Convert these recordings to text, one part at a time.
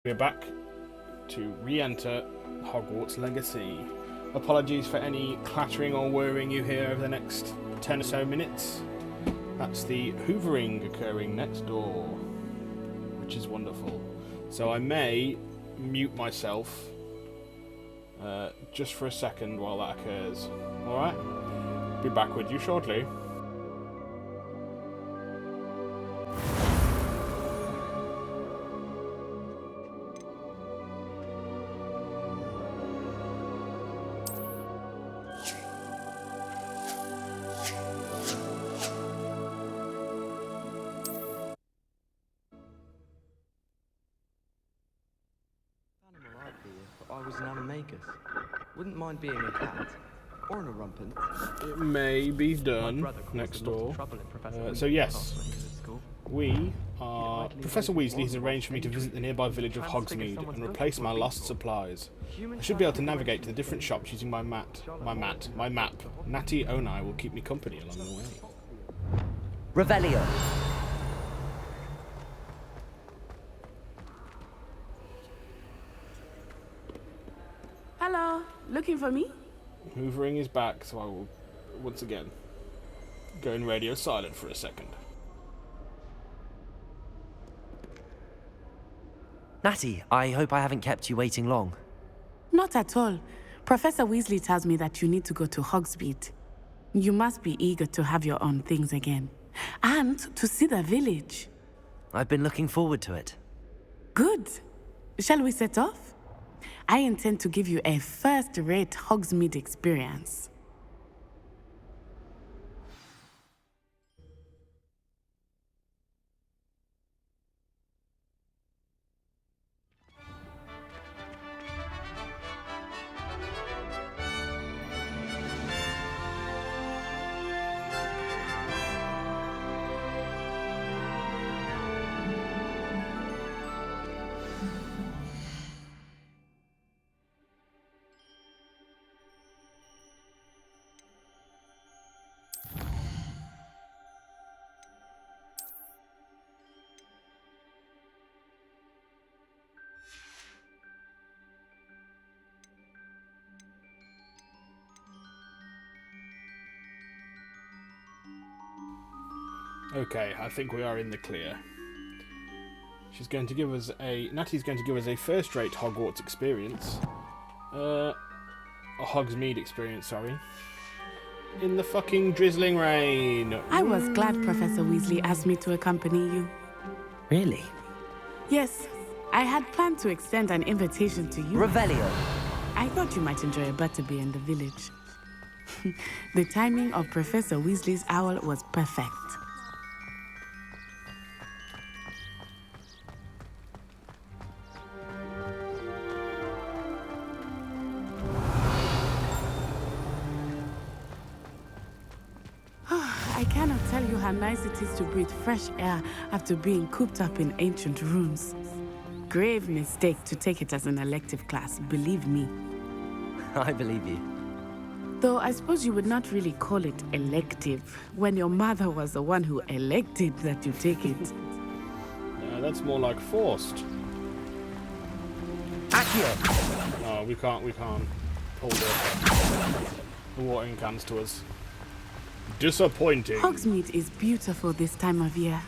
We're back to re-enter Hogwarts Legacy. Apologies for any clattering or whirring you hear over the next 10 or so minutes. That's the hoovering occurring next door, which is wonderful. So I may mute myself just for a second while that occurs. Alright? Be back with you shortly. I was an animagus. Wouldn't mind being a cat or an rumpant. It may be done next door. So yes, Professor Weasley has arranged for me to visit the nearby village of Hogsmeade and replace my lost supplies. I should be able to navigate to the different shops using my map. Natty Onai will keep me company along the way. Revelio. Hello, looking for me? Hoovering is back, so I will once again go in radio silent for a second. Natty, I hope I haven't kept you waiting long. Not at all. Professor Weasley tells me that you need to go to Hogsmeade. You must be eager to have your own things again. And to see the village. I've been looking forward to it. Good. Shall we set off? I intend to give you a first-rate Hogsmeade experience. Okay, I think we are in the clear. Natty's going to give us a first-rate Hogwarts experience. A Hogsmeade experience, sorry. In the fucking drizzling rain. I was glad Professor Weasley asked me to accompany you. Really? Yes, I had planned to extend an invitation to you. Revelio. I thought you might enjoy a butterbeer in the village. The timing of Professor Weasley's owl was perfect. I cannot tell you how nice it is to breathe fresh air after being cooped up in ancient rooms. Grave mistake to take it as an elective class, believe me. I believe you. Though I suppose you would not really call it elective when your mother was the one who elected that you take it. Yeah, that's more like forced. Accio. No, we can't hold the watering cans to us. Disappointing. Hogsmeade is beautiful this time of year.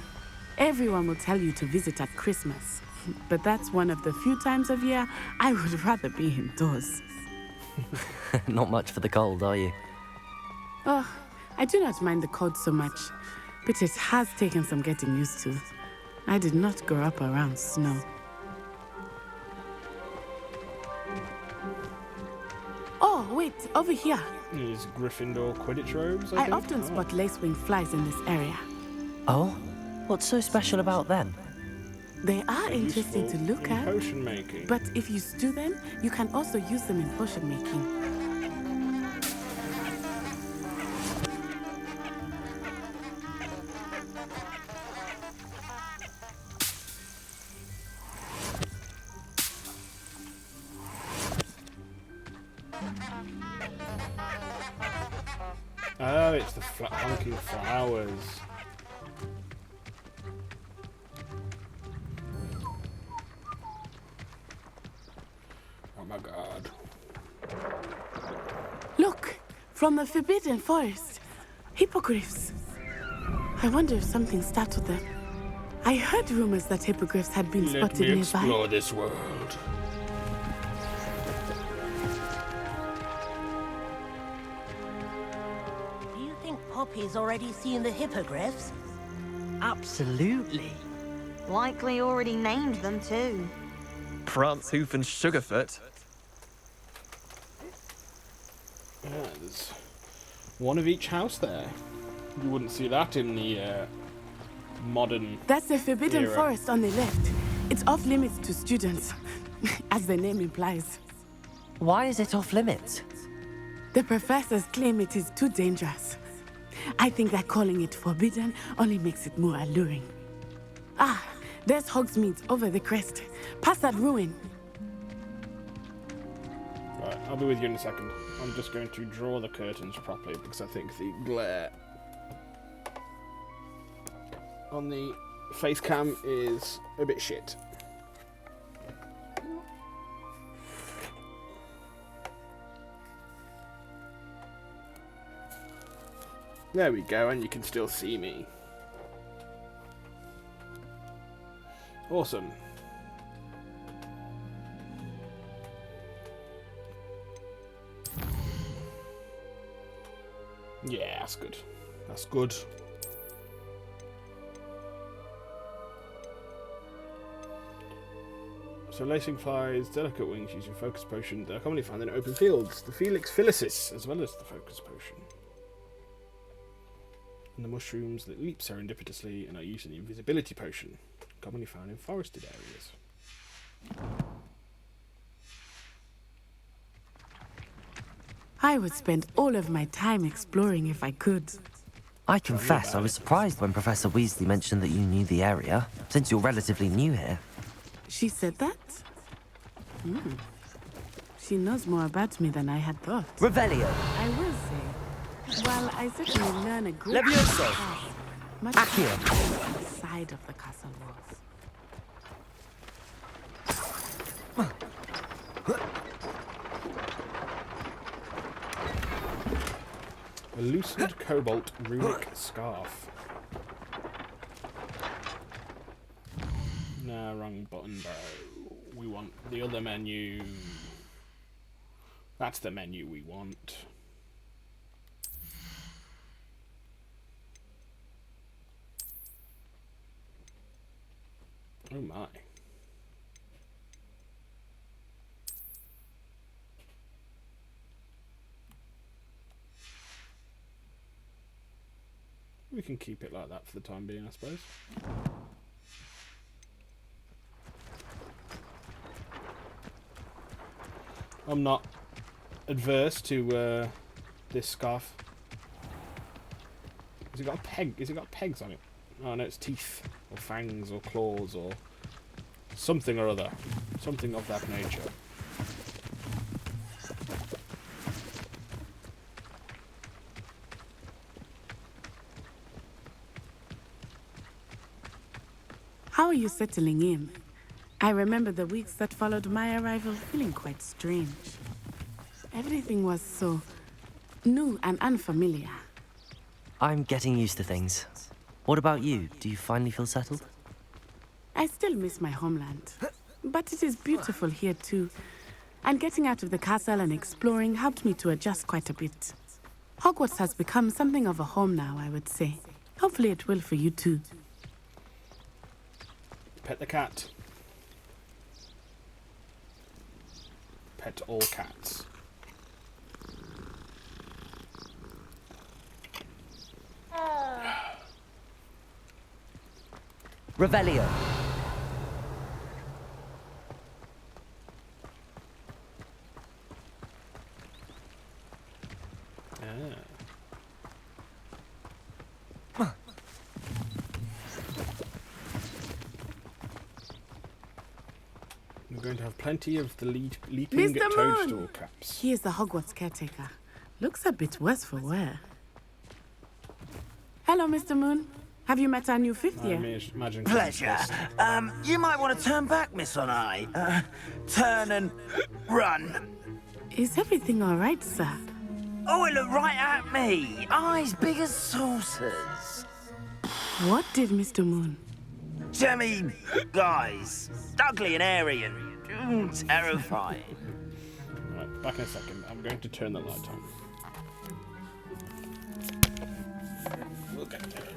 Everyone will tell you to visit at Christmas. But that's one of the few times of year I would rather be indoors. Not much for the cold, are you? Oh, I do not mind the cold so much, but it has taken some getting used to. I did not grow up around snow. Oh, wait, over here. Is Gryffindor Quidditch robes, I think? often spot lacewing flies in this area. Oh? What's so special about them? They are interesting to Useful look in at, potion making. but if you stew them, you can also use them in potion making. Oh, it's the honking flowers. Oh my god. Look, from the Forbidden Forest. Hippogriffs. I wonder if something startled them. I heard rumors that hippogriffs had been Let spotted me nearby. explore this world. Do you think Poppy's already seen the hippogriffs? Absolutely. Likely already named them too. Prance, Hoof, and Sugarfoot. Yeah, there's one of each house there. You wouldn't see that in the modern That's the Forbidden era. Forest on the left. It's off limits to students, as the name implies. Why is it off limits? The professors claim it is too dangerous. I think that calling it forbidden only makes it more alluring. Ah, there's Hogsmeade over the crest. Past that ruin. Right, I'll be with you in a second. I'm just going to draw the curtains properly because I think the glare on the face cam is a bit shit. There we go, and you can still see me. Awesome. Yeah, that's good. That's good. So lacing flies, delicate wings using focus potion. They are commonly found in open fields. The Felix filicis, as well as the focus potion. And the mushrooms that leap serendipitously and are used in the invisibility potion, commonly found in forested areas. I would spend all of my time exploring if I could. I confess I was surprised when Professor Weasley mentioned that you knew the area, since you're relatively new here. She said that? She knows more about me than I had thought. Revelio! I will say, while I certainly learn a great Levioso! much Accio! outside of the castle walls. A loosened cobalt runic scarf. Nah, wrong button, bro. We want the other menu. That's the menu we want. Oh my. We can keep it like that for the time being, I suppose. I'm not adverse to this scarf. Has it got a peg? Has it got pegs on it? Oh no, it's teeth or fangs or claws or something or other. Something of that nature. How are you settling in? I remember the weeks that followed my arrival feeling quite strange. Everything was so new and unfamiliar. I'm getting used to things. What about you? Do you finally feel settled? I still miss my homeland, but it is beautiful here too. And getting out of the castle and exploring helped me to adjust quite a bit. Hogwarts has become something of a home now, I would say. Hopefully it will for you too. Pet the cat. Pet all cats. Revelio! We're going to have plenty of the leaping Mr. toadstool Moon! caps. He is the Hogwarts caretaker. Looks a bit worse for wear. Hello, Mr. Moon. Have you met our new fifth year? Imagine. Pleasure. You might want to turn back, Miss Onai. Turn and run. Is everything all right, sir? Oh, it looked right at me. Eyes big as saucers. What did Mr. Moon? Jemmy guys. Ugly and airy and terrifying. Right, back in a second. I'm going to turn the light on. We'll get there.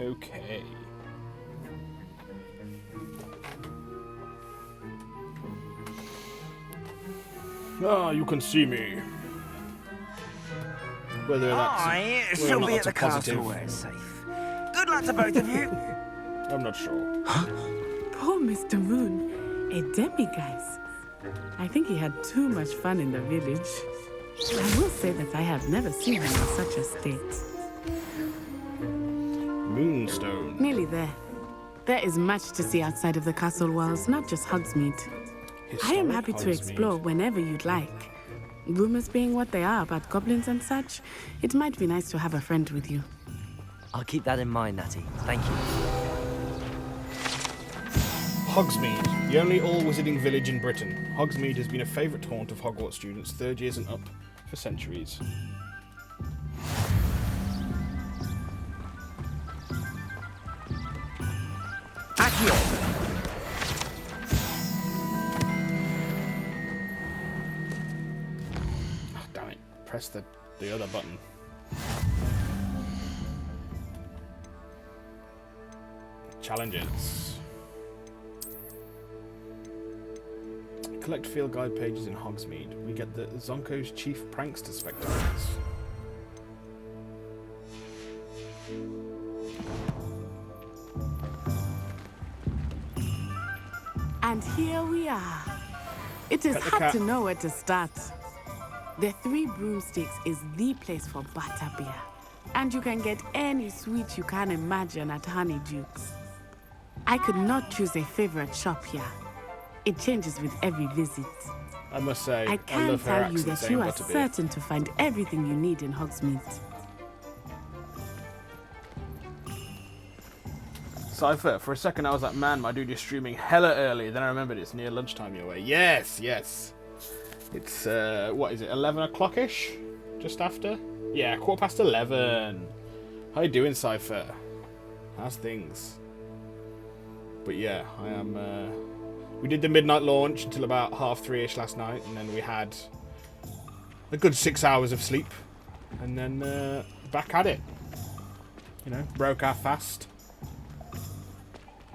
Okay. Ah, you can see me. Whether that's I whether or shall not be at that's the a positive, castle where it's safe. Good luck to both of you. I'm not sure. Poor Mr. Moon. A demiguise. I think he had too much fun in the village. I will say that I have never seen him in such a state. Moonstone. Nearly there. There is much to see outside of the castle walls, not just Hogsmeade. I am Historic happy to Hogsmeade. explore whenever you'd like. Rumors being what they are about goblins and such, it might be nice to have a friend with you. I'll keep that in mind, Natty. Thank you. Hogsmeade, the only all-wizarding village in Britain. Hogsmeade has been a favourite haunt of Hogwarts students, third years and up, for centuries. Oh, damn it. Press the other button. Challenges. Collect field guide pages in Hogsmeade. We get the Zonko's Chief Prankster spectacles. And here we are. It is Pet the hard cat. to know where to start. The Three Broomsticks is the place for butterbeer. And you can get any sweet you can imagine at Honeydukes. I could not choose a favorite shop here. It changes with every visit. I must say, I I can love her tell you accent that saying you are butterbeer. certain to find everything you need in Hogsmeade. Cypher, for a second I was like, man, my dude is streaming hella early. Then I remembered it's near lunchtime your way. Yes, yes. It's, what is it, 11 o'clock-ish? Just after? Yeah, 11:15. How you doing, Cypher? How's things? But yeah, I am, we did the midnight launch until about 3:30-ish last night, and then we had a good 6 hours of sleep. And then, back at it. You know, broke our fast.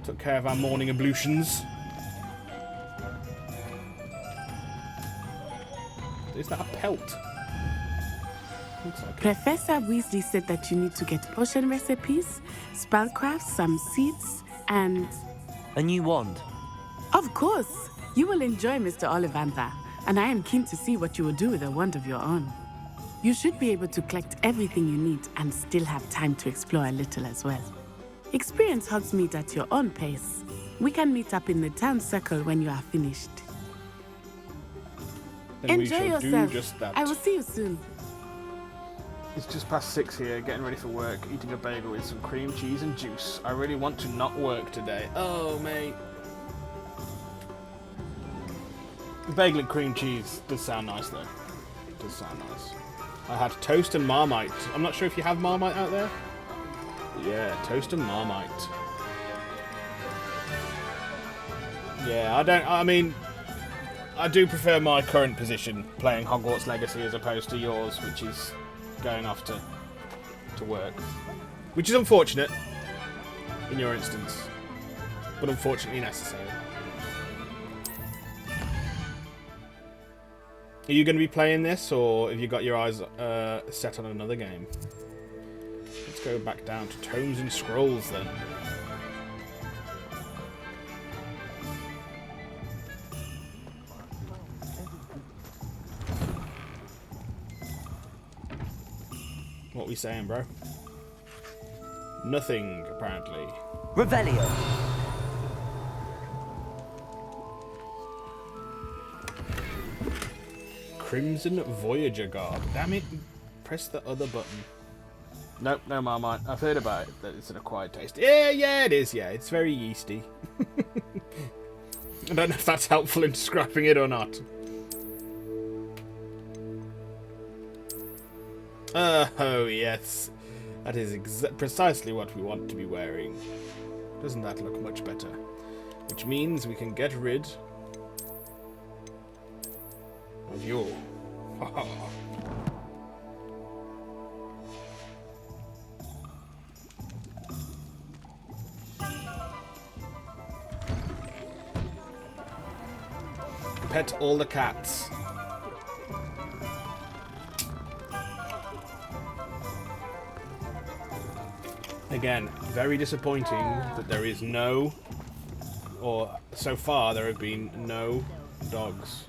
Took care of our morning ablutions. Is that a pelt? Looks like it. Professor Weasley said that you need to get potion recipes, spellcraft, some seeds, and... A new wand. Of course! You will enjoy Mr. Ollivandar, and I am keen to see what you will do with a wand of your own. You should be able to collect everything you need and still have time to explore a little as well. Experience Hogsmeade at your own pace. We can meet up in the town circle when you are finished. Then we Enjoy shall yourself. do just that. I will see you soon. It's just past 6 here, getting ready for work, eating a bagel with some cream cheese and juice. I really want to not work today. Oh, mate. Bagel and cream cheese does sound nice, though. It does sound nice. I had toast and Marmite. I'm not sure if you have Marmite out there. Yeah, toast and Marmite. Yeah, I do prefer my current position, playing Hogwarts Legacy, as opposed to yours, which is going off to work. Which is unfortunate, in your instance, but unfortunately necessary. Are you going to be playing this, or have you got your eyes set on another game? Let's go back down to Tomes and Scrolls then. you saying, bro? Nothing, apparently. Revelio. Crimson Voyager garb. Damn it. Press the other button. Nope, no Marmite. I've heard about it, that it's an acquired taste. Yeah, it is, yeah. It's very yeasty. I don't know if that's helpful in describing it or not. Oh, yes. That is precisely what we want to be wearing. Doesn't that look much better? Which means we can get rid of you. Pet all the cats. Again, very disappointing that there is no, or so far there have been no dogs.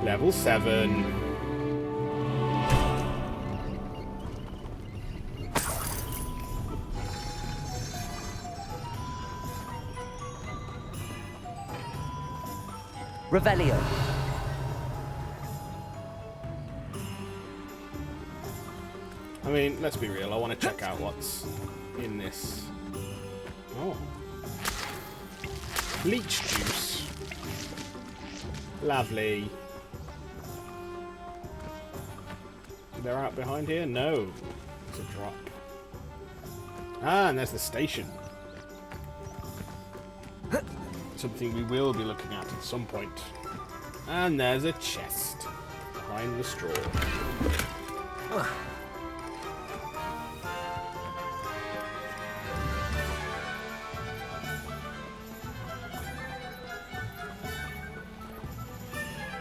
Level 7. Revelio. I mean, let's be real, I want to check out what's in this. Oh. Leech juice. Lovely. They're out behind here? No. It's a drop. Ah, and there's the station. Something we will be looking at some point. And there's a chest behind the straw.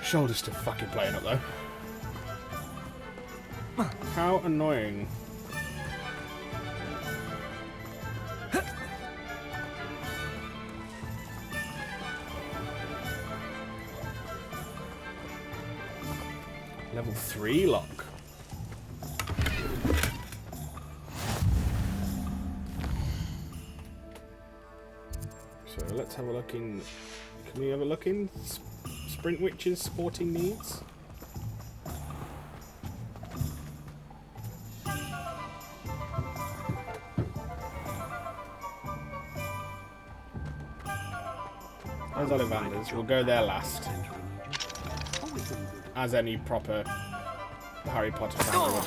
Shoulder's still fucking playing up though. How annoying. Level 3 lock. So let's have a look in. Can we have a look in Sprint Witch's sporting needs? There's Ollivander's. We'll go there last. As any proper Harry Potter fan would.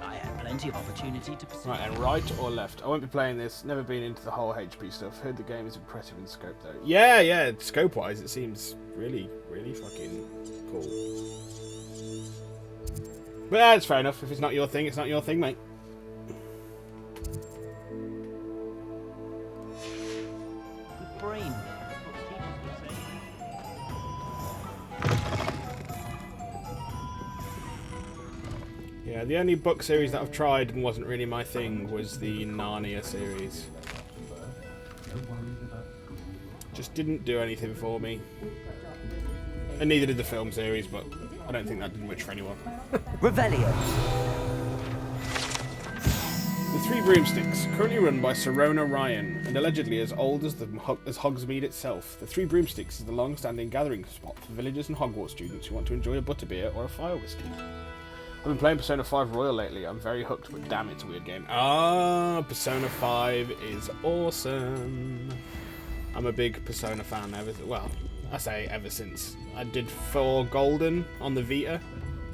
I had plenty of opportunity to pursue. Right, and right or left? I won't be playing this. Never been into the whole HP stuff. Heard the game is impressive in scope though. Yeah. Scope-wise, it seems really, really fucking cool. But that's fair enough. If it's not your thing, it's not your thing, mate. Brain. Yeah, the only book series that I've tried and wasn't really my thing was the Narnia series. Just didn't do anything for me. And neither did the film series, but I don't think that did much for anyone. Revelio. The Three Broomsticks, currently run by Serona Ryan, and allegedly as old as Hogsmeade itself. The Three Broomsticks is the long-standing gathering spot for villagers and Hogwarts students who want to enjoy a butterbeer or a fire whiskey. I've been playing Persona 5 Royal lately. I'm very hooked, but damn, it's a weird game. Ah, Persona 5 is awesome. I'm a big Persona fan well, I say ever since. I did 4 Golden on the Vita,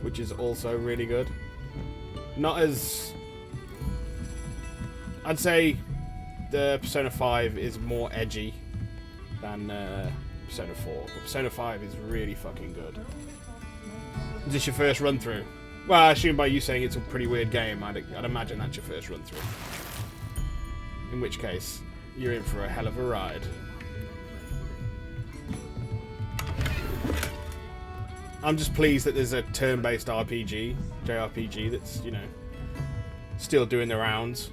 which is also really good. Not as... I'd say the Persona 5 is more edgy than Persona 4. But Persona 5 is really fucking good. Is this your first run through? Well, I assume by you saying it's a pretty weird game, I'd imagine that's your first run through. In which case, you're in for a hell of a ride. I'm just pleased that there's a turn-based RPG, JRPG, that's, you know, still doing the rounds.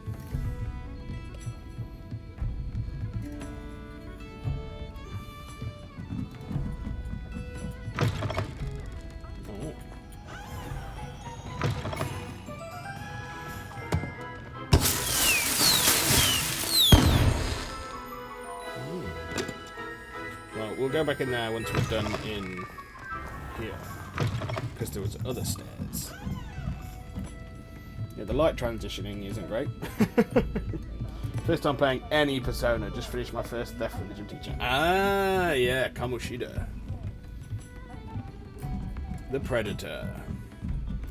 go back in there once we're done in here. Because there was other stairs. Yeah, the light transitioning isn't great. First time playing any Persona, just finished my first Death with the Gym Teacher. Ah, yeah, Kamoshida. The Predator.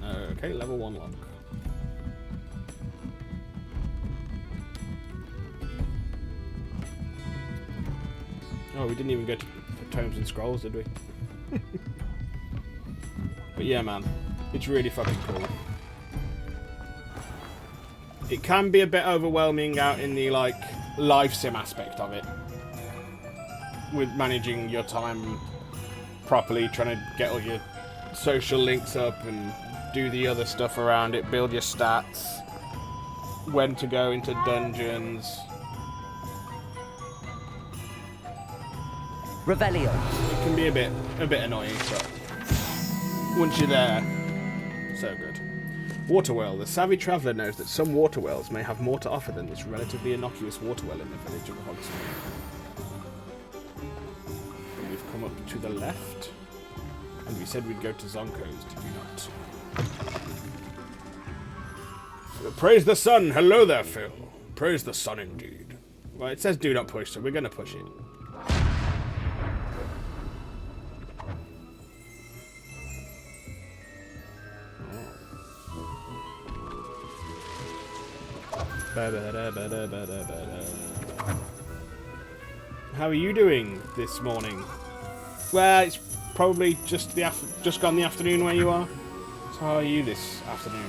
Okay, level 1 lock. Oh, we didn't even go to Tomes and Scrolls, did we? But yeah, man, it's really fucking cool. It can be a bit overwhelming out in the, like, life sim aspect of it. With managing your time properly, trying to get all your social links up and do the other stuff around it, build your stats, when to go into dungeons. Revelio. It can be a bit annoying, but once you're there, so good. Waterwell. The savvy traveller knows that some waterwells may have more to offer than this relatively innocuous waterwell in the village of Hogsmeade. We've come up to the left, and we said we'd go to Zonko's, did we not? Praise the sun! Hello there, Phil. Praise the sun indeed. Well, it says do not push, so we're going to push it. How are you doing this morning? Well, it's probably just gone the afternoon where you are. So how are you this afternoon?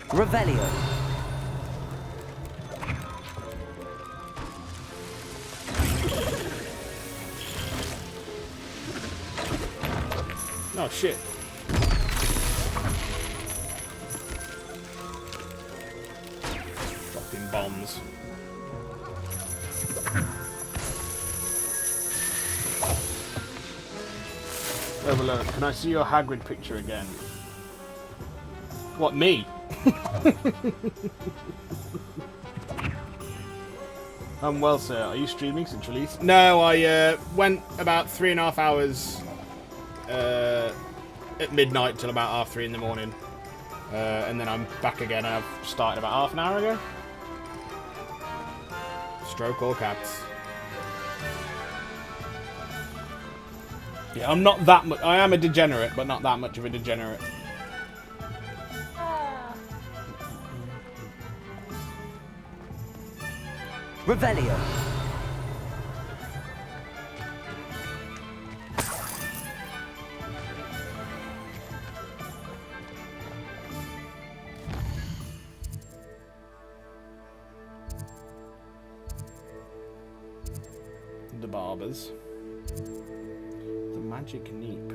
Revelio. Oh shit. Dropping bombs. Overload, can I see your Hagrid picture again? What, me? Well, sir. Are you streaming since release? No, I went about 3.5 hours at midnight till about 3:30 in the morning. And then I'm back again. I've started about half an hour ago. Stroke all cats. Yeah, I'm not that much. I am a degenerate, but not that much of a degenerate. Revelio. The Barbers. The Magic Neep.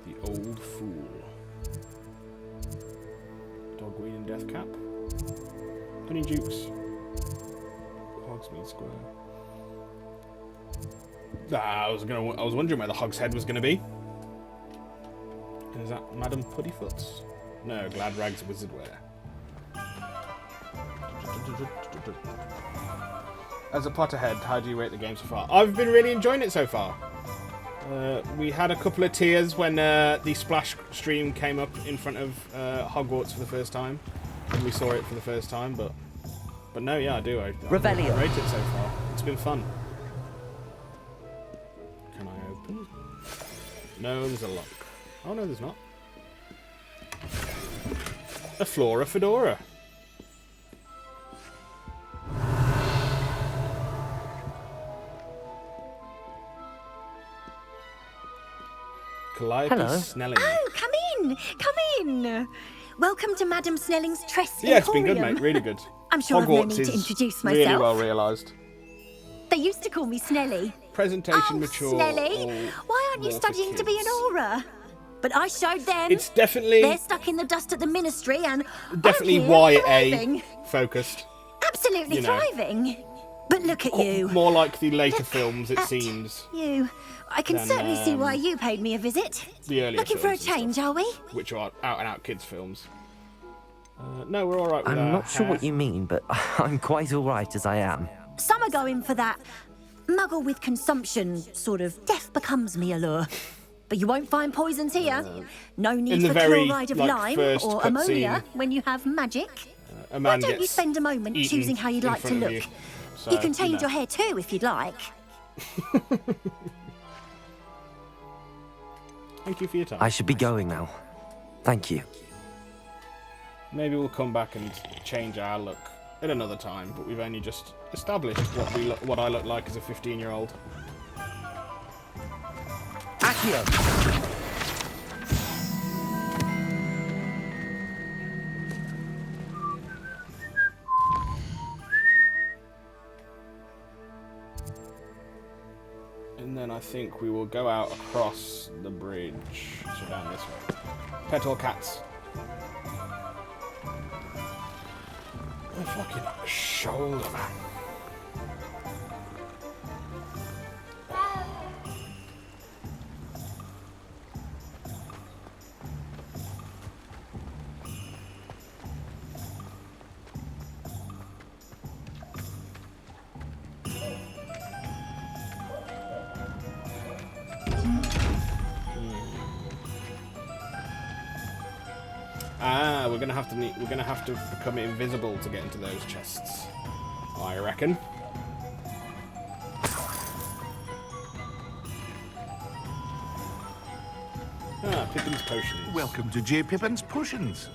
The Old Fool. Dogweed and Deathcap. Honey Jukes. Hogsmeade Square. I was wondering where the Hog's Head was gonna be. Is that Madam Puddyfoot's? No, Glad Rags Wizardwear. As a Potterhead, how do you rate the game so far? I've been really enjoying it so far. We had a couple of tears when the Splash stream came up in front of Hogwarts for the first time. And we saw it for the first time, but no, yeah, I do. I rate it so far. It's been fun. Can I open? No, there's a lock. Oh, no, there's not. A Flora Fedora. Calliope Snelling. Oh, come in! Come in! Welcome to Madam Snelling's Tress Yeah, it's been good, mate. Really good. I'm sure Hogwarts I've no need to introduce really myself. well realised. They used to call me Snelly. Presentation mature. Snelly, why aren't you more for studying to be an kids. aura? But I showed them. It's definitely They're stuck in the dust at the ministry and definitely I'm here YA thriving. focused. Absolutely you know. thriving. But look at you. More like the later films, it at seems. You. I can Then, certainly see why you paid me a visit. The earlier Looking for a films and change, stuff, are we? which are out-and-out kids' films. No, we're all right with I'm our not sure hair. what you mean, but I'm quite all right as I am. Some are going for that muggle with consumption, sort of death becomes me allure. But you won't find poisons here. No in need the for very, chloride of like, lime first or cutscene, ammonia when you have magic. A Why man don't you gets spend a moment eaten choosing how you'd in like to front of look? you. So, You can change know. your hair too if you'd like. Thank you for your time. I should be going now. Thank you. Maybe we'll come back and change our look at another time, but we've only just established what I look like as a 15-year-old. Accio! And then I think we will go out across the bridge. So down this way. Petal cats. The fucking shoulder, man. Ah, we're gonna have to become invisible to get into those chests, I reckon. Ah, Pippin's potions. Welcome to J. Pippin's Potions.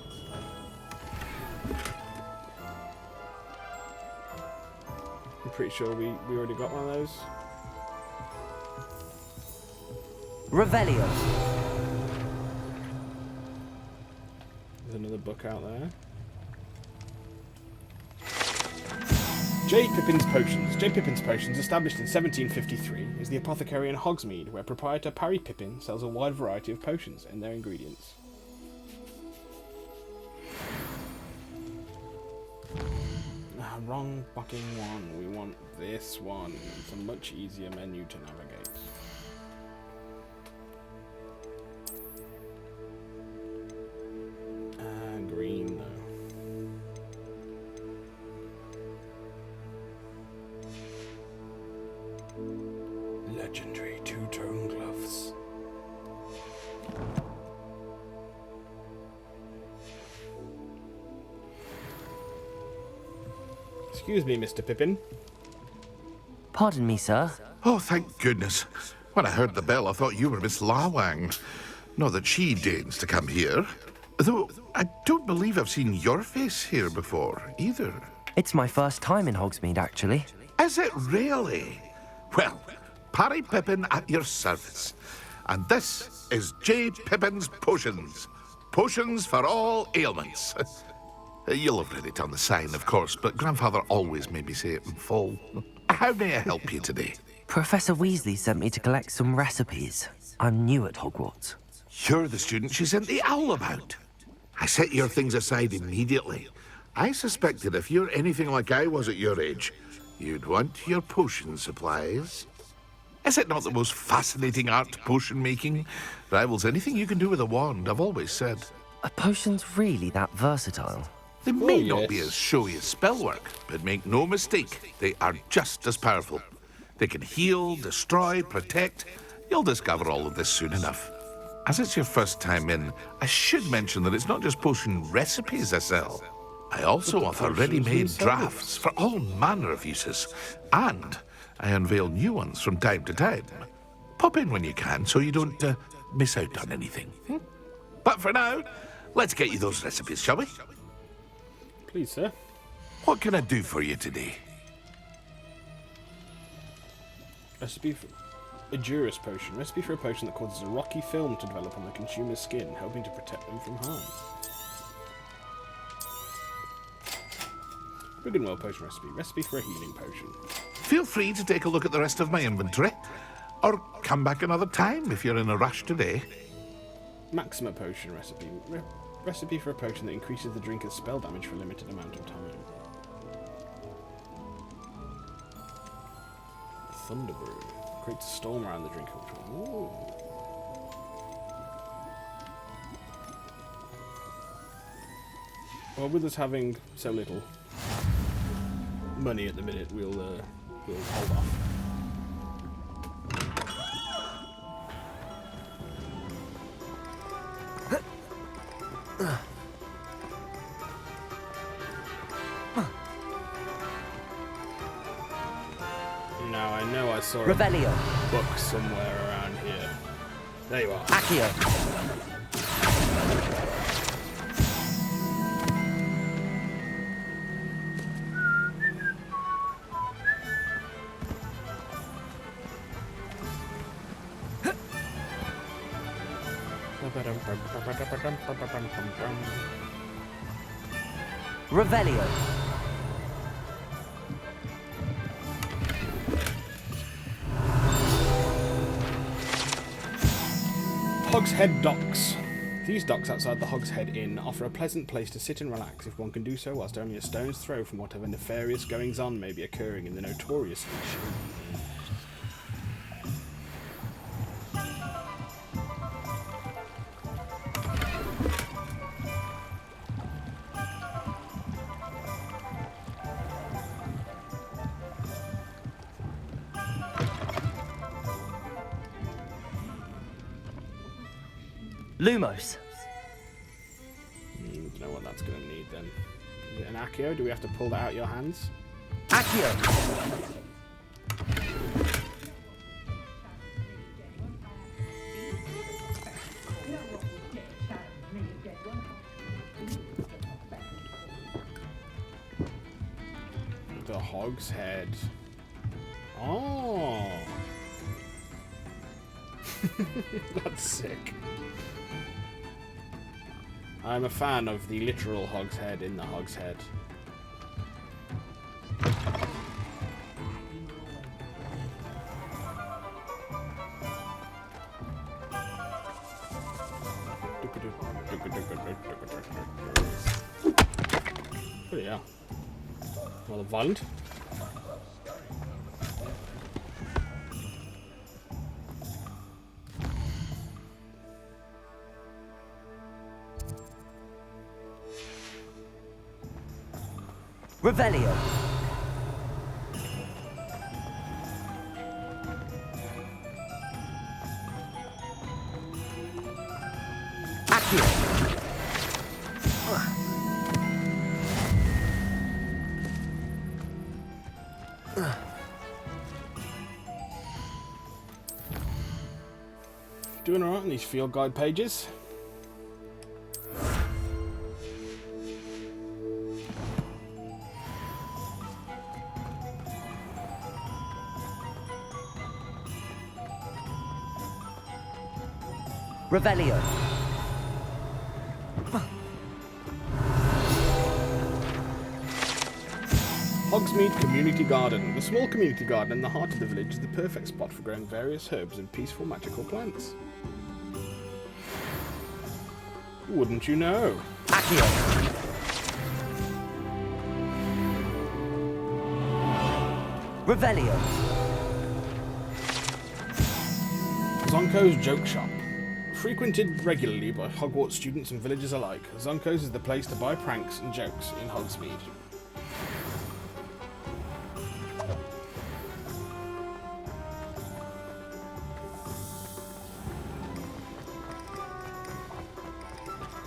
I'm pretty sure we already got one of those. Revelio. There's another book out there. J. Pippin's Potions. J. Pippin's Potions, established in 1753, is the apothecary in Hogsmeade, where proprietor Parry Pippin sells a wide variety of potions and their ingredients. Ah, wrong fucking one. We want this one. It's a much easier menu to navigate. Green though. Legendary two-tone gloves. Excuse me, Mr. Pippin. Pardon me, sir. Oh, thank goodness. When I heard the bell, I thought you were Miss Lawang. Not that she deigns to come here. Though, I don't believe I've seen your face here before, either. It's my first time in Hogsmeade, actually. Is it really? Well, Parry Pippin at your service. And this is J. Pippin's Potions. Potions for all ailments. You'll have read it on the sign, of course, but Grandfather always made me say it in full. How may I help you today? Professor Weasley sent me to collect some recipes. I'm new at Hogwarts. You're the student she sent the owl about. I set your things aside immediately. I suspected if you're anything like I was at your age, you'd want your potion supplies. Is it not the most fascinating art, potion making? Rivals anything you can do with a wand, I've always said. Are potions really that versatile? They may not yes. be as showy as spellwork, but make no mistake, they are just as powerful. They can heal, destroy, protect. You'll discover all of this soon enough. As it's your first time in, I should mention that it's not just potion recipes I sell. I also offer ready-made drafts for all manner of uses, and I unveil new ones from time to time. Pop in when you can so you don't miss out on anything. But for now, let's get you those recipes, shall we? Please, sir. What can I do for you today? Recipe for a Juris potion. Recipe for a potion that causes a rocky film to develop on the consumer's skin, helping to protect them from harm. Brigdenwell potion recipe. Recipe for a healing potion. Feel free to take a look at the rest of my inventory, or come back another time if you're in a rush today. Maxima potion recipe. Recipe for a potion that increases the drinker's spell damage for a limited amount of time. Thunder Brew. Creates a storm around the drink. Ooh. Well, with us having so little money at the minute, we'll hold off. Now I know I saw Revelio. a book somewhere around here. There you are. Accio. Revelio. Hogshead Docks. These docks outside the Hogshead Inn offer a pleasant place to sit and relax if one can do so whilst only a stone's throw from whatever nefarious goings-on may be occurring in the notorious niche. Lumos. Don't know what that's going to need then. Is it an Accio? Do we have to pull that out your hands? Accio. The Hogshead. Oh! That's sick. I'm a fan of the literal Hogshead in the Hogshead. Oh yeah. Well, violent. Revelio. Accio. Doing alright on these field guide pages. Revelio. Hogsmeade Community Garden. The small community garden in the heart of the village is the perfect spot for growing various herbs and peaceful magical plants. Wouldn't you know? Accio. Revelio. Zonko's Joke Shop. Frequented regularly by Hogwarts students and villagers alike, Zonko's is the place to buy pranks and jokes in Hogsmeade.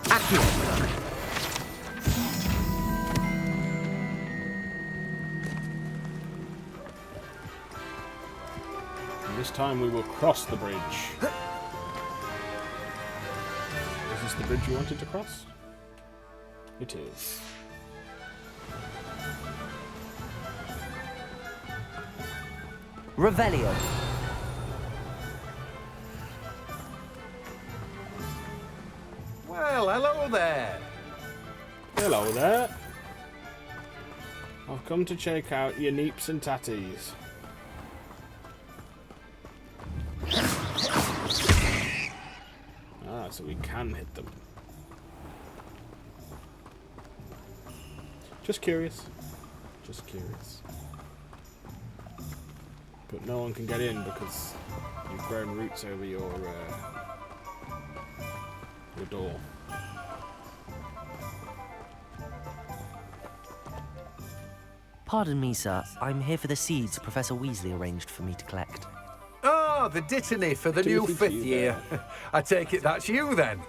Accio. And this time we will cross the bridge. Is this the bridge you wanted to cross? It is. Revelio. Well, hello there. Hello there. I've come to check out your neeps and tatties. Ah, so we can hit them. Just curious. Just curious. but no one can get in because you've grown roots over your door. Pardon me, sir. I'm here for the seeds Professor Weasley arranged for me to collect. Oh, the dittany for the new Timothy 5th year. I take it that's you then.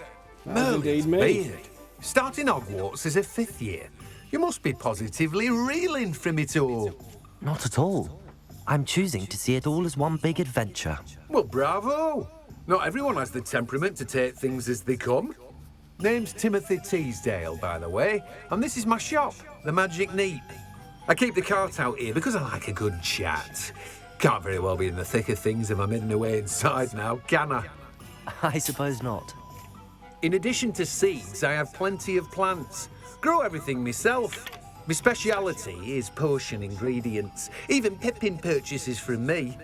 That is indeed me. Beard. Starting Hogwarts as a 5th year. You must be positively reeling from it all. Not at all. I'm choosing to see it all as one big adventure. Well, bravo. Not everyone has the temperament to take things as they come. Name's Timothy Teasdale, by the way, and this is my shop, the Magic Neep. I keep the cart out here because I like a good chat. Can't very well be in the thick of things if I'm hidden away inside now, can I? I suppose not. In addition to seeds, I have plenty of plants. Grow everything myself. My speciality is potion ingredients. Even Pippin purchases from me.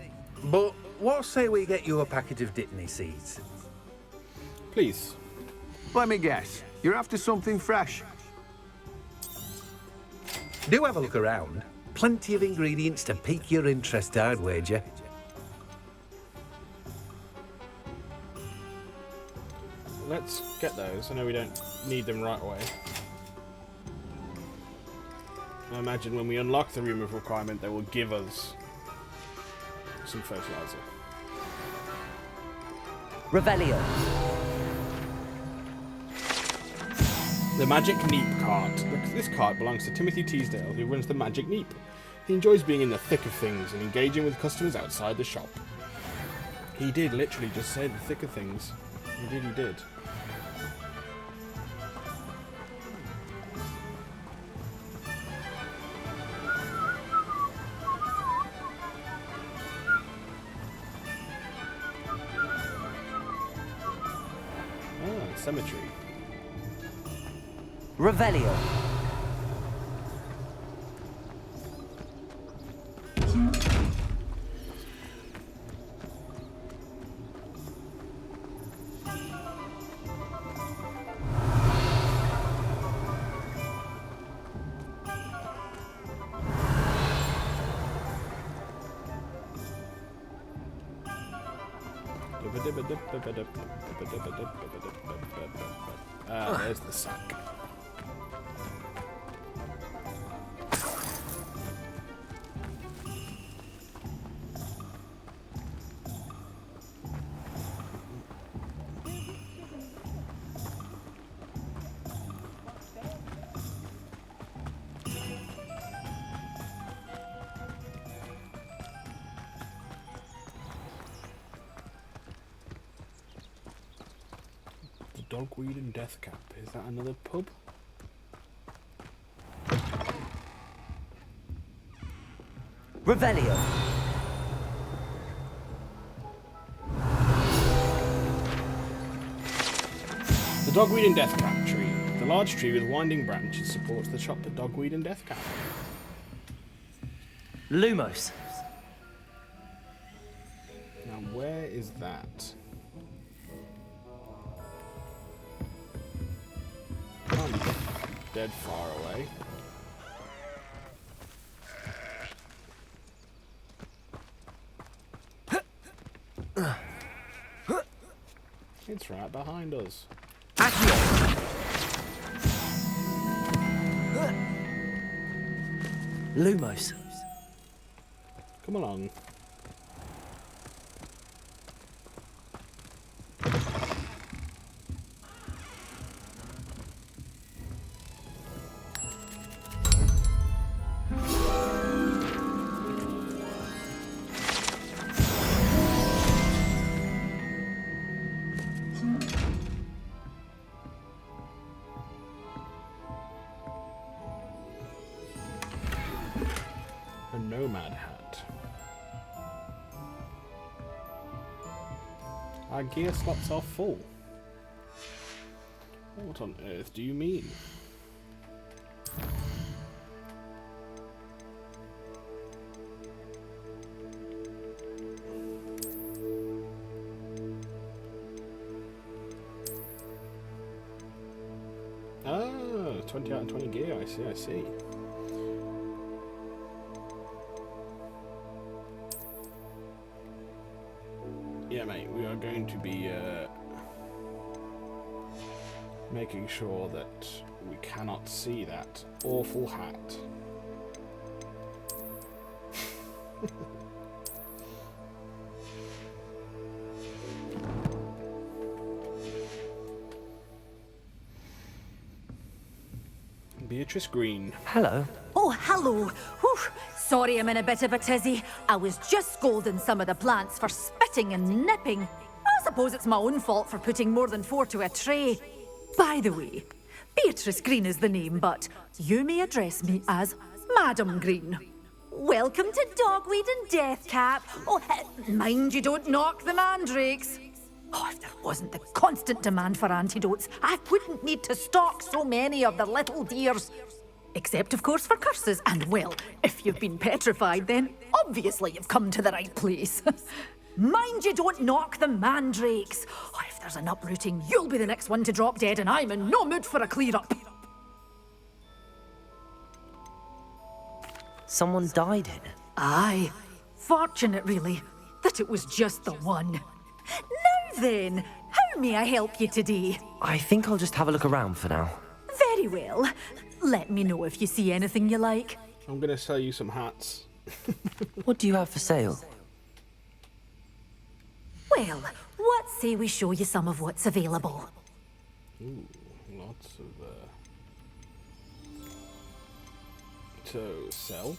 But what say we get you a packet of Dittany seeds? Please. Let me guess. You're after something fresh. Do have a look around. Plenty of ingredients to pique your interest, I'd wager. Let's get those. I know we don't need them right away. I imagine when we unlock the room of requirement, they will give us some fertilizer. Revelio. The Magic Neep cart. This cart belongs to Timothy Teasdale, who runs the Magic Neep. He enjoys being in the thick of things and engaging with customers outside the shop. He did literally just say the thick of things. He did. Ah, cemetery. Revelio. Ah, there's the sack. Dogweed and Deathcap. Is that another pub? Revelio. The Dogweed and Deathcap tree. The large tree with winding branches supports the shop at Dogweed and Deathcap. Lumos. Now where is that? I'm dead far away. It's right behind us. Lumos. Come along. A nomad hat. Our gear slots are full. What on earth do you mean? Ah, 20 out of 20 gear, I see. Yeah, mate, we are going to be making sure that we cannot see that awful hat. Beatrice Green. Hello. Oh, hello. Whew. Sorry I'm in a bit of a tizzy. I was just scolding some of the plants for spitting and nipping. I suppose it's my own fault for putting more than 4 to a tray. By the way, Beatrice Green is the name, but you may address me as Madam Green. Welcome to Dogweed and Deathcap. Oh, mind you don't knock the mandrakes. Oh, if there wasn't the constant demand for antidotes, I wouldn't need to stock so many of the little dears. Except, of course, for curses. And, well, if you've been petrified, then obviously you've come to the right place. Mind you don't knock the mandrakes. Oh, if there's an uprooting, you'll be the next one to drop dead, and I'm in no mood for a clear-up. Someone died here. Aye. Fortunate, really, that it was just the one. Now then, how may I help you today? I think I'll just have a look around for now. Very well. Let me know if you see anything you like. I'm going to sell you some hats. What do you have for sale? Well, what say we show you some of what's available? Ooh, lots of, to sell.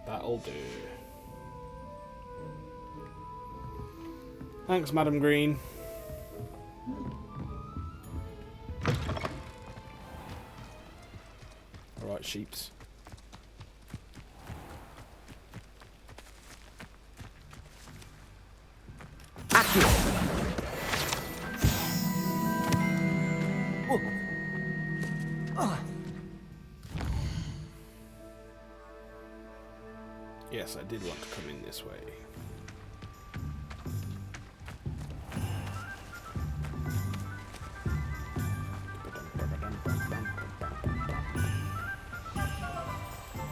That'll do. Thanks, Madam Green. Alright, sheeps. Yes, I did want to come in this way.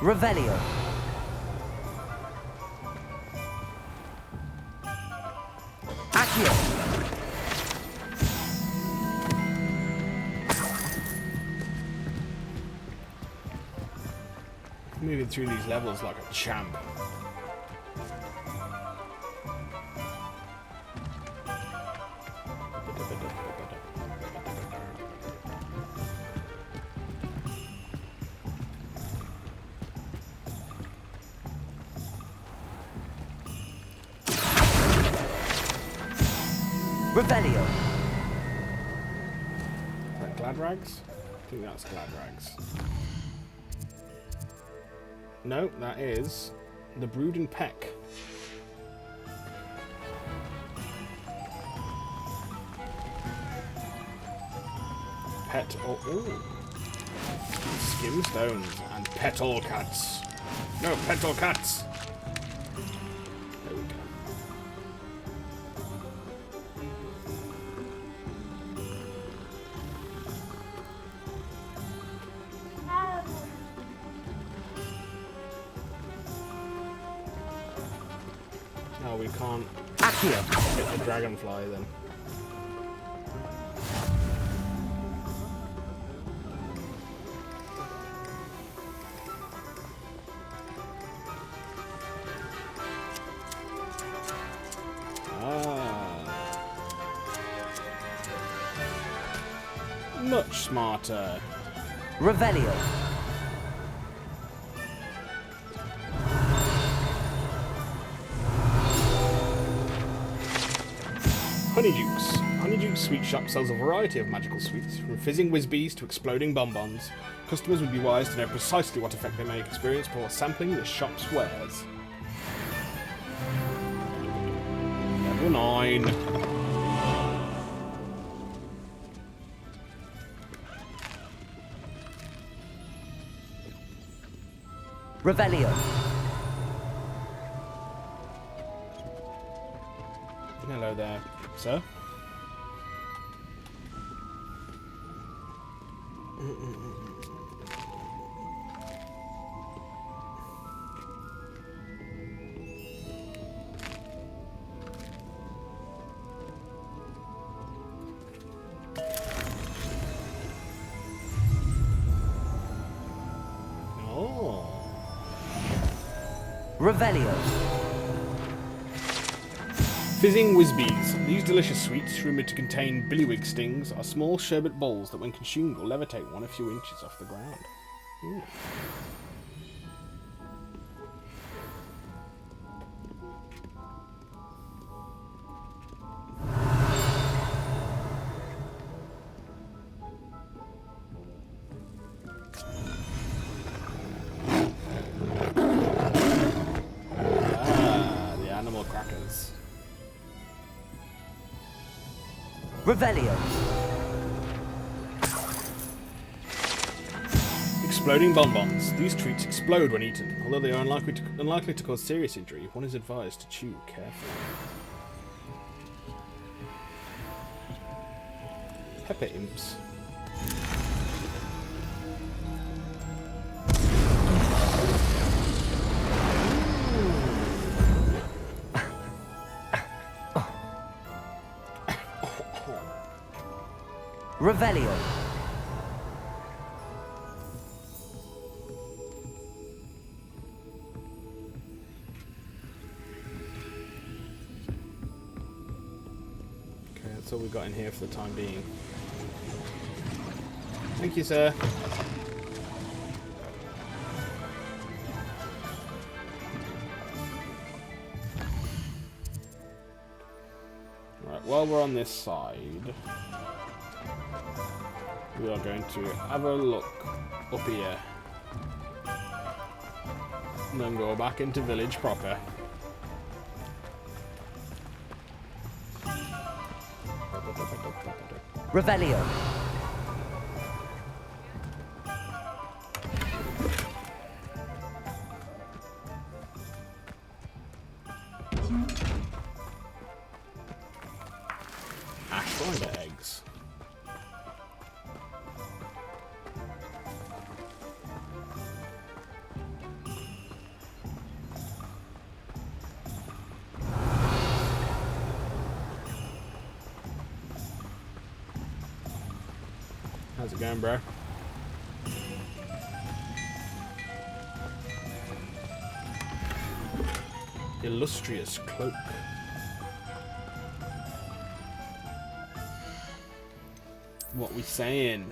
Revelio. Accio. Moving through these levels like a champ. Revelio. Is that Glad Rags? I think that's Glad Rags. No, that is the Brood and Peck. Pet or Skim Stones and Petal Cats. No, Petal Cats. There we go. No, we can't hit the dragonfly then. Much smarter. Revelio. Honeydukes. Honeydukes Sweet Shop sells a variety of magical sweets, from fizzing whiz-bees to exploding bonbons. Customers would be wise to know precisely what effect they may experience before sampling the shop's wares. Level 9. Revelio. Hello there, sir. Revelio. Fizzing Whizbees. These delicious sweets, rumoured to contain billywig stings, are small sherbet balls that when consumed will levitate one a few inches off the ground. Ooh. Revelio. Exploding bonbons. These treats explode when eaten. Although they are unlikely to cause serious injury, one is advised to chew carefully. Pepper imps. Revelio. Okay, that's all we've got in here for the time being. Thank you, sir. Right, while we're on this side, we are going to have a look up here. And then go back into village proper. Revelio. Spider eggs. How's it going, bro? Illustrious cloak. What we saying?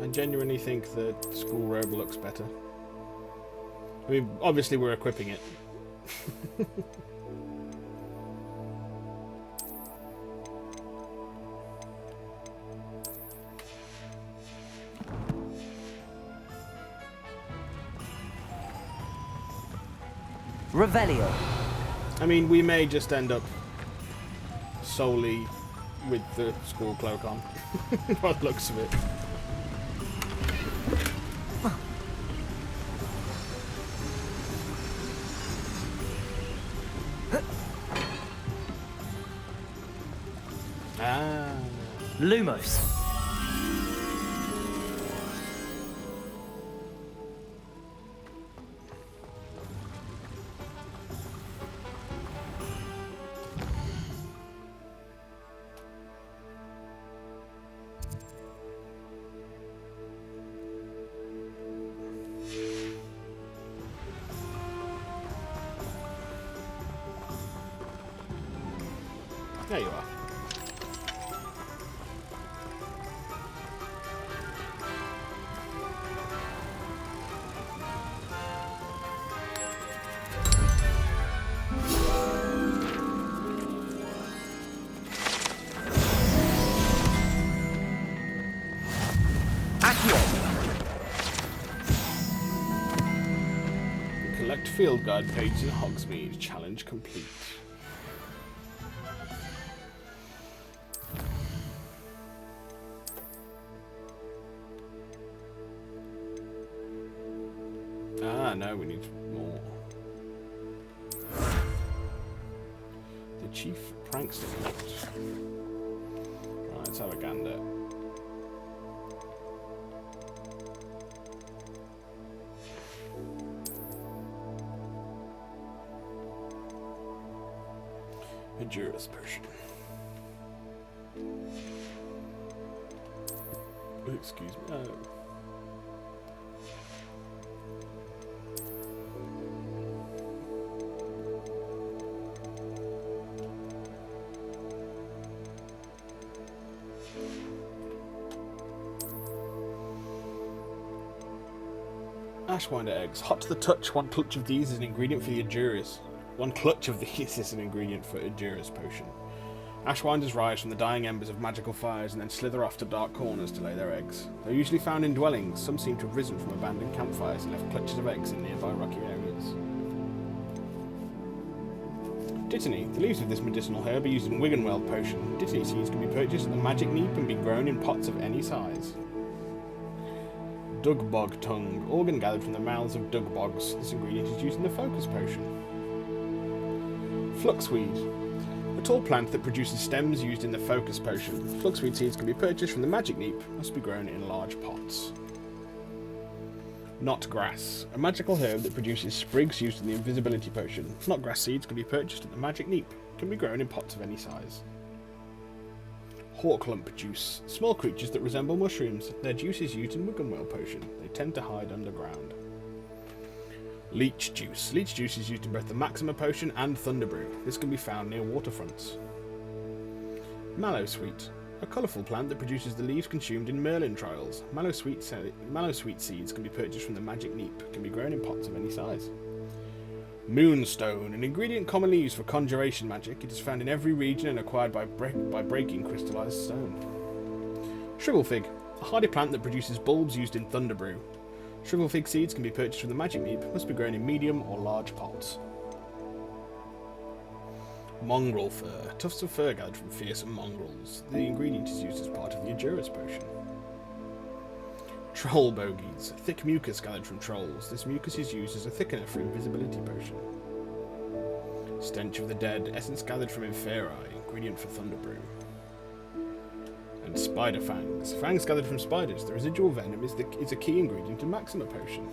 I genuinely think the school robe looks better. I mean, obviously we're equipping it. Revelio. I mean, we may just end up solely with the school cloak on. By the looks of it. Ah. Lumos. There you are. field guide pages in Hogsmeade. Challenge complete. Ah, no, we need more. The Chief Prankster. Right, let's have a gander. A Juris potion. Excuse me. Oh. Ashwinder eggs. Hot to the touch. One clutch of these is an ingredient for the Adjuris. One clutch of these is an ingredient for Adjuris potion. Ashwinders rise from the dying embers of magical fires and then slither off to dark corners to lay their eggs. They're usually found in dwellings. Some seem to have risen from abandoned campfires and left clutches of eggs in nearby rocky areas. Dittany. The leaves of this medicinal herb are used in Wiggenweld potion. Dittany seeds can be purchased at the Magic Neep and be grown in pots of any size. Dugbog tongue. Organ gathered from the mouths of dugbogs. This ingredient is used in the focus potion. Fluxweed. A tall plant that produces stems used in the focus potion. Fluxweed seeds can be purchased from the Magic Neep. Must be grown in large pots. Knotgrass. A magical herb that produces sprigs used in the invisibility potion. Knotgrass seeds can be purchased at the Magic Neep. Can be grown in pots of any size. Hawklump juice. Small creatures that resemble mushrooms. Their juice is used in Wiggenweld potion. They tend to hide underground. Leech juice. Leech juice is used in both the Maxima potion and Thunderbrew. This can be found near waterfronts. Mallowsweet. A colourful plant that produces the leaves consumed in Merlin trials. Mallowsweet seeds can be purchased from the Magic Neep. Can be grown in pots of any size. Moonstone, an ingredient commonly used for conjuration magic. It is found in every region and acquired by breaking crystallized stone. Shrigglefig, a hardy plant that produces bulbs used in Thunderbrew. Shrigglefig seeds can be purchased from the Magic Neep. Must be grown in medium or large pots. Mongrel fur, tufts of fur gathered from fearsome mongrels. The ingredient is used as part of the Adjuris potion. Troll bogies, thick mucus gathered from trolls. This mucus is used as a thickener for invisibility potion. Stench of the dead, essence gathered from inferi, ingredient for Thunderbrew. And spider fangs, fangs gathered from spiders. The residual venom is a key ingredient in Maxima potion.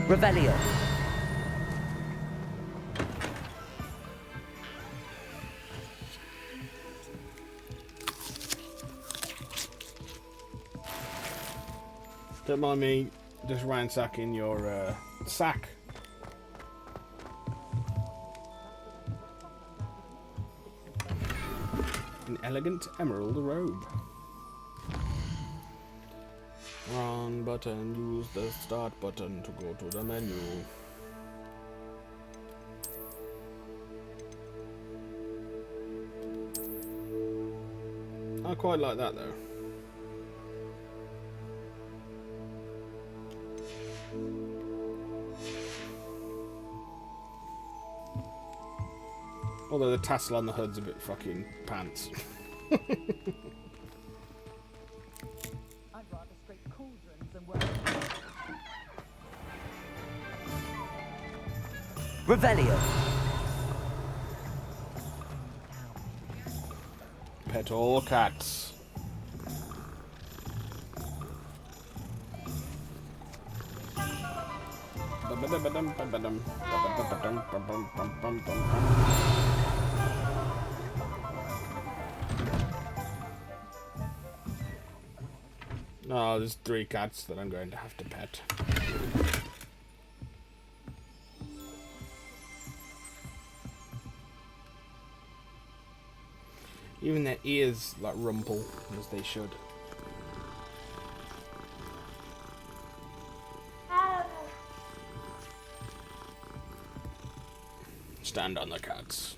Revelio. Don't mind me just ransacking your sack. An elegant emerald robe. Wrong button, use the start button to go to the menu. I quite like that though. Although the tassel on the hood's a bit fucking pants. I'd rather scrape cauldrons than work. Revelio. Pet all cats. Oh, there's 3 cats that I'm going to have to pet. Even their ears like rumple as they should. Stand on the cats.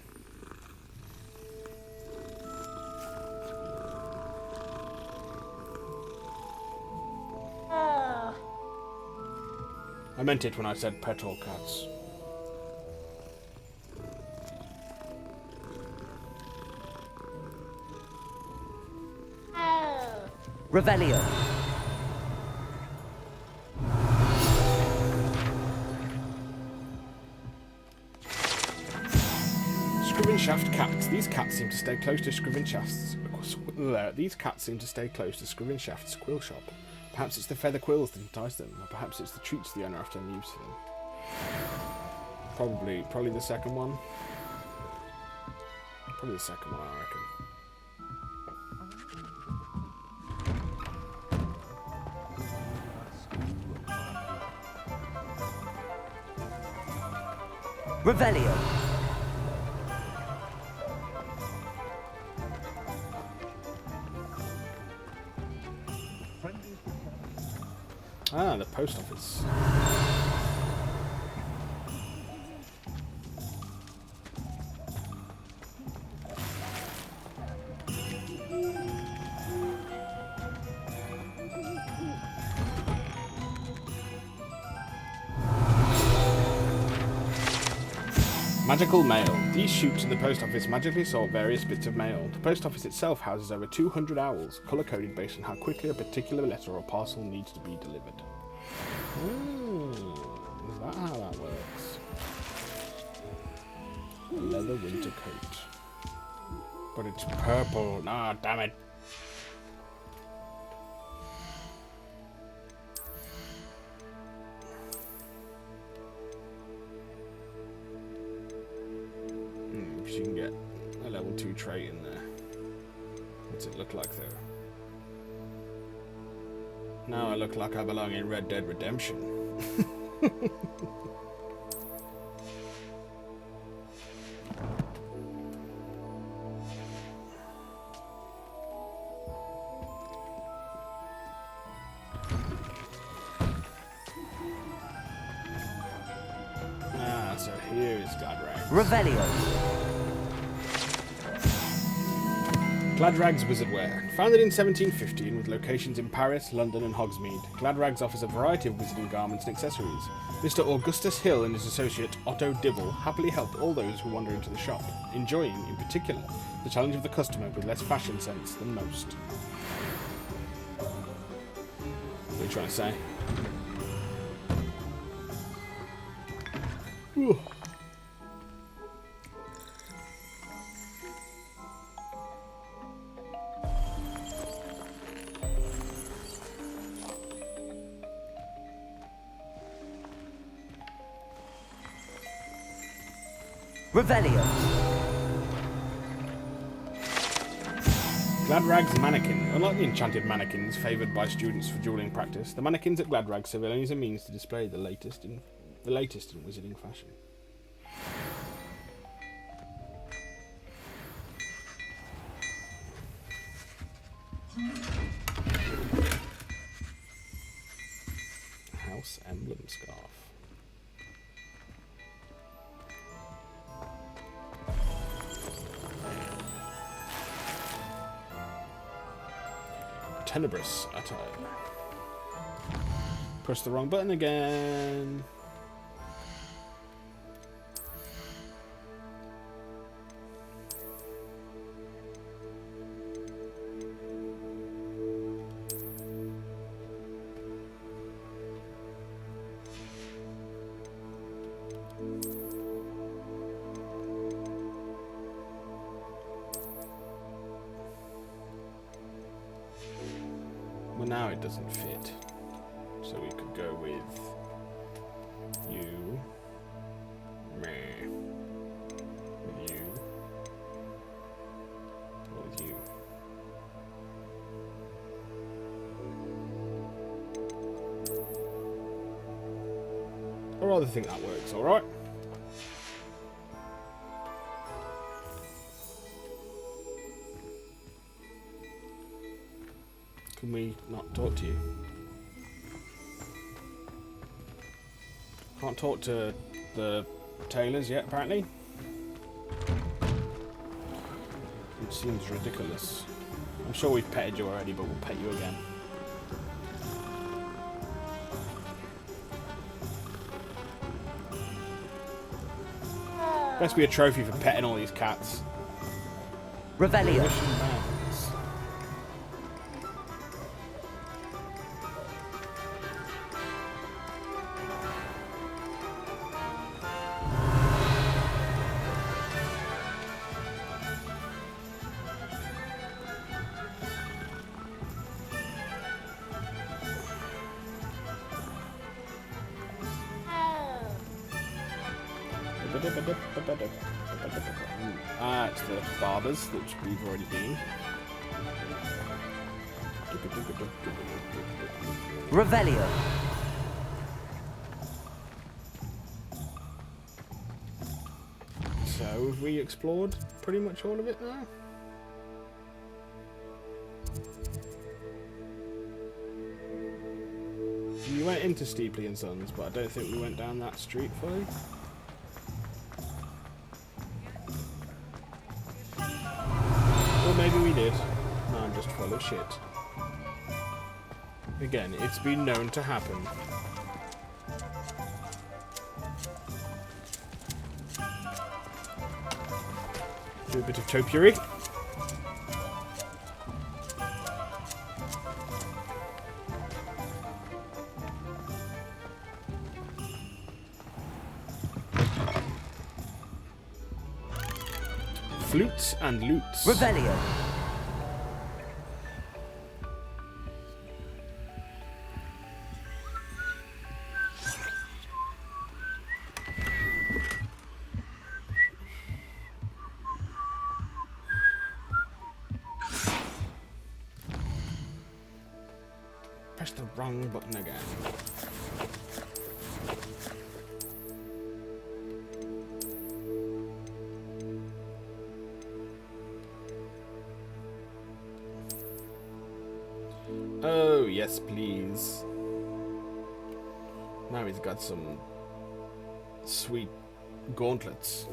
I meant it when I said pet all cats. Revelio. Scriven shaft cats. These cats seem to stay close to Scriven shafts. These cats seem to stay close to Scriven shaft's quill shop. Perhaps it's the feather quills that entice them, or perhaps it's the treats the owner often leaves for them. Probably the second one. Probably the second one, I reckon. Revelio. Ah, the post office. Magical mail. These chutes in the post office magically sort various bits of mail. The post office itself houses over 200 owls, colour-coded based on how quickly a particular letter or parcel needs to be delivered. Is that how that works? A leather winter coat. But it's purple. Nah, damn it. If you can get a level 2 trait in there. What's it look like though? Now I look like I belong in Red Dead Redemption. Ah, so here is Gladrags. Revelio. Gladrags Wizardwear. Founded in 1715 with locations in Paris, London and Hogsmeade, Gladrags offers a variety of wizarding garments and accessories. Mr. Augustus Hill and his associate Otto Dibble happily help all those who wander into the shop, enjoying, in particular, the challenge of the customer with less fashion sense than most. What are you trying to say? Ooh. Revelio. Gladrag's mannequin. Unlike the enchanted mannequins favoured by students for dueling practice, the mannequins at Gladrag serve only as a means to display the latest in wizarding fashion. House emblem scarf. Tenebrous attire. Press the wrong button again. Well, now it doesn't fit. So we could go with you, meh, with you, or with you. I rather think that works, alright? Can we not talk to you? Can't talk to the tailors yet, apparently. Which seems ridiculous. I'm sure we've petted you already, but we'll pet you again. Best be a trophy for petting all these cats. Revelio. Mission bands. It's the barbers, which we've already been. Revelio. So, have we explored pretty much all of it now? We went into Steepley and Sons, but I don't think we went down that street fully. Or maybe we did. No, I'm just full of shit. Again, it's been known to happen. Do a bit of topiary. Flutes and loots. Revelio. Press the wrong button again. Oh, yes, please. Now he's got some sweet gauntlets.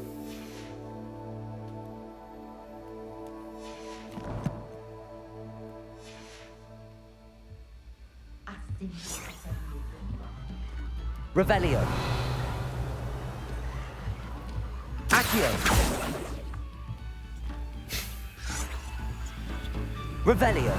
Revelio. Accio. Revelio.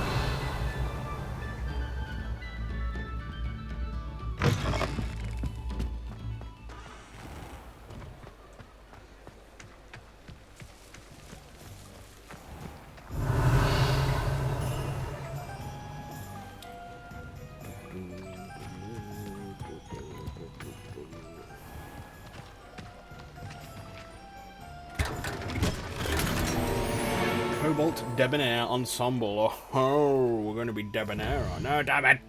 Cobalt Debonair Ensemble. Oh, we're going to be debonair. Oh, no, damn it.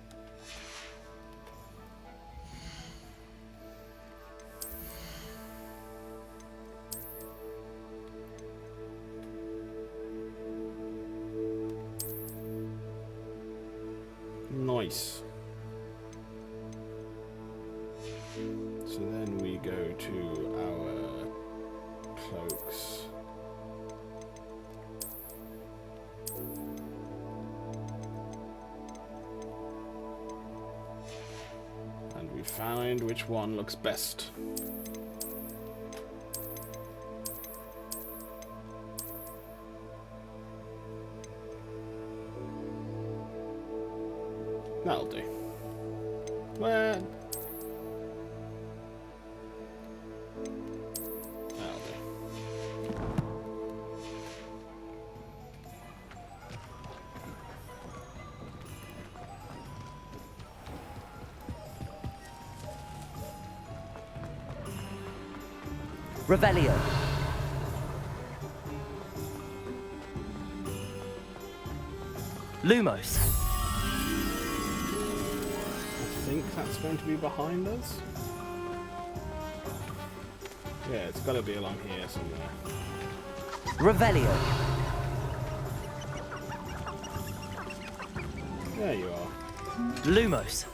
Nice. So then we go to our cloaks. And we find which one looks best. That'll do. Well, that'll do. Revelio. Lumos. I think that's going to be behind us. Yeah, it's gotta be along here somewhere. Revelio. There you are. Lumos.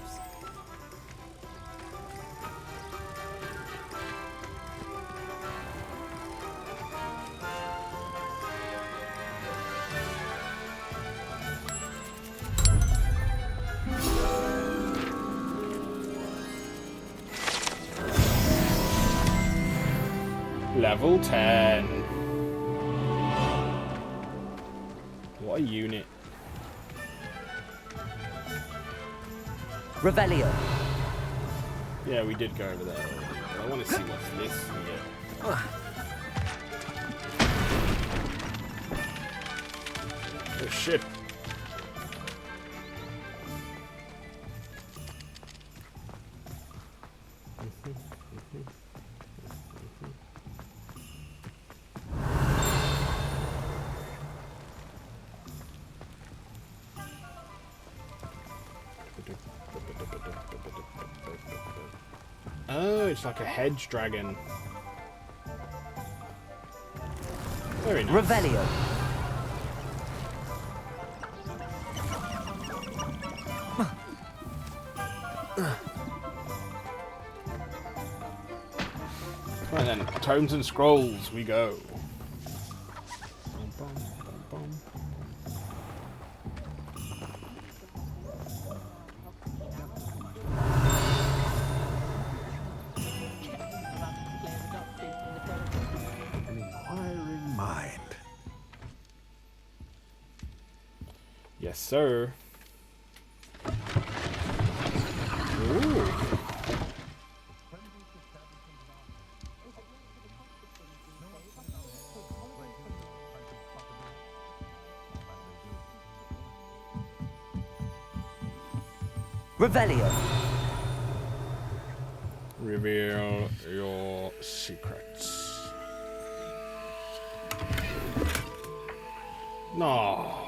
Level 10. What a unit. Revelio. Yeah, we did go over there. But I want to see what's this here. Oh shit. Oh, it's like a hedge dragon. Very nice. Revelio. Right then, tomes and scrolls, we go. An inquiring mind. Yes, sir. Ooh. Revelio. Reveal your secrets. No.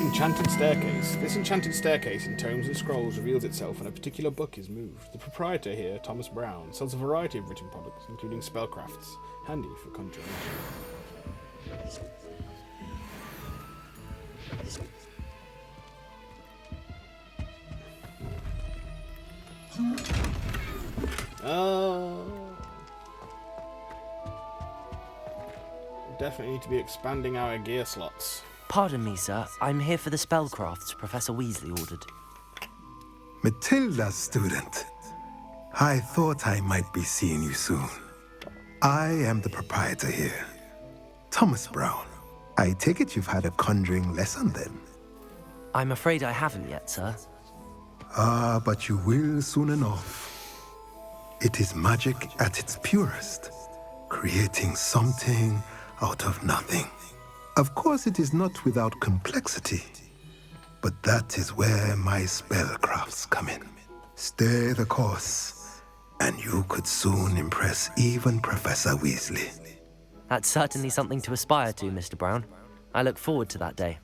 Enchanted staircase. This enchanted staircase in tomes and scrolls reveals itself when a particular book is moved. The proprietor here, Thomas Brown, sells a variety of written products, including spellcrafts, handy for conjuring. Definitely need to be expanding our gear slots. Pardon me, sir. I'm here for the spellcrafts Professor Weasley ordered. Matilda's student. I thought I might be seeing you soon. I am the proprietor here, Thomas Brown. I take it you've had a conjuring lesson then? I'm afraid I haven't yet, sir. Ah, but you will soon enough. It is magic at its purest, creating something out of nothing. Of course, it is not without complexity, but that is where my spellcrafts come in. Stay the course, and you could soon impress even Professor Weasley. That's certainly something to aspire to, Mr. Brown. I look forward to that day.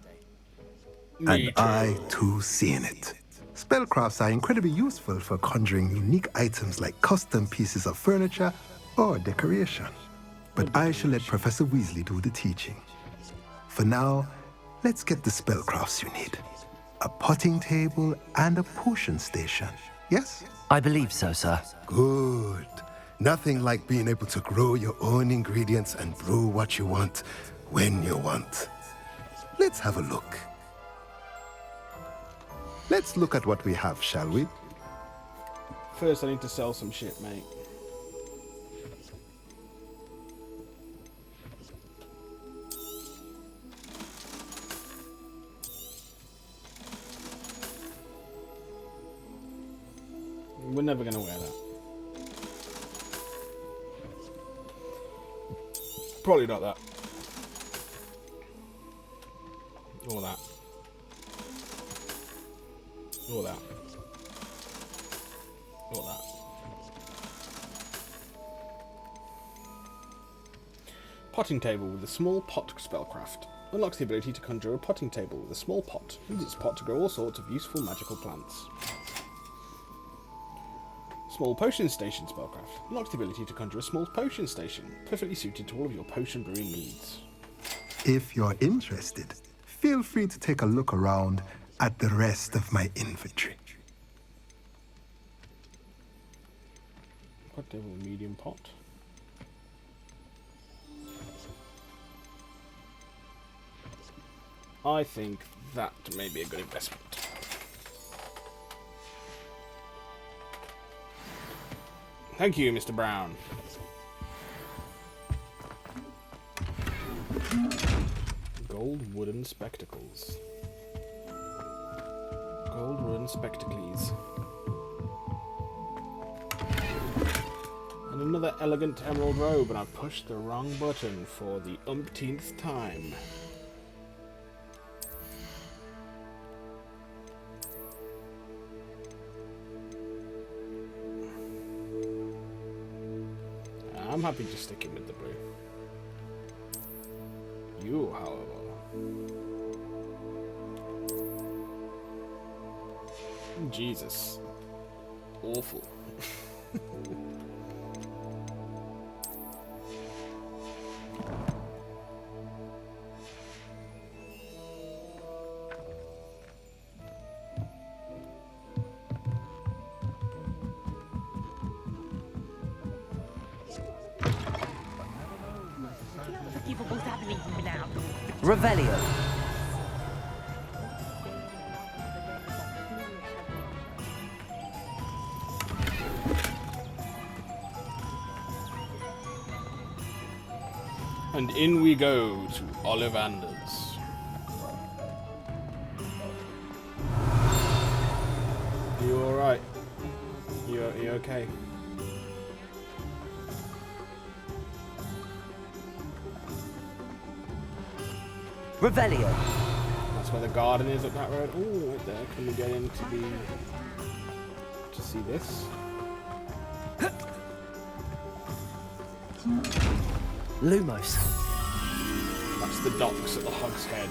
And I, too, seeing it. Spellcrafts are incredibly useful for conjuring unique items like custom pieces of furniture or decoration. But I shall let Professor Weasley do the teaching. For now, let's get the spellcrafts you need. A potting table and a potion station, yes? I believe so, sir. Good. Nothing like being able to grow your own ingredients and brew what you want when you want. Let's have a look. Let's look at what we have, shall we? First, I need to sell some shit, mate. We're never going to wear that. Probably not that. Or that. Or that. Or that. Potting table with a small pot spellcraft. Unlocks the ability to conjure a potting table with a small pot. Use its pot to grow all sorts of useful magical plants. Small potion station spellcraft. Unlocks the ability to conjure a small potion station, perfectly suited to all of your potion brewing needs. If you're interested, feel free to take a look around at the rest of my inventory. Pot table, medium pot. I think that may be a good investment. Thank you, Mr. Brown. Gold wooden spectacles. Gold wooden spectacles. And another elegant emerald robe, and I've pushed the wrong button for the umpteenth time. I'm happy just sticking with the blue. You, however... Jesus. Awful. Revelio. And in we go to Ollivander's. You alright? You okay? Revelio. That's where the garden is up that road. Oh, right there. Can we get in to see this? Lumos. That's the docks at the Hog's Head.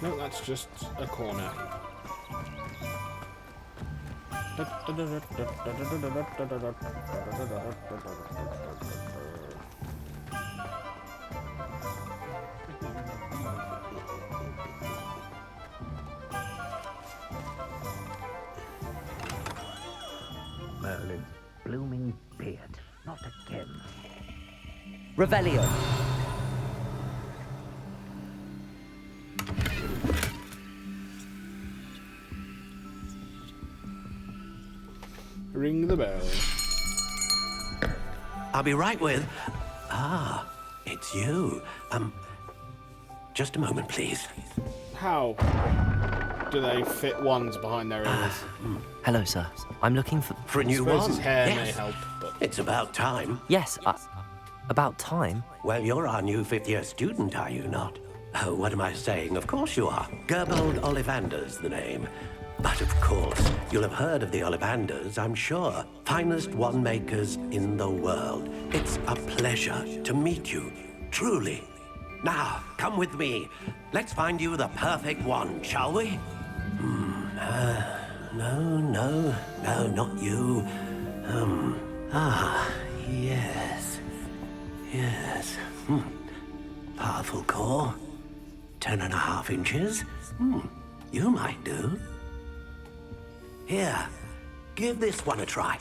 No, that's just a corner. Merlin's blooming beard. Not again. Revelio. Ring the bell. I'll be right with... Ah, it's you. Just a moment, please. How do they fit wands behind their ears? Hello, sir. I'm looking For a new suppose one? his hair Yes. may help, but... It's about time. Yes, about time. Well, you're our new fifth-year student, are you not? Oh, what am I saying? Of course you are. Gerbold Ollivander's the name. But of course, you'll have heard of the Ollivanders, I'm sure. Finest wand-makers in the world. It's a pleasure to meet you, truly. Now, come with me. Let's find you the perfect wand, shall we? No, not you. Yes. Powerful core. 10.5 inches. You might do. Here, give this one a try.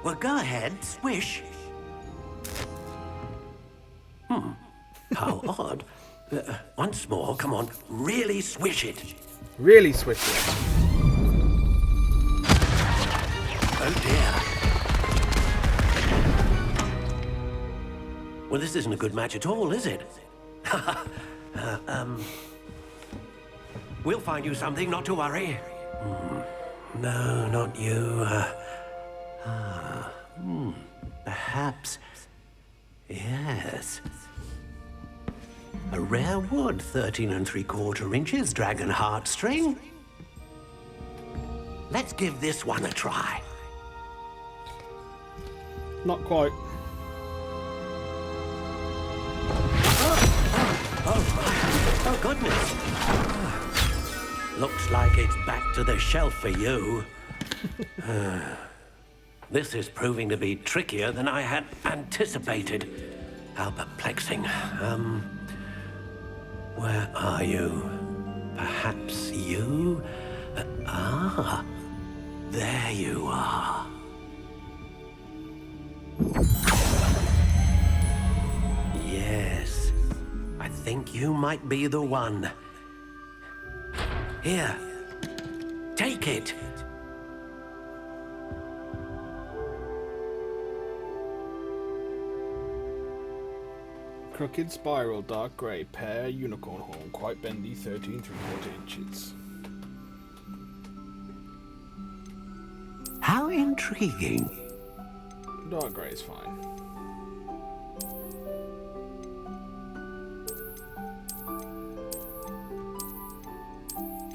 Well, go ahead, swish. How odd. Once more, come on, really swish it. Really swish it. Oh dear. Well, this isn't a good match at all, is it? We'll find you something, not to worry. No, not you. Perhaps. Yes. A rare wood, 13 3/4 inches, dragon heartstring. Let's give this one a try. Not quite. Oh, goodness. Looks like it's back to the shelf for you. This is proving to be trickier than I had anticipated. How perplexing. Where are you? Perhaps you? There you are. Yes. I think you might be the one. Here. Take it. Crooked spiral, dark grey, pear, unicorn horn, quite bendy, 13 3/4 inches. How intriguing. Dark grey is fine.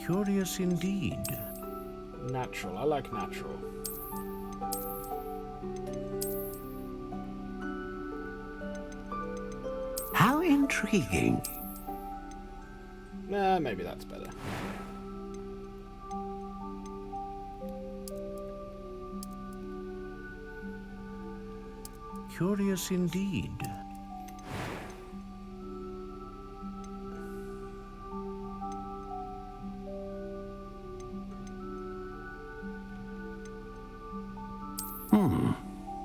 Curious indeed. Natural, I like natural. How intriguing. Nah, maybe that's better. Curious indeed.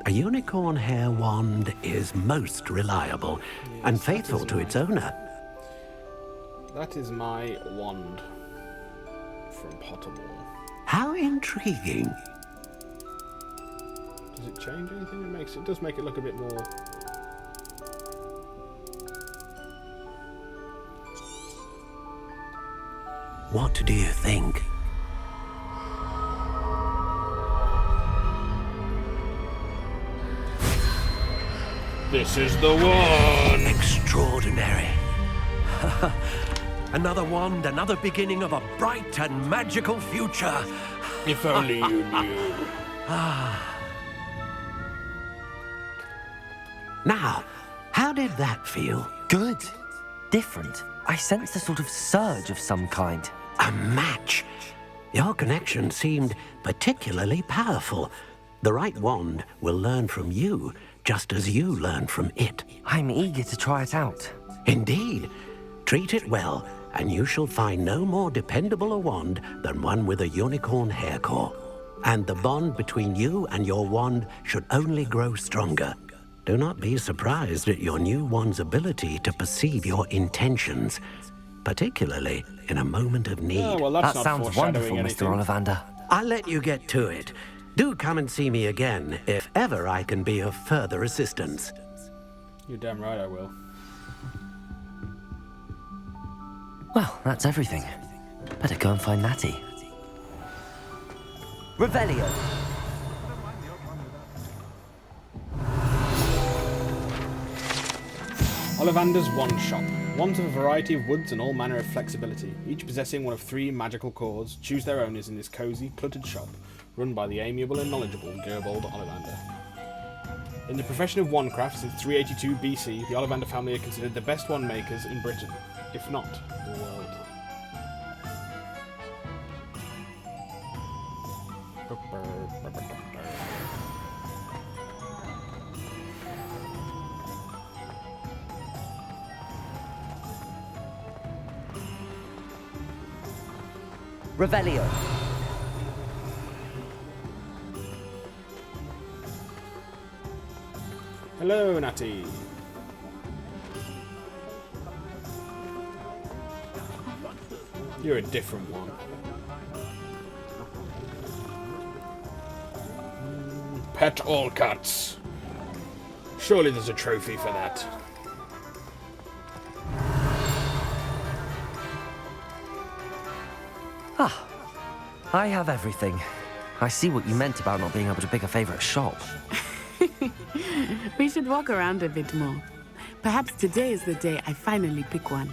A unicorn hair wand is most reliable and faithful to its owner. That is my wand from Pottermore. How intriguing. Does it change anything? It does make it look a bit more. What do you think? This is the one! Extraordinary. Another wand, another beginning of a bright and magical future. If only you knew. Now, how did that feel? Good. Different. I sensed a sort of surge of some kind. A match. Your connection seemed particularly powerful. The right wand will learn from you, just as you learn from it. I'm eager to try it out. Indeed. Treat it well, and you shall find no more dependable a wand than one with a unicorn hair core. And the bond between you and your wand should only grow stronger. Do not be surprised at your new wand's ability to perceive your intentions, particularly in a moment of need. Oh, well, that's that not sounds wonderful, anything. Mr. Ollivander. I'll let you get to it. Do come and see me again if ever I can be of further assistance. You're damn right I will. Well, that's everything. Better go and find Natty. Revelio. Ollivander's Wand Shop. Wands of a variety of woods and all manner of flexibility, each possessing one of 3 magical cores, choose their owners in this cosy, cluttered shop, run by the amiable and knowledgeable Gerbold Ollivander. In the profession of wandcraft since 382 BC, the Ollivander family are considered the best wand makers in Britain, if not the world. Revelio. Hello, Natty. You're a different one. Pet all cats. Surely there's a trophy for that. Ah, I have everything. I see what you meant about not being able to pick a favorite shop. We should walk around a bit more. Perhaps today is the day I finally pick one.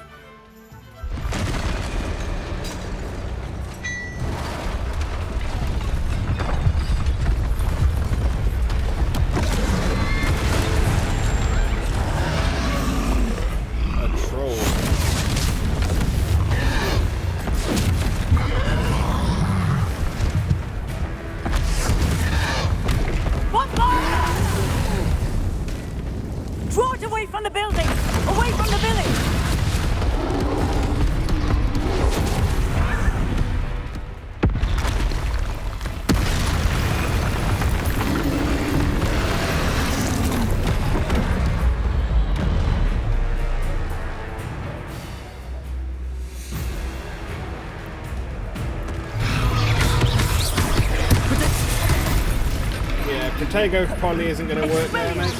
Protego probably isn't going to work there, mate.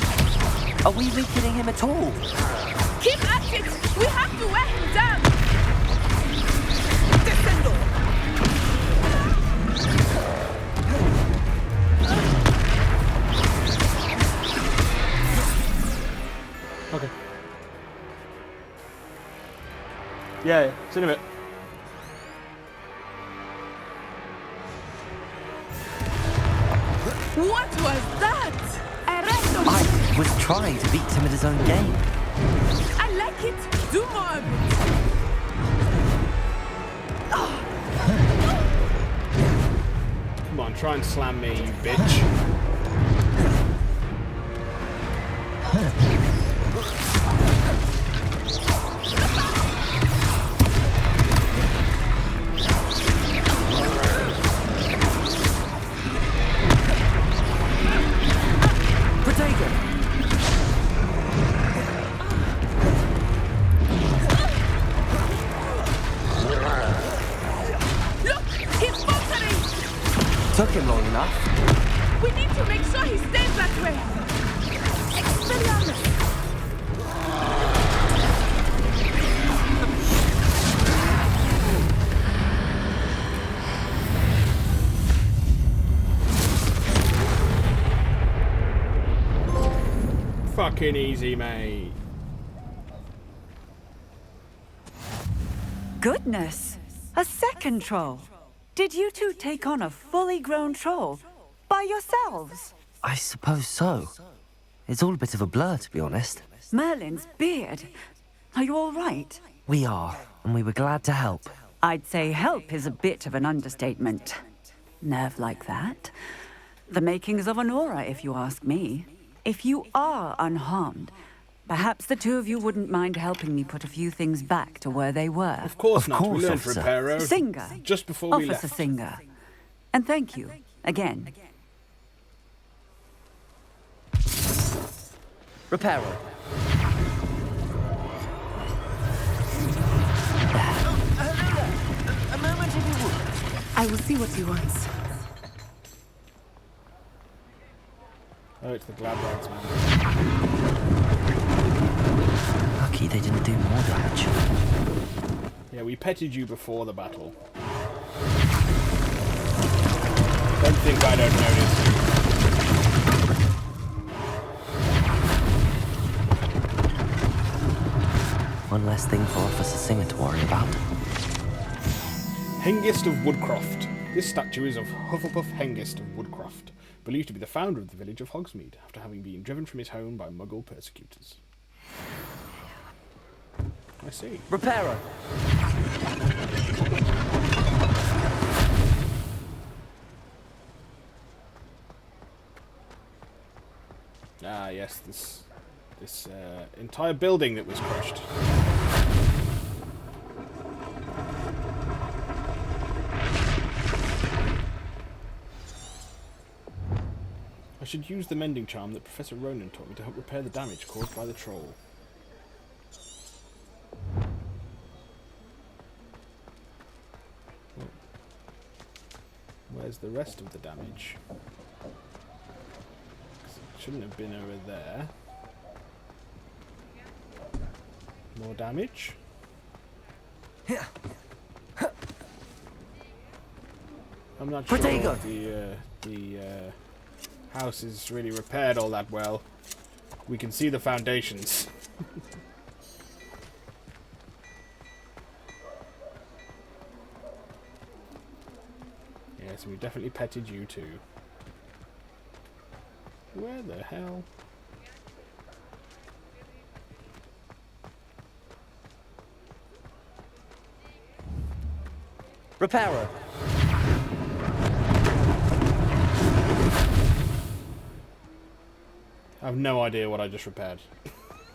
Are we weakening him at all? Keep at it! We have to wear him down! Descendo! Okay. Yeah, see you in a bit. What was that? I was trying to beat him at his own game. I like it. Do more of it. Come on, try and slam me, you bitch. Took him long enough. We need to make sure he stays that way. Expelliarmus. Fucking easy, mate. Goodness, a second troll. Did you two take on a fully grown troll by yourselves? I suppose so. It's all a bit of a blur, to be honest. Merlin's beard. Are you all right? We are, and we were glad to help. I'd say help is a bit of an understatement. Nerve like that. The makings of an aura, if you ask me. If you are unharmed, perhaps the two of you wouldn't mind helping me put a few things back to where they were. Of course not. We learned Reparo Singer. just before we Officer left. Singer. And thank you, again. Reparo. A moment if you would. I will see what he wants. Oh, it's the glad rags, man. Lucky they didn't do more damage. Yeah, we petted you before the battle. Don't think I don't notice. One less thing for Officer Singer to worry about. Hengist of Woodcroft. This statue is of Hufflepuff Hengist of Woodcroft, believed to be the founder of the village of Hogsmeade, after having been driven from his home by Muggle persecutors. I see. Reparo. Ah, yes, this entire building that was crushed. I I should use the mending charm that Professor Ronan taught me to help repair the damage caused by the troll. Oh. Where's the rest of the damage? It shouldn't have been over there. More damage? I'm not sure the house is really repaired all that well. We can see the foundations. Yes, we definitely petted you too. Where the hell? Repairer. I have no idea what I just repaired.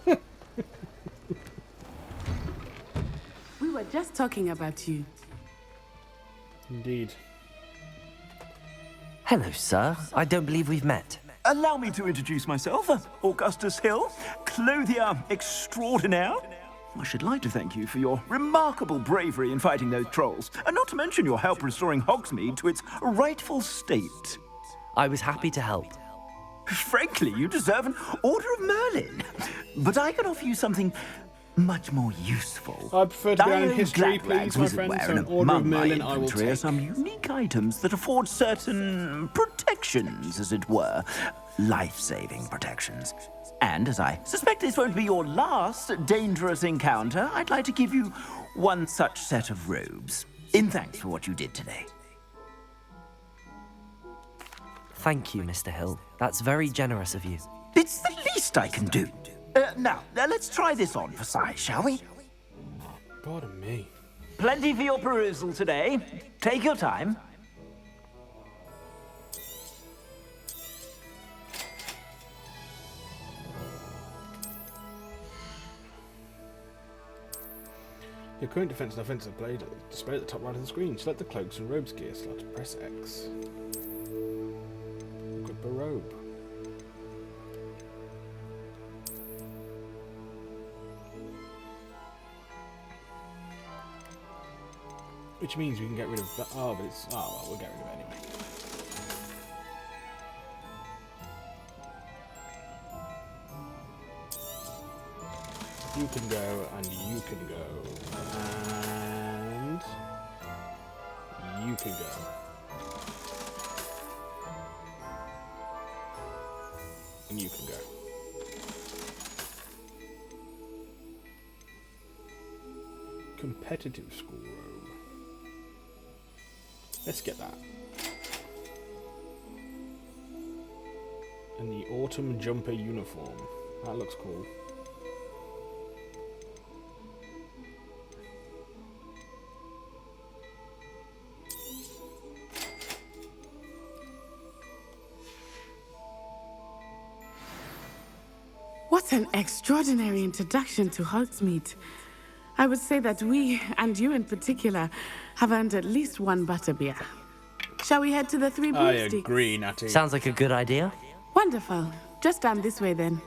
We were just talking about you. Indeed. Hello, sir. I don't believe we've met. Allow me to introduce myself. Augustus Hill, clothier extraordinaire. I should like to thank you for your remarkable bravery in fighting those trolls, and not to mention your help restoring Hogsmeade to its rightful state. I was happy to help. Frankly, you deserve an Order of Merlin. But I can offer you something much more useful. I prefer to go in history, please, my friend. So an Order of Merlin I will take. Are some unique items that afford certain protections, as it were. Life-saving protections. And as I suspect this won't be your last dangerous encounter, I'd like to give you one such set of robes, in thanks for what you did today. Thank you, Mr. Hill. That's very generous of you. It's the least I can do. Now, let's try this on for size, shall we? Pardon me. Plenty for your perusal today. Take your time. Your current defense and offensive blade are displayed at the top right of the screen. Select the cloaks and robes gear slot. Press X. Equip a robe. Which means we can get rid of that. Oh, but it's. Oh, well, we'll get rid of it anyway. You can go, and you can go. And you can go. And you can go. Competitive school robe. Let's get that. And the autumn jumper uniform. That looks cool. What an extraordinary introduction to Hogsmeade. I would say that we, and you in particular, have earned at least one butterbeer. Shall we head to the Three Broomsticks? I agree, Natty. Sounds like a good idea. Wonderful. Just down this way then.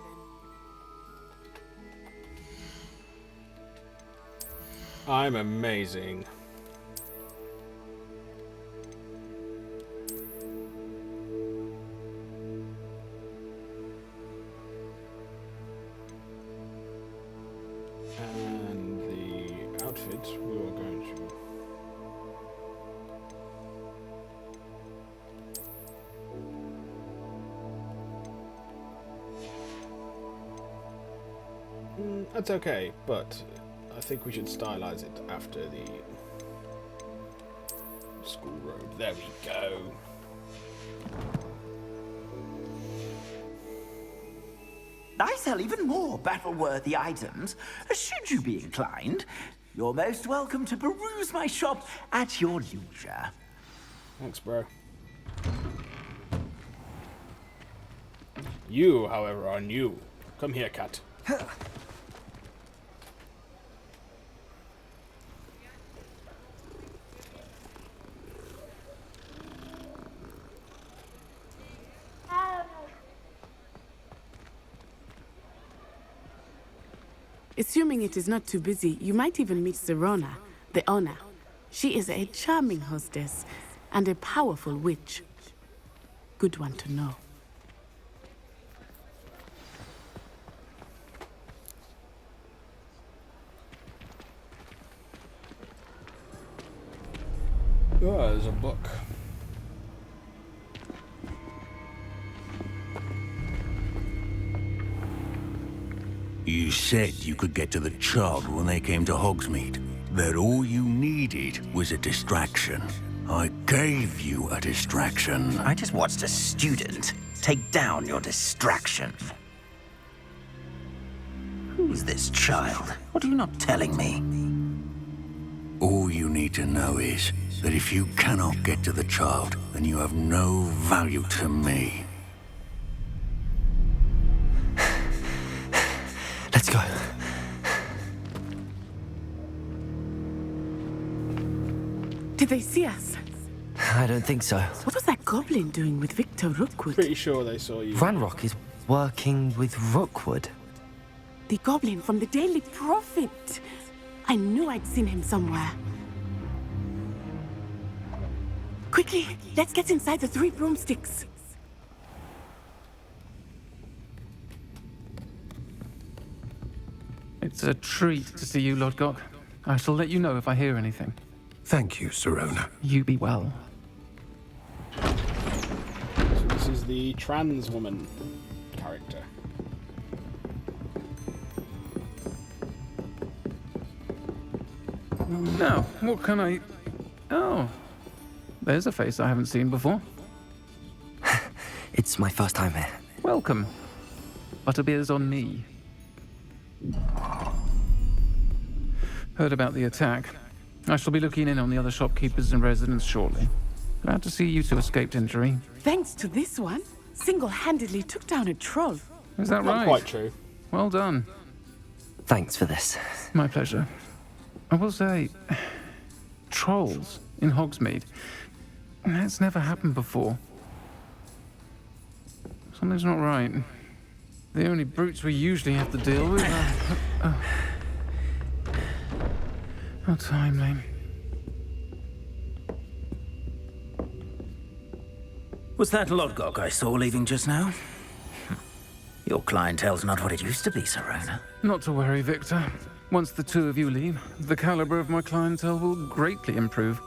I'm amazing. And the outfit we are going to. That's okay, but I think we should stylize it after the school robe. There we go. I sell even more battle-worthy items. Should you be inclined, you're most welcome to peruse my shop at your leisure. Thanks, bro. You, however, are new. Come here, cat. Assuming it is not too busy, you might even meet Sirona, the owner. She is a charming hostess and a powerful witch. Good one to know. Oh, there's a book. You said you could get to the child when they came to Hogsmeade. That all you needed was a distraction. I gave you a distraction. I just watched a student take down your distraction. Who's this child? What are you not telling me? All you need to know is that if you cannot get to the child, then you have no value to me. Let's go. Did they see us? I don't think so. What was that goblin doing with Victor Rookwood? Pretty sure they saw you. Ranrock is working with Rookwood. The goblin from the Daily Prophet. I knew I'd seen him somewhere. Quickly, let's get inside the 3 broomsticks. It's a treat to see you, Lord Gok. I shall let you know if I hear anything. Thank you, Sirona. You be well. So this is the trans woman character. Now, what can I... Oh, there's a face I haven't seen before. It's my first time here. Welcome. Butterbeer's on me. Heard about the attack. I shall be looking in on the other shopkeepers and residents shortly. Glad to see you two escaped injury. Thanks to this one, single-handedly took down a troll. Is that Not right? quite true. Well done. Thanks for this. My pleasure. I will say, trolls in Hogsmeade. That's never happened before. Something's not right. The only brutes we usually have to deal with are... How timely. Was that Lodgok I saw leaving just now? Your clientele's not what it used to be, Sirona. Not to worry, Victor. Once the two of you leave, the caliber of my clientele will greatly improve.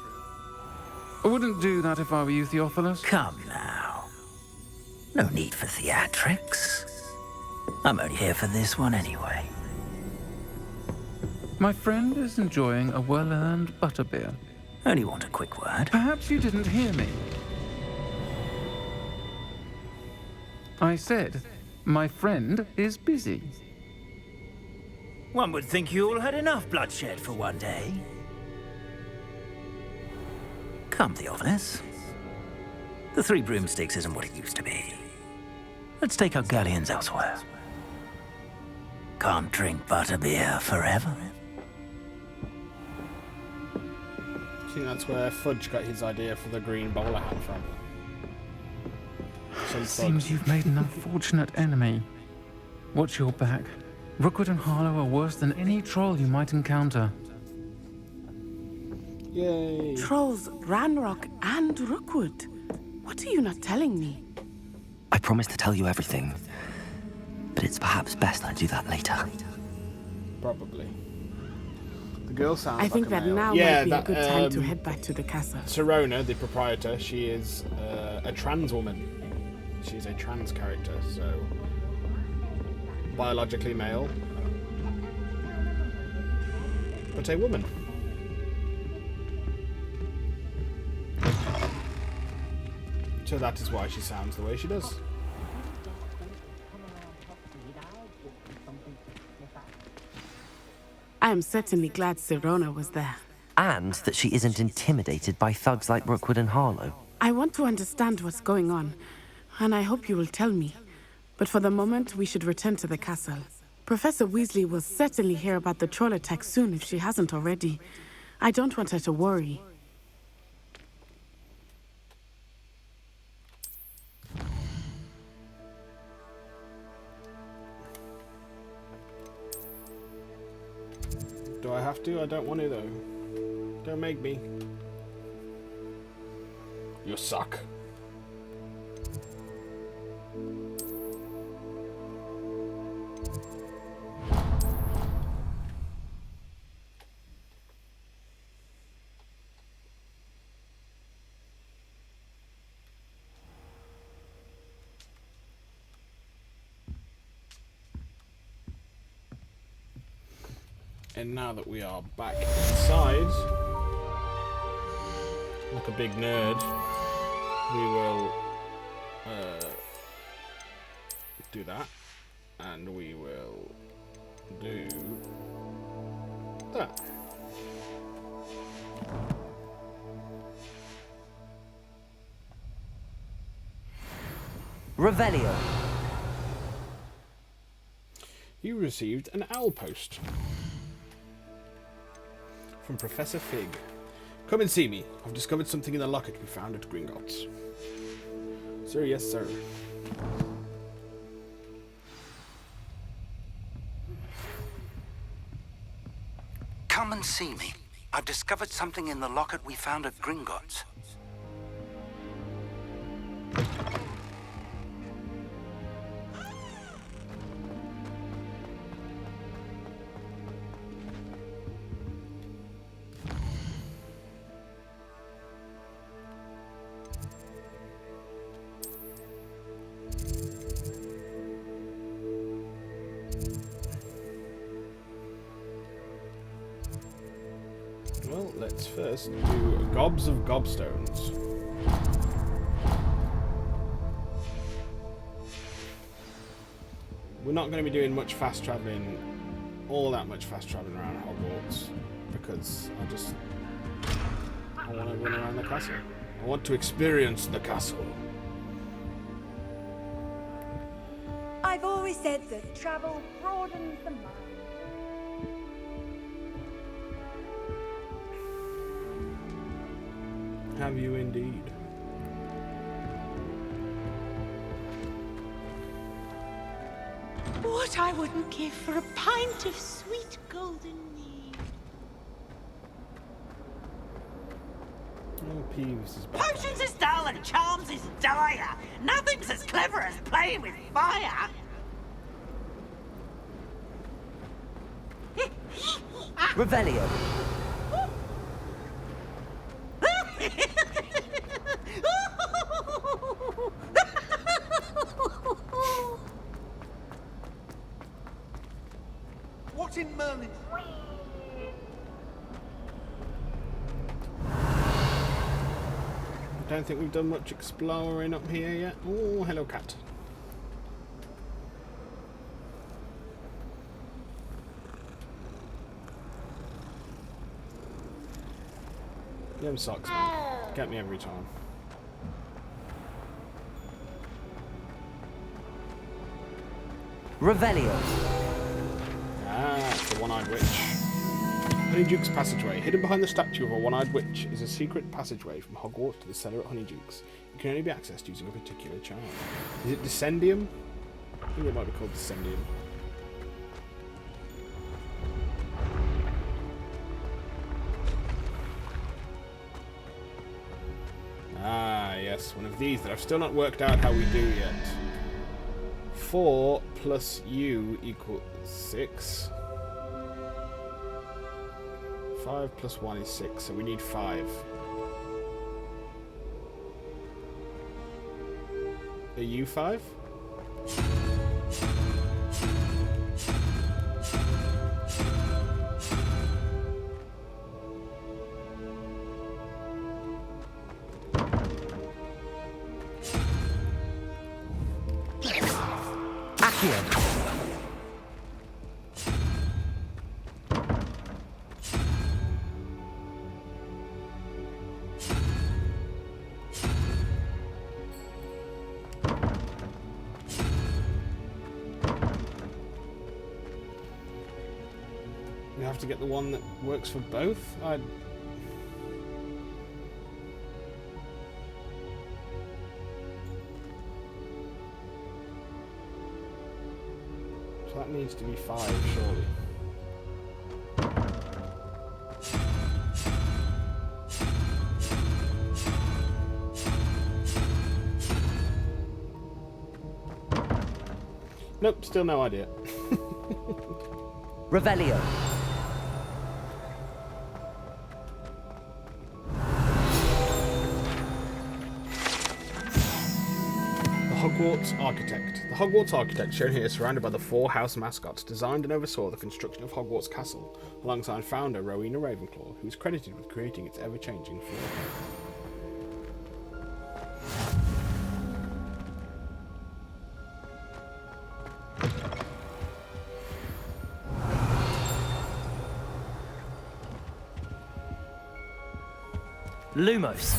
I wouldn't do that if I were you, Theophilus. Come now. No need for theatrics. I'm only here for this one anyway. My friend is enjoying a well-earned butterbeer. Only want a quick word. Perhaps you didn't hear me. I said, my friend is busy. One would think you all had enough bloodshed for one day. Come, Theophilus. The 3 broomsticks isn't what it used to be. Let's take our galleons elsewhere. Can't drink butterbeer forever. I think that's where Fudge got his idea for the green bowler hat from. Seems you've made an unfortunate enemy. Watch your back. Rookwood and Harlow are worse than any troll you might encounter. Yay. Trolls, Ranrock, and Rookwood. What are you not telling me? I promise to tell you everything, but it's perhaps best I do that later. Probably. The girl sounds I think like a that male. now Yeah, might be that, a good time to head back to the castle. Sirona, the proprietor, she is a trans woman. She's a trans character, so biologically male, but a woman. So that is why she sounds the way she does. I am certainly glad Sirona was there. And that she isn't intimidated by thugs like Rookwood and Harlow. I want to understand what's going on, and I hope you will tell me. But for the moment, we should return to the castle. Professor Weasley will certainly hear about the troll attack soon if she hasn't already. I don't want her to worry. Do I have to? I don't want to though. Don't make me. You suck. And now that we are back inside, like a big nerd, we will do that, and we will do that. Revelio. You received an owl post from Professor Fig. Come and see me. I've discovered something in the locket we found at Gringotts. Sir, yes, sir. Come and see me. I've discovered something in the locket we found at Gringotts. Well, let's first do gobs of gobstones. We're not going to be doing much fast traveling, all that much fast traveling around Hogwarts, because I want to run around the castle. I want to experience the castle. I've always said that travel broadens the mind. Have you indeed? What I wouldn't give for a pint of sweet golden mead. Oh, Peeves is back. Potions is dull and charms is dire. Nothing's as clever as playing with fire. Revelio. What in Merlin? I don't think we've done much exploring up here yet. Oh, hello, cat. Them socks, man. Get me every time. Revelio. Ah, it's the one-eyed witch. Honeyduke's Passageway. Hidden behind the statue of a one-eyed witch is a secret passageway from Hogwarts to the cellar at Honeyduke's. It can only be accessed using a particular charm. Is it Descendium? I think it might be called Descendium. Ah, yes, one of these that I've still not worked out how we do yet. 4 plus U equals 6. 5 plus 1 is 6, so we need 5. Are you 5? We have to get the one that works for both? So that needs to be 5, surely. Nope, still no idea. Revelio. Hogwarts Architect. The Hogwarts Architect, shown here, surrounded by the 4 house mascots, designed and oversaw the construction of Hogwarts Castle, alongside founder Rowena Ravenclaw, who is credited with creating its ever-changing floor. Lumos.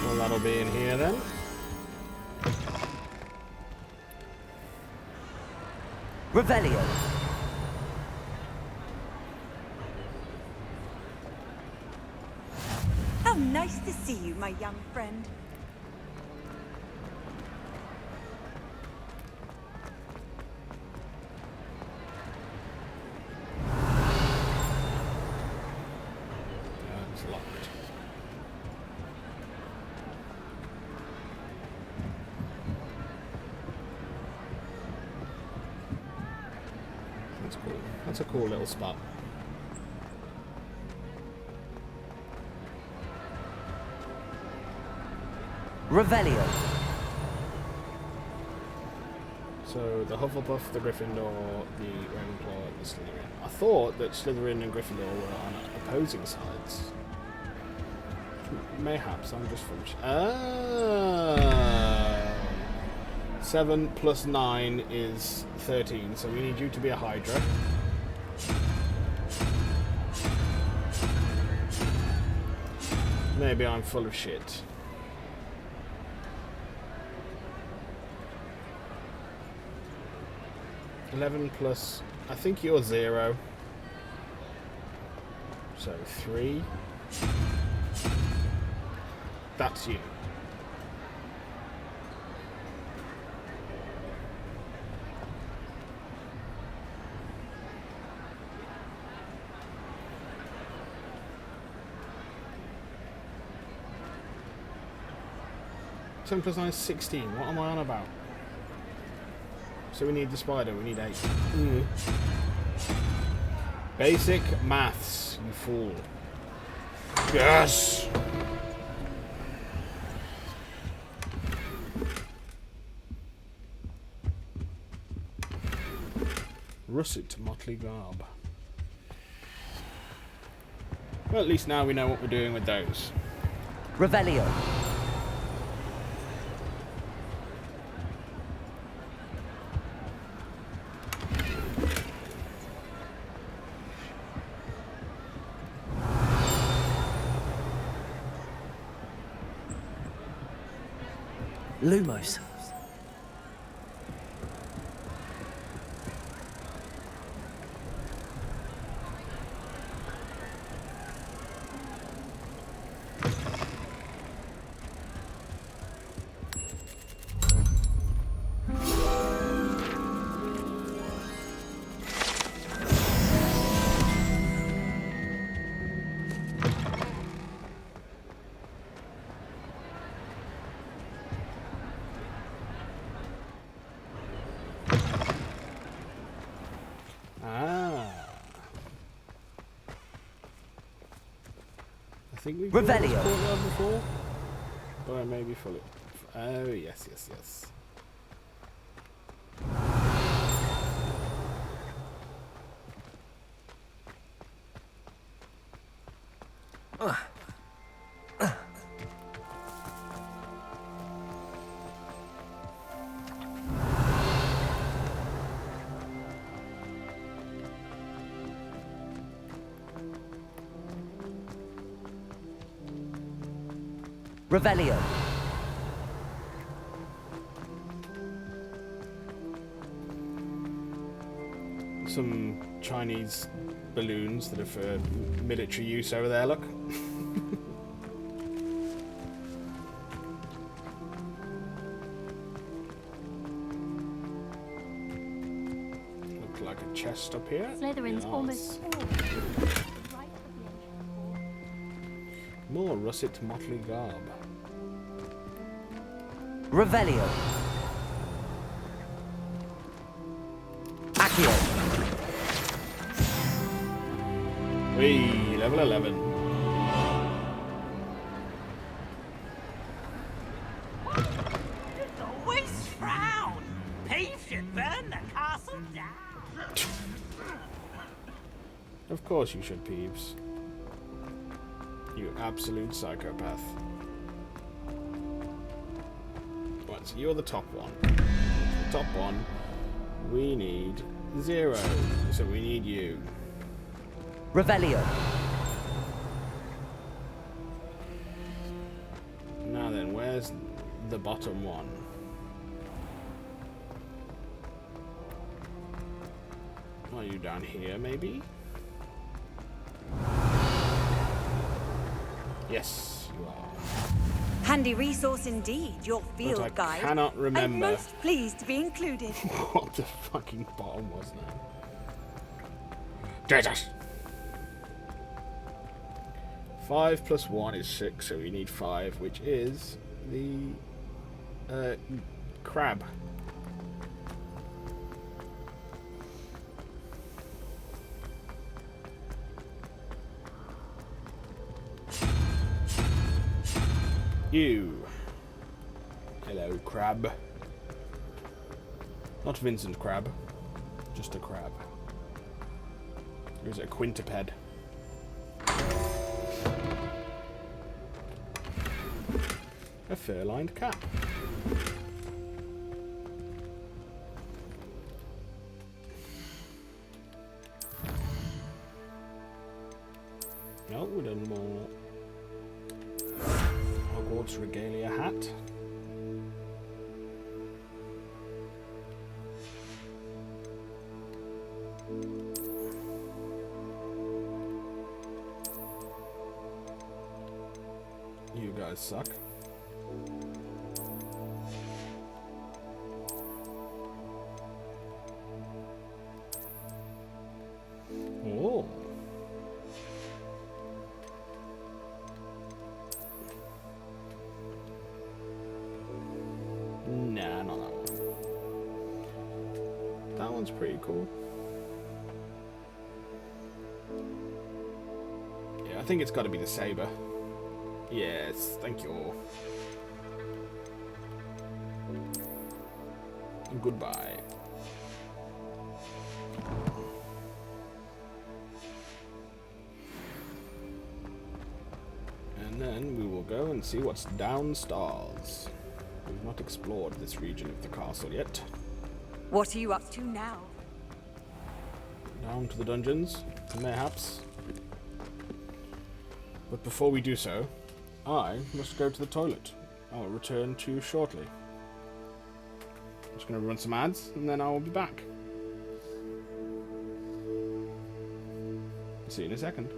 Well, that'll be in here then. Revelio. How nice to see you, my young friend. It's locked. That's cool. That's a cool little spot. Revelio. So the Hufflepuff, the Gryffindor, the Ravenclaw, and the Slytherin. I thought that Slytherin and Gryffindor were on opposing sides. Mayhaps, I'm just foolish. 7 plus 9 is 13, so we need you to be a Hydra. Maybe I'm full of shit. $11 plus, I think you're 0. So 3. That's you. Ten plus 9 is 16. What am I on about? So we need the spider. We need 8. Basic maths, you fool. Yes! Russet motley garb. Well, at least now we know what we're doing with those. Revelio. Lumos. I think we've Revelio. before, but I may be fully. Oh yes, yes, yes. Revelio. Some Chinese balloons that are for military use over there, look. Look like a chest up here. Slytherin's Yes. almost full. More russet motley garb. Revelio. Accio. Whee, level 11. Always frown. Peeves should burn the castle down. Of course you should, Peeves. You absolute psychopath. Right, so you're the top one. The top one. We need 0. So we need you. Revelio. Now then, where's the bottom one? Are you down here, maybe? Yes, you are. Handy resource indeed, your field But I guide. cannot remember. I'm most pleased to be included. What the fucking bottom was now? Jesus! 5 plus 1 is 6, so we need 5, which is the crab. You. Hello, crab. Not Vincent Crab, just a crab. Here's a quintuped. A fur-lined cap. No, we done more. Hogwarts regalia hat. You guys suck. Oh. Nah, not that one. That one's pretty cool. Yeah, I think it's got to be the saber. Yes, thank you. Goodbye. And then we will go and see what's downstairs. We've not explored this region of the castle yet. What are you up to now? Down to the dungeons, mayhaps. But before we do so, I must go to the toilet. I'll return to you shortly. I'm just going to run some ads, and then I will be back. See you in a second.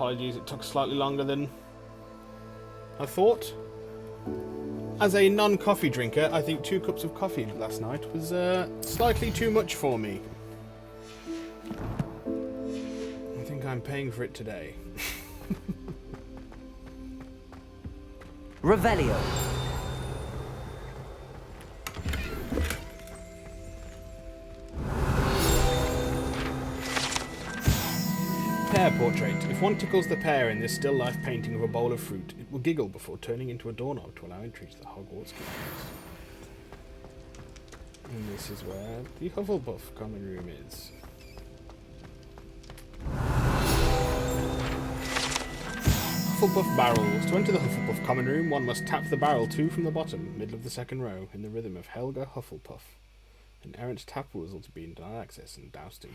Apologies, it took slightly longer than I thought. As a non-coffee drinker, I think 2 cups of coffee last night was slightly too much for me. I think I'm paying for it today. Revelio. Pear portrait. If one tickles the pear in this still life painting of a bowl of fruit, it will giggle before turning into a doorknob to allow entry to the Hogwarts grounds. And this is where the Hufflepuff common room is. Hufflepuff barrels. To enter the Hufflepuff common room, one must tap the barrel 2 from the bottom, middle of the second row, in the rhythm of Helga Hufflepuff. An errant tap will result in being denied access and doused in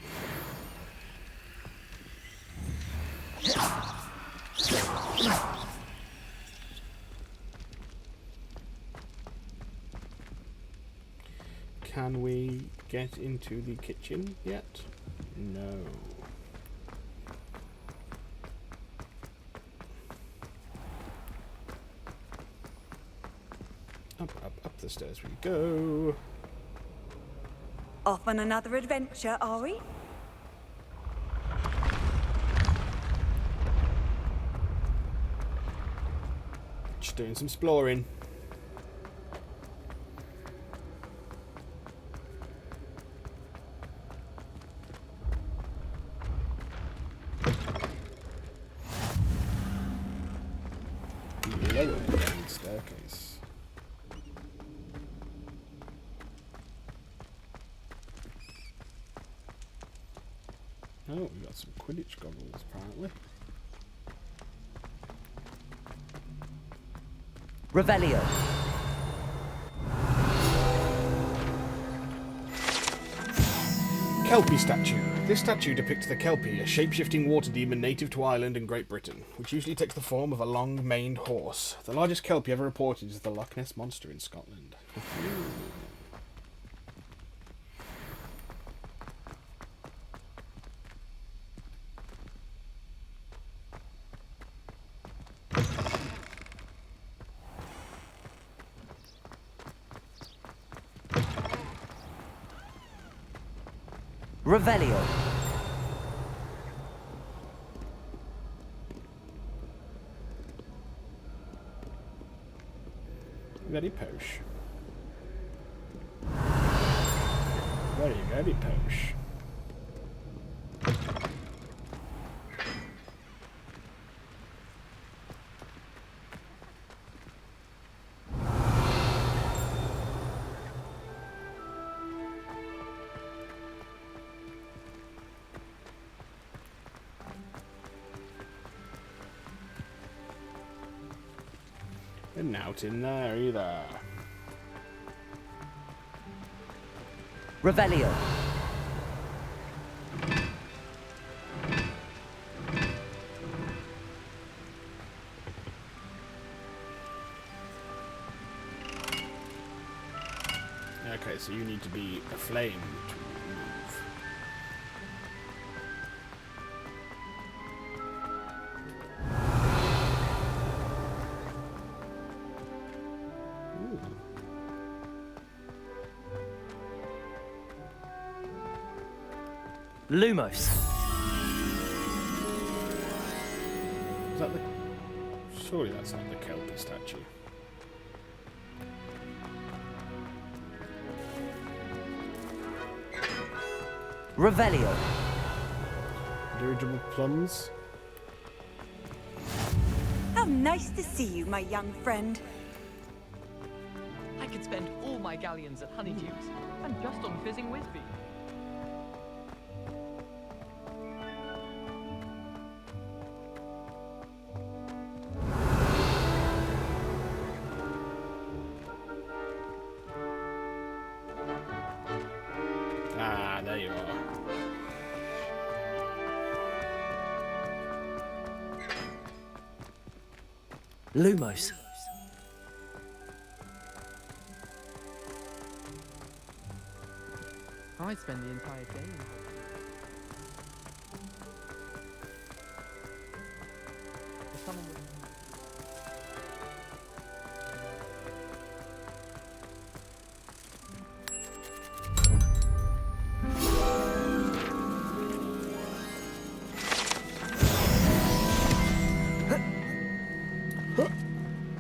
Can we get into the kitchen yet? No. Up the stairs we go. Off on another adventure, are we? Just doing some exploring. Lower down staircase. Oh, we got some Quidditch goggles apparently. Revelio. Kelpie statue. This statue depicts the Kelpie, a shape-shifting water demon native to Ireland and Great Britain, which usually takes the form of a long-maned horse. The largest Kelpie ever reported is the Loch Ness Monster in Scotland. Revelio. Very posh. Very, very posh. And out in there either. Revelio. Okay, so you need to be a flame to move. Lumos. Is that the... Surely that's not the Kelpie statue. Revelio. Dirigible plums. How nice to see you, my young friend. I could spend all my galleons at Honeydews, and just on fizzing Whitby. Ah, there you are. Lumos. I'd spend the entire day in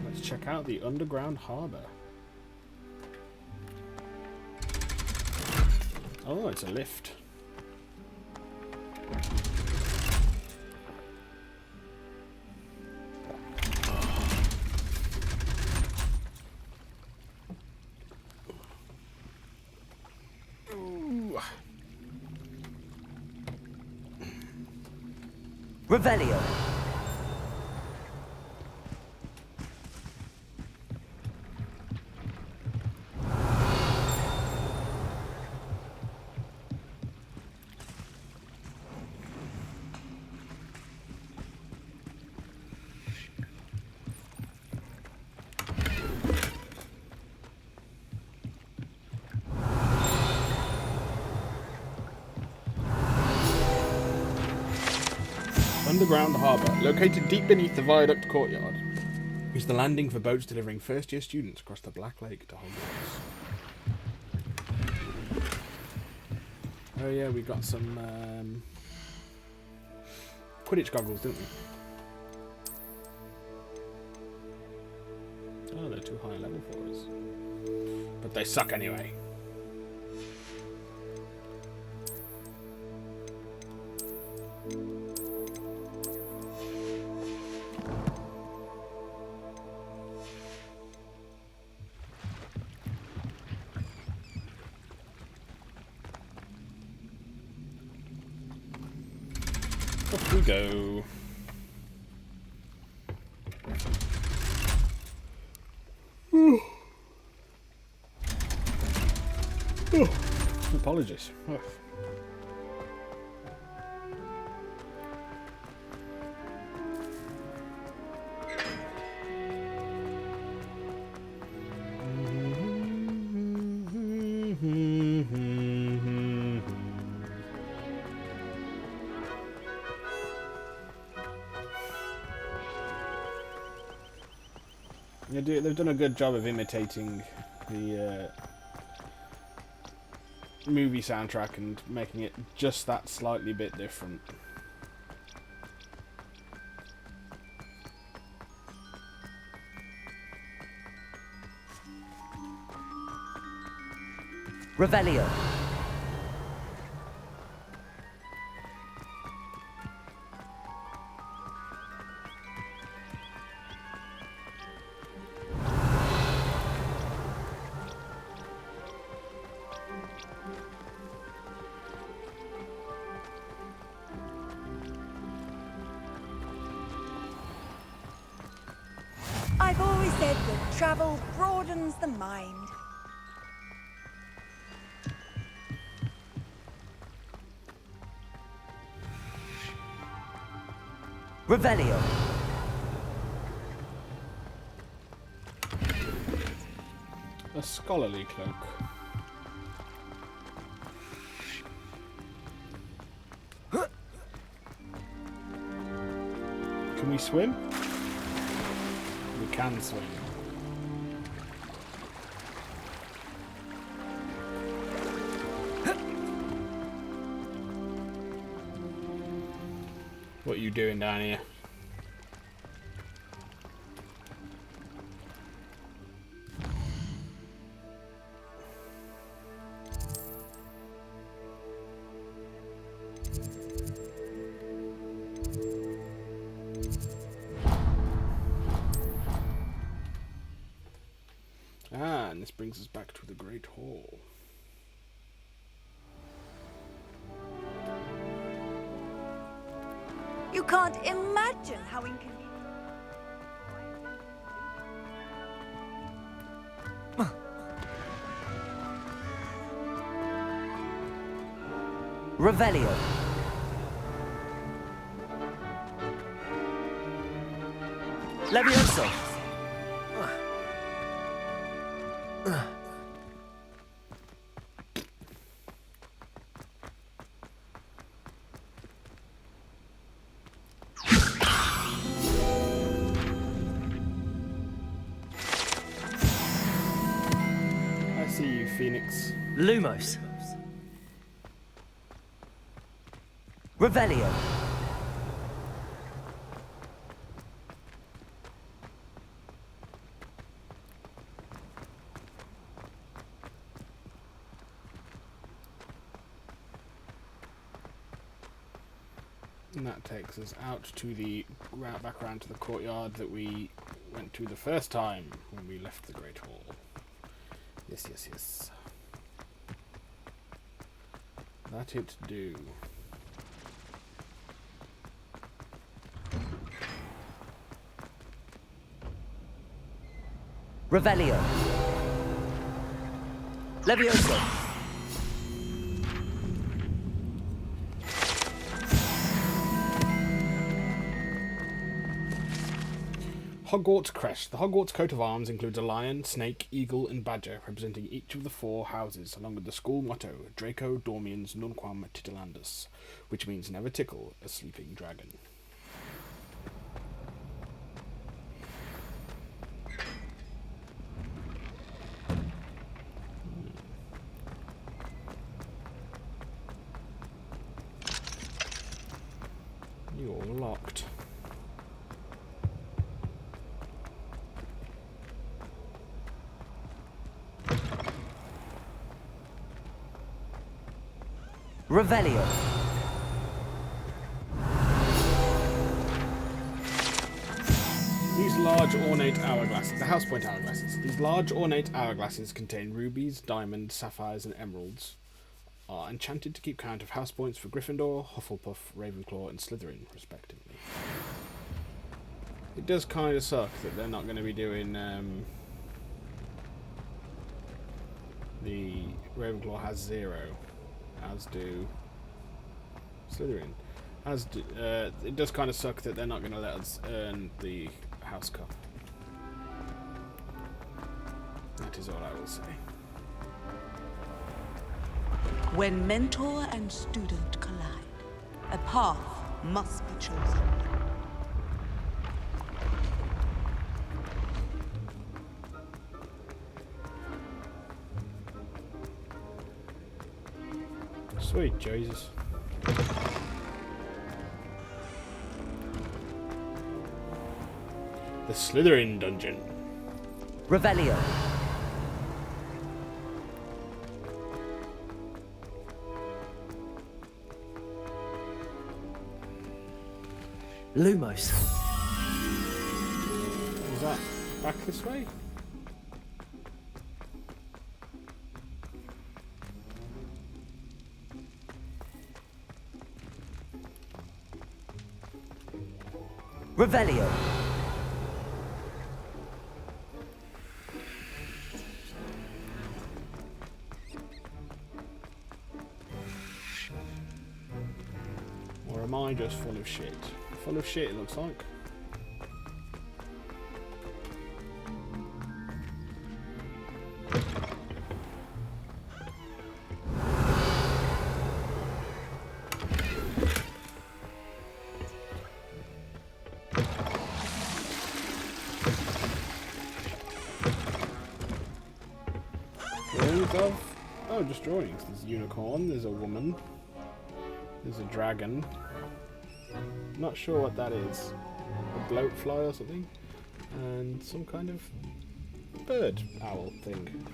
Let's check out the underground harbour. Oh, it's a lift. Ooh. Revelio. Underground harbour, located deep beneath the viaduct courtyard, is the landing for boats delivering first-year students across the Black Lake to Hogwarts. Oh yeah, we got some Quidditch goggles, didn't we? Oh, they're too high a level for us. But they suck anyway. Off we go. Apologies. Ugh. They've done a good job of imitating the movie soundtrack and making it just that slightly bit different. Revelio. I've always said that travel broadens the mind. Revelio. A scholarly cloak. Can we swim? We can swim. What are you doing down here? Ah, and this brings us back to the Great Hall. You can't imagine how inconvenient. Revelio. Levioso. Phoenix. Lumos. Revelio. And that takes us out to the back around to the courtyard that we went to the first time when we left the Great Hall. Yes, yes, yes. That it do. Revelio. Levioso. Hogwarts crest. The Hogwarts coat of arms includes a lion, snake, eagle, and badger, representing each of the 4 houses, along with the school motto, Draco Dormiens Nunquam Titilandus, which means never tickle a sleeping dragon. You're locked. Revelio. These large ornate hourglasses, the house point hourglasses, these large ornate hourglasses contain rubies, diamonds, sapphires, and emeralds. Are enchanted to keep count of house points for Gryffindor, Hufflepuff, Ravenclaw, and Slytherin, respectively. It does kind of suck that they're not going to be doing. The Ravenclaw has 0, as do Slytherin. It does kind of suck that they're not going to let us earn the House Cup. That is all I will say. When mentor and student collide, a path must be chosen. Sweet Jesus. The Slytherin dungeon. Revelio. Lumos. Is that back this way? Revelio. Or am I just full of shit? Full of shit, it looks like. Drawings of? Oh, just drawings. There's a unicorn, there's a woman, there's a dragon. Not sure what that is. A bloatfly or something? And some kind of bird owl thing.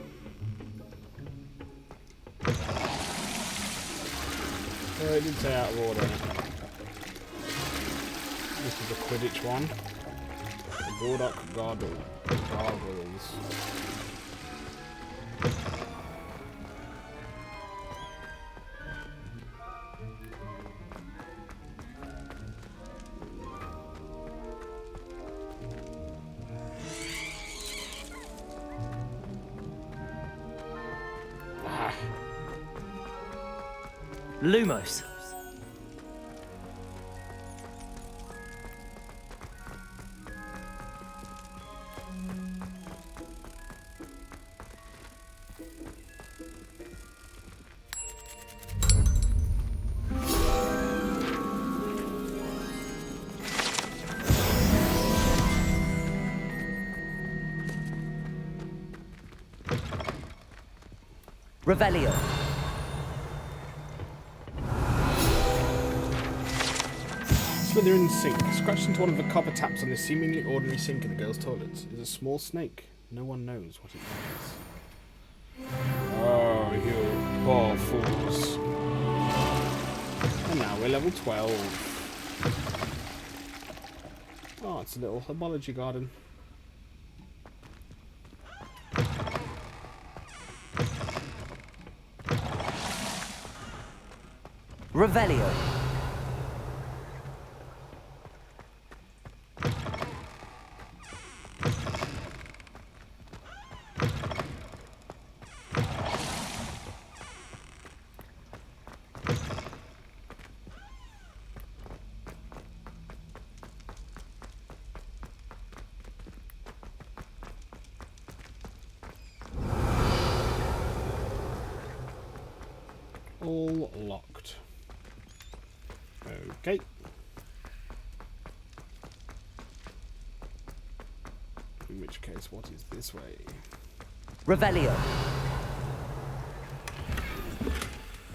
Oh, it did say out of order. This is a Quidditch one. The Gordock Gargoyles. Lumos. Revelio. Slytherin sink. Scratched into one of the copper taps on this seemingly ordinary sink in the girls' toilets is a small snake. No one knows what it means. Oh, you poor fools. And now we're level 12. Oh, it's a little herbology garden. Revelio. All locked. Okay. In which case, what is this way? Revelio.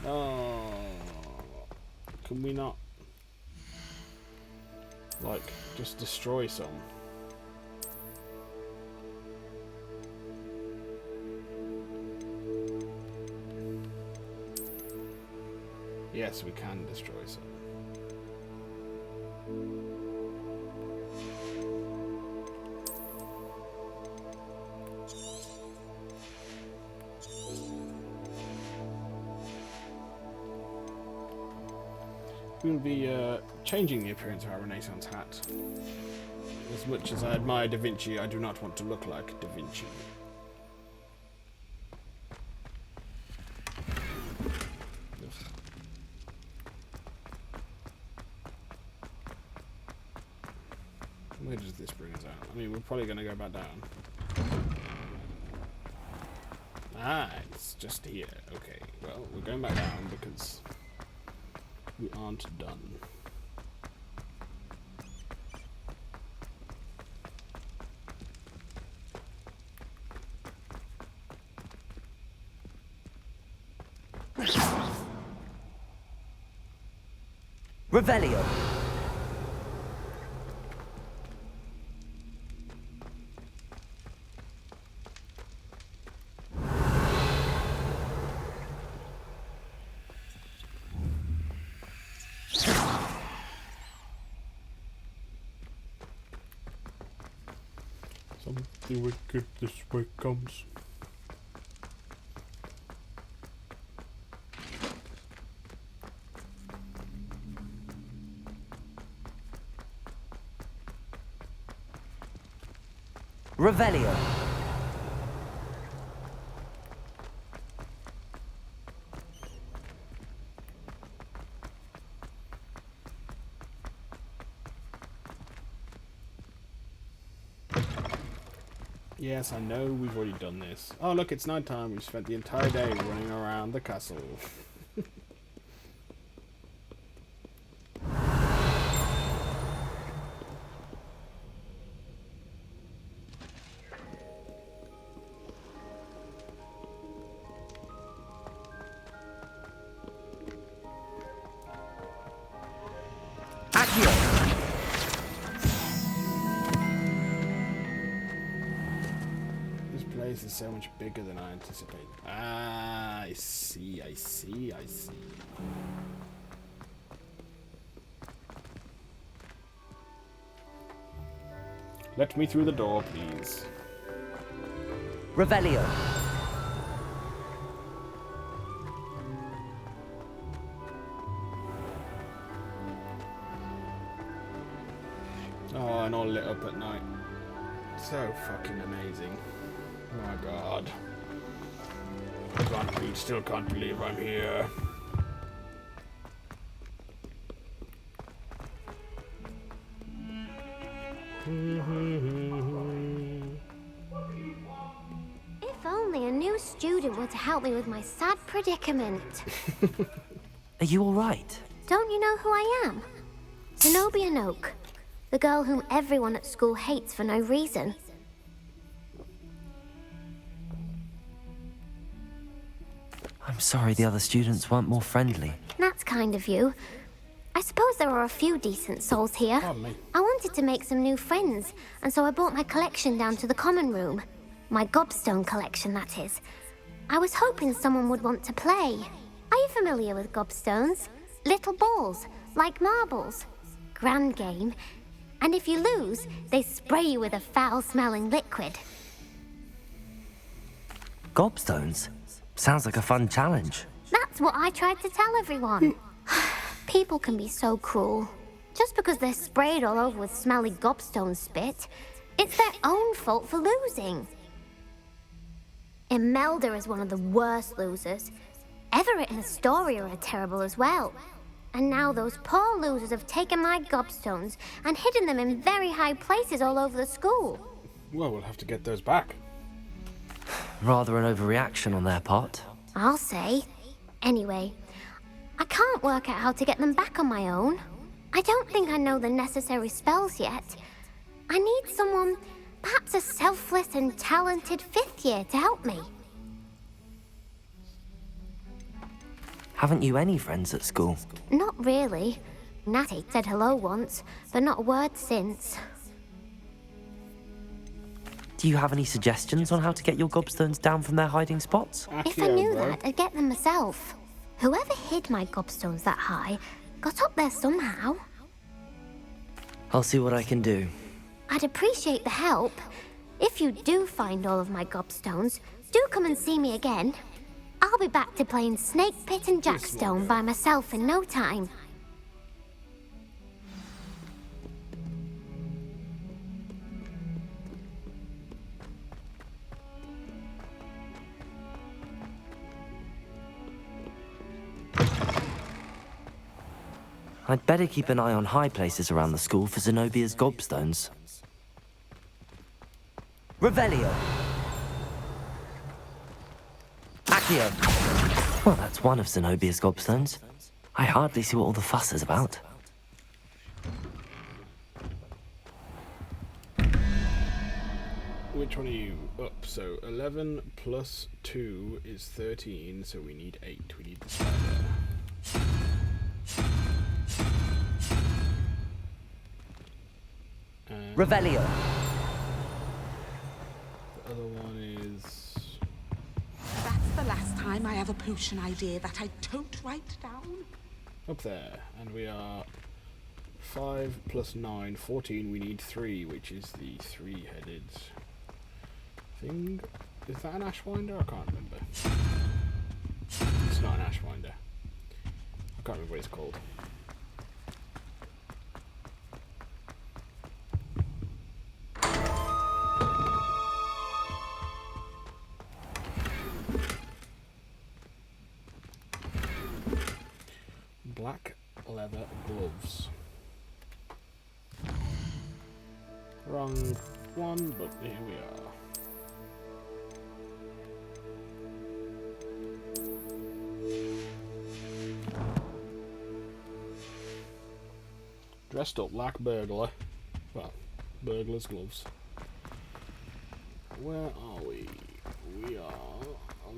Oh, can we not, like, just destroy some? Yes, we can destroy some. We'll be changing the appearance of our Renaissance hat. As much as I admire Da Vinci, I do not want to look like Da Vinci. Where does this bring us out? I mean, we're probably going to go back down. Ah, it's just here. Okay, well, we're going back down because we aren't done. Revelio. Something wicked this way comes. Revelio. Yes, I know we've already done this. Oh, look, it's night time. We've spent the entire day running around the castle. This is so much bigger than I anticipated. Ah, I see, I see, I see. Let me through the door, please. Revelio. Oh, and all lit up at night. So fucking amazing. Oh my god. Still can't believe I'm here. If only a new student were to help me with my sad predicament. Are you all right? Don't you know who I am? Zenobia Noak, the girl whom everyone at school hates for no reason. I'm sorry the other students weren't more friendly. That's kind of you. I suppose there are a few decent souls here. I wanted to make some new friends, and so I brought my collection down to the common room. My gobstone collection, that is. I was hoping someone would want to play. Are you familiar with gobstones? Little balls, like marbles. Grand game. And if you lose, they spray you with a foul-smelling liquid. Gobstones? Sounds like a fun challenge. That's what I tried to tell everyone. People can be so cruel. Just because they're sprayed all over with smelly gobstone spit, it's their own fault for losing. Imelda is one of the worst losers. Everett and Astoria are terrible as well. And now those poor losers have taken my gobstones and hidden them in very high places all over the school. Well, we'll have to get those back. Rather an overreaction on their part. I'll say. Anyway, I can't work out how to get them back on my own. I don't think I know the necessary spells yet. I need someone, perhaps a selfless and talented 5th year to help me. Haven't you any friends at school? Not really. Natty said hello once, but not a word since. Do you have any suggestions on how to get your gobstones down from their hiding spots? If I knew that, I'd get them myself. Whoever hid my gobstones that high got up there somehow. I'll see what I can do. I'd appreciate the help. If you do find all of my gobstones, do come and see me again. I'll be back to playing Snake Pit and Jackstone by myself in no time. I'd better keep an eye on high places around the school for Zenobia's gobstones. Revelio! Accio! Well, that's one of Zenobia's gobstones. I hardly see what all the fuss is about. Which one are you up? So 11 plus 2 is 13, so we need 8. We need the spider. Revelio. The other one is... That's the last time I have a potion idea that I don't write down. Up there. And we are 5 plus 9, 14. We need 3, which is the 3-headed thing. Is that an Ashwinder? I can't remember. It's not an Ashwinder. I can't remember what it's called. Black leather gloves. Wrong one, but here we are. Dressed up like burglar. Well, burglar's gloves. Where are we? We are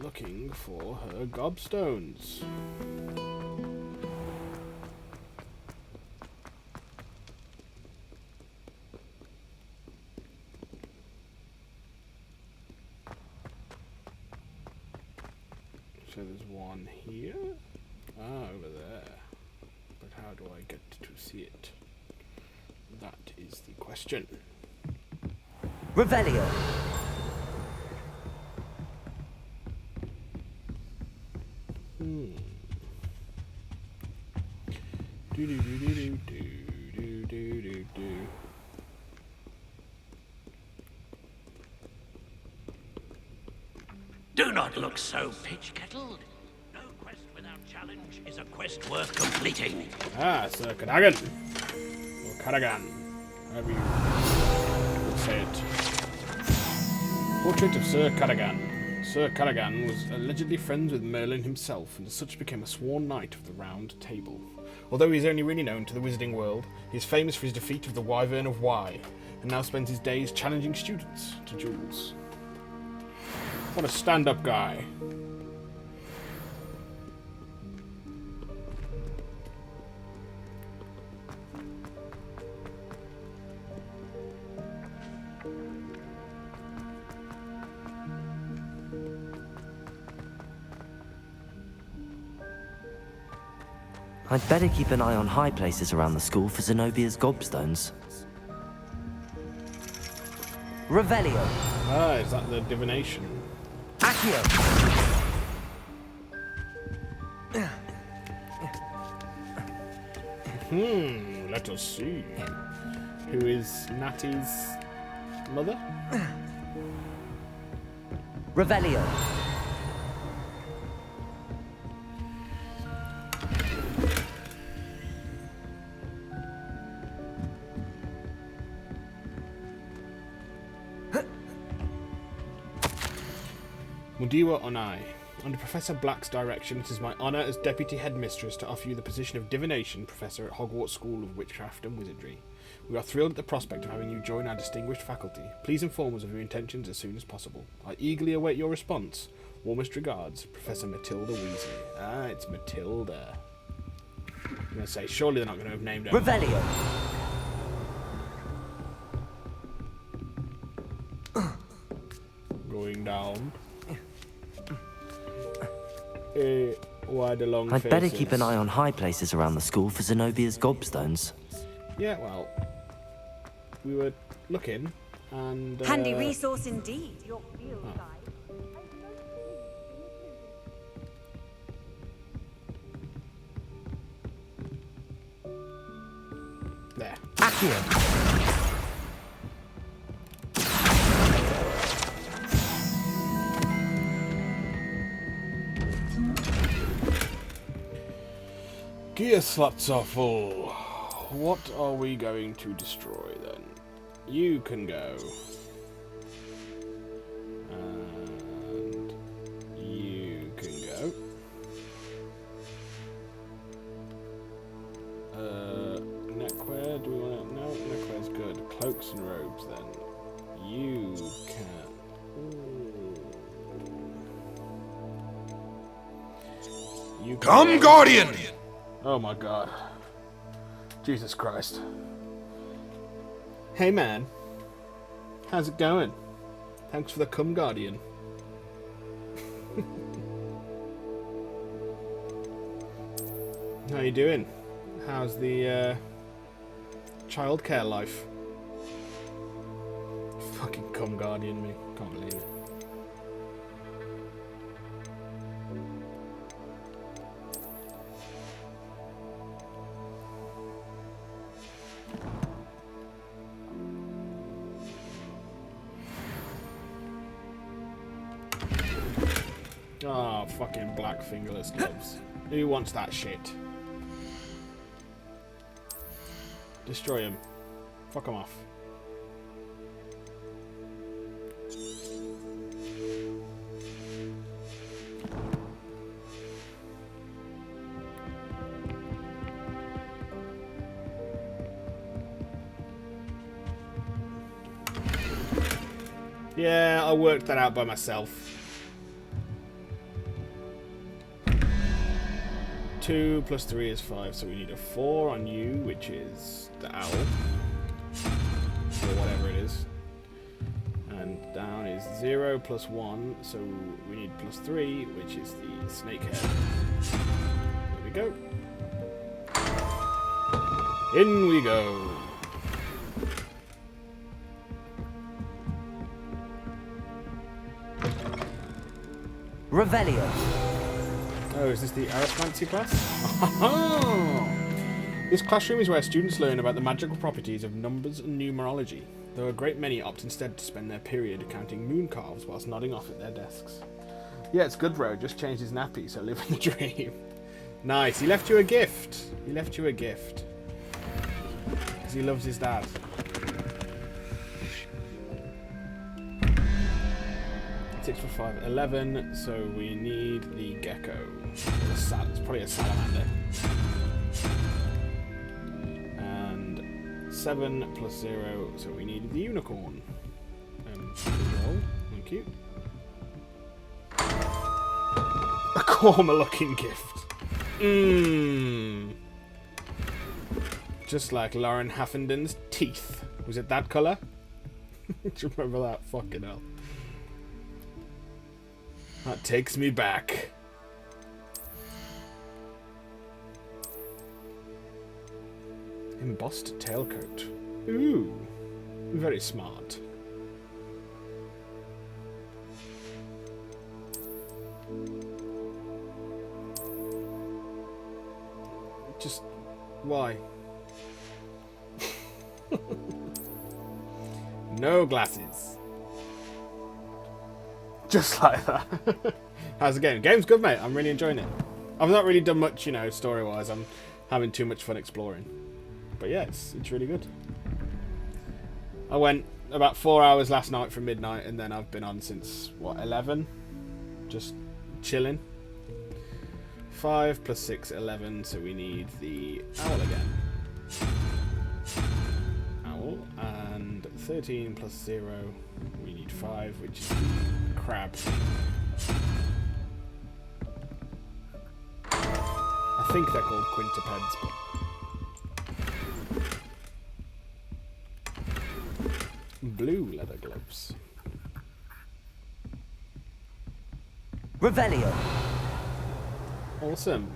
looking for her gobstones. So there's one here. Over there. But how do I get to see it? That is the question. Revelio. Do do do do do do do do do. Do not look so pitch-kettled. No quest without challenge is a quest worth completing. Ah, Sir Cadogan. Or Cadogan. However you would say it. Portrait of Sir Cadogan. Sir Cadogan was allegedly friends with Merlin himself, and as such became a sworn knight of the Round Table. Although he is only really known to the wizarding world, he is famous for his defeat of the Wyvern of Wye, and now spends his days challenging students to duels. What a stand-up guy. I'd better keep an eye on high places around the school for Zenobia's gobstones. Revelio. Ah, is that the divination? Accio. Let us see. Who is Natty's mother? Revelio. Mudiwa Onai. Under Professor Black's direction, it is my honour as Deputy Headmistress to offer you the position of Divination Professor at Hogwarts School of Witchcraft and Wizardry. We are thrilled at the prospect of having you join our distinguished faculty. Please inform us of your intentions as soon as possible. I eagerly await your response. Warmest regards, Professor Matilda Weasley. Ah, it's Matilda. I'm going to say, surely they're not going to have named her. Revelio. Going down. Why the long I'd faces? better keep an eye on high places around the school for Zenobia's gobstones. Yeah, well, we were looking, and handy resource indeed. Your field guide. There. Accio. Gear slots are full. What are we going to destroy then? You can go. And you can go. Neckwear, do we want to... No, neckwear's good. Cloaks and robes then. You can... You can Come, go. Guardian! Oh my god. Jesus Christ. Hey man. How's it going? Thanks for the cum guardian. How you doing? How's the childcare life? Fucking cum guardian me. Can't believe it. Oh, fucking black fingerless gloves. Who wants that shit? Destroy him. Fuck him off. Yeah, I worked that out by myself. 2 plus 3 is 5, so we need a 4 on you, which is the owl. Or whatever it is. And down is 0 plus 1, so we need plus 3, which is the snake head. There we go. In we go. Revelio. Oh, is this the Arithmancy class? This classroom is where students learn about the magical properties of numbers and numerology, though a great many opt instead to spend their period counting moon calves whilst nodding off at their desks. Yeah, it's good, bro. Just changed his nappy, so living the dream. Nice. He left you a gift. He left you a gift. Because he loves his dad. Six for 5, 11, so we need the gecko. It's probably a salamander. And 7 plus 0, so we need the unicorn. Roll. Thank you. A Korma-looking gift. Mmm. Just like Lauren Haffenden's teeth. Was it that colour? Do you remember that? Fucking hell. That takes me back. Embossed tailcoat. Ooh, very smart. Just why? No glasses. Just like that. How's the game? Game's good, mate. I'm really enjoying it. I've not really done much, you know, story-wise. I'm having too much fun exploring. But yeah, it's really good. I went about 4 hours last night from midnight, and then I've been on since, what, 11? Just chilling. 5 plus 6, 11, so we need the owl again. Owl, and 13 plus 0, we need 5, which is the crab. I think they're called quintupeds, but... Blue leather gloves. Revelio. Awesome.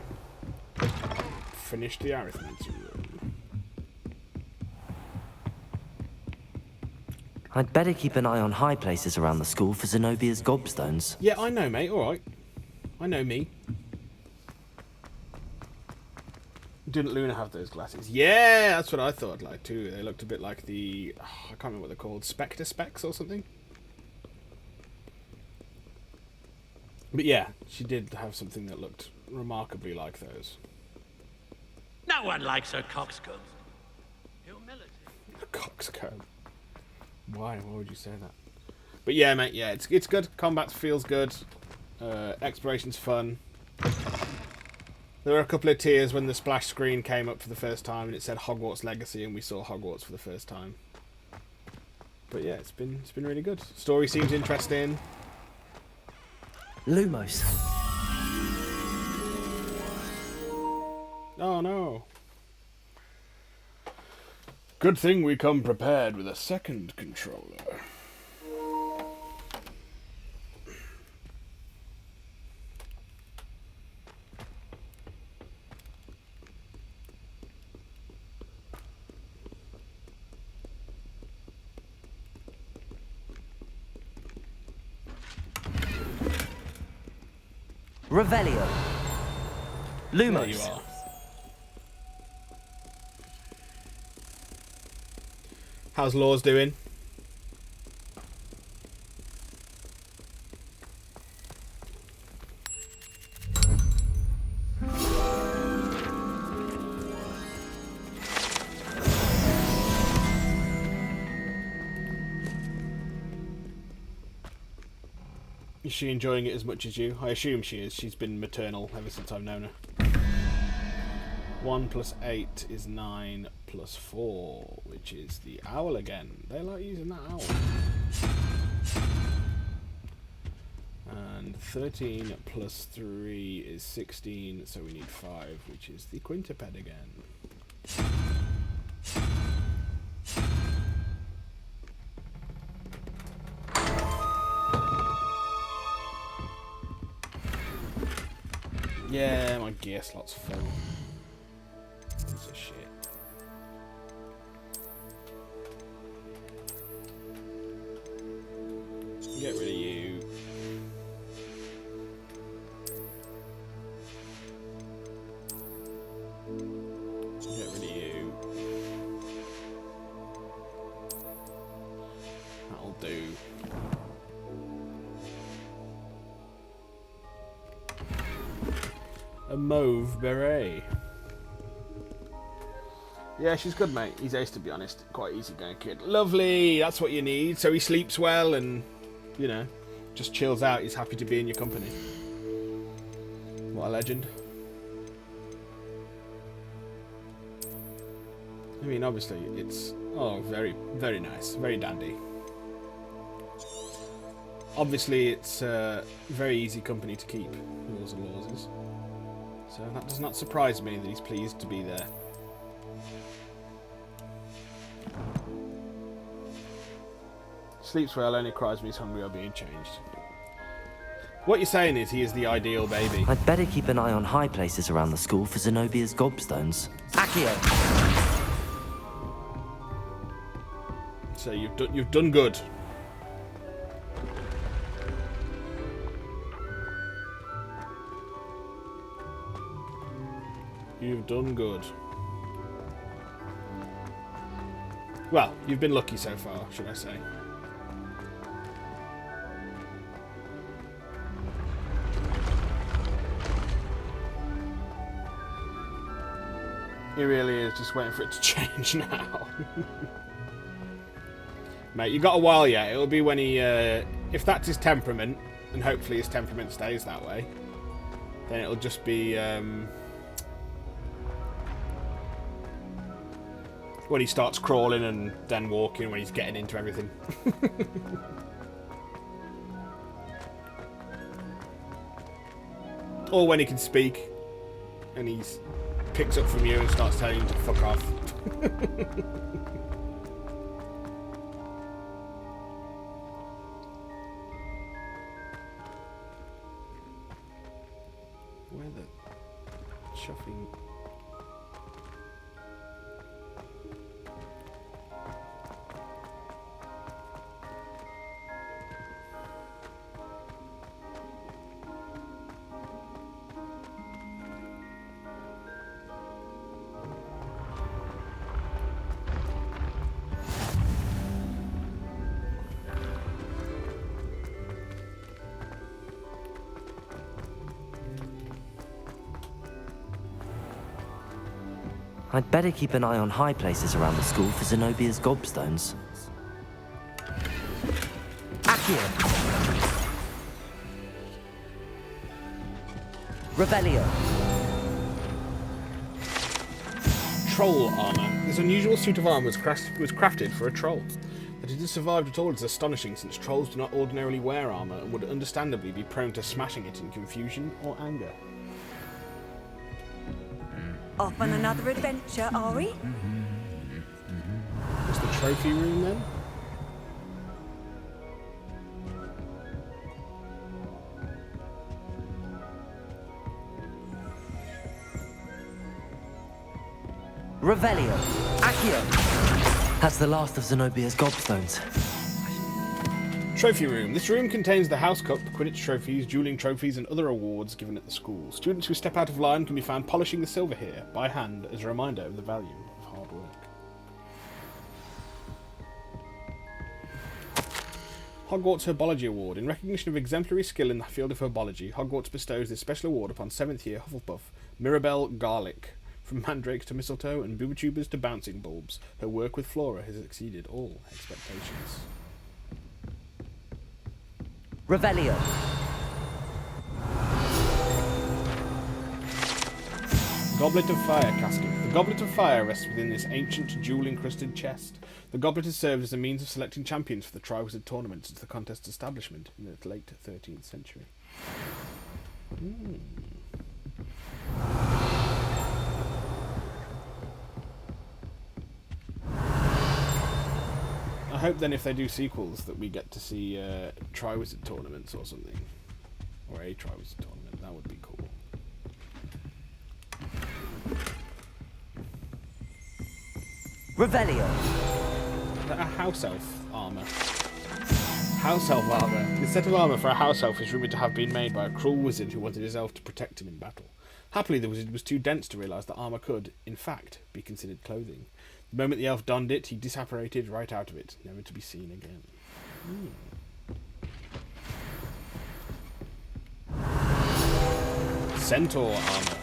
Finished the arithmetic room. I'd better keep an eye on high places around the school for Zenobia's gobstones. Yeah, I know, mate. All right. I know me. Didn't Luna have those glasses? Yeah, that's what I thought like too. They looked a bit like the... Oh, I can't remember what they're called. Spectre specs or something? But yeah, she did have something that looked remarkably like those. No one likes a coxcomb. Humility. A coxcomb. Why? Why would you say that? But yeah, mate, yeah, it's good. Combat feels good. Exploration's fun. There were a couple of tears when the splash screen came up for the first time and it said Hogwarts Legacy and we saw Hogwarts for the first time. But yeah, it's been really good. Story seems interesting. Lumos. Oh no. Good thing we come prepared with a second controller. Revelio. Lumos. There you are. How's Laws doing? Is she enjoying it as much as you? I assume she is. She's been maternal ever since I've known her. 1 plus 8 is 9 plus 4, which is the owl again. They like using that owl. And 13 plus 3 is 16, so we need 5, which is the quintuped again. Yeah, my gear slot's full. Piece of shit. Get rid of you. Get rid of you. That'll do. A mauve beret. Yeah, she's good, mate. He's ace, to be honest. Quite easygoing kid. Lovely. That's what you need. So he sleeps well and, you know, just chills out. He's happy to be in your company. What a legend. I mean, obviously, it's... Oh, very, very nice. Very dandy. Obviously, it's a very easy company to keep. Laws and Laws is. So that does not surprise me that he's pleased to be there. Sleeps well, only cries when he's hungry or being changed. What you're saying is he is the ideal baby. I'd better keep an eye on high places around the school for Zenobia's gobstones. Accio. So you've done good. You've done good. Well, you've been lucky so far, should I say. He really is just waiting for it to change now. Mate, you got a while yet. It'll be when he, if that's his temperament, and hopefully his temperament stays that way, then it'll just be, when he starts crawling and then walking, when he's getting into everything. Or when he can speak, and he's picks up from you and starts telling you to fuck off. Where the chuffing... I'd better keep an eye on high places around the school for Zenobia's gobstones. Accio! Revelio! Troll armor. This unusual suit of armor was crafted for a troll. That it has survived at all is astonishing, since trolls do not ordinarily wear armor and would understandably be prone to smashing it in confusion or anger. Off on another adventure, are we? It's the trophy room then? Revelio! Accio! That's the last of Zenobia's gobstones. Trophy room. This room contains the house cup, Quidditch trophies, dueling trophies, and other awards given at the school. Students who step out of line can be found polishing the silver here, by hand, as a reminder of the value of hard work. Hogwarts Herbology Award. In recognition of exemplary skill in the field of herbology, Hogwarts bestows this special award upon 7th year Hufflepuff, Mirabelle Garlick. From mandrakes to mistletoe and boobatubers to bouncing bulbs, her work with Flora has exceeded all expectations. Revelio. Goblet of Fire casket. The Goblet of Fire rests within this ancient jewel-encrusted chest. The goblet has served as a means of selecting champions for the Triwizard Tournament since the contest's establishment in the late 13th century. I hope then if they do sequels that we get to see Triwizard tournaments or something. Or a Triwizard tournament, that would be cool. Revelio. A house elf armour. House elf armour. The set of armour for a house elf is rumoured to have been made by a cruel wizard who wanted his elf to protect him in battle. Happily the wizard was too dense to realise that armour could, in fact, be considered clothing. The moment the elf donned it, he disapparated right out of it, never to be seen again. Centaur armour.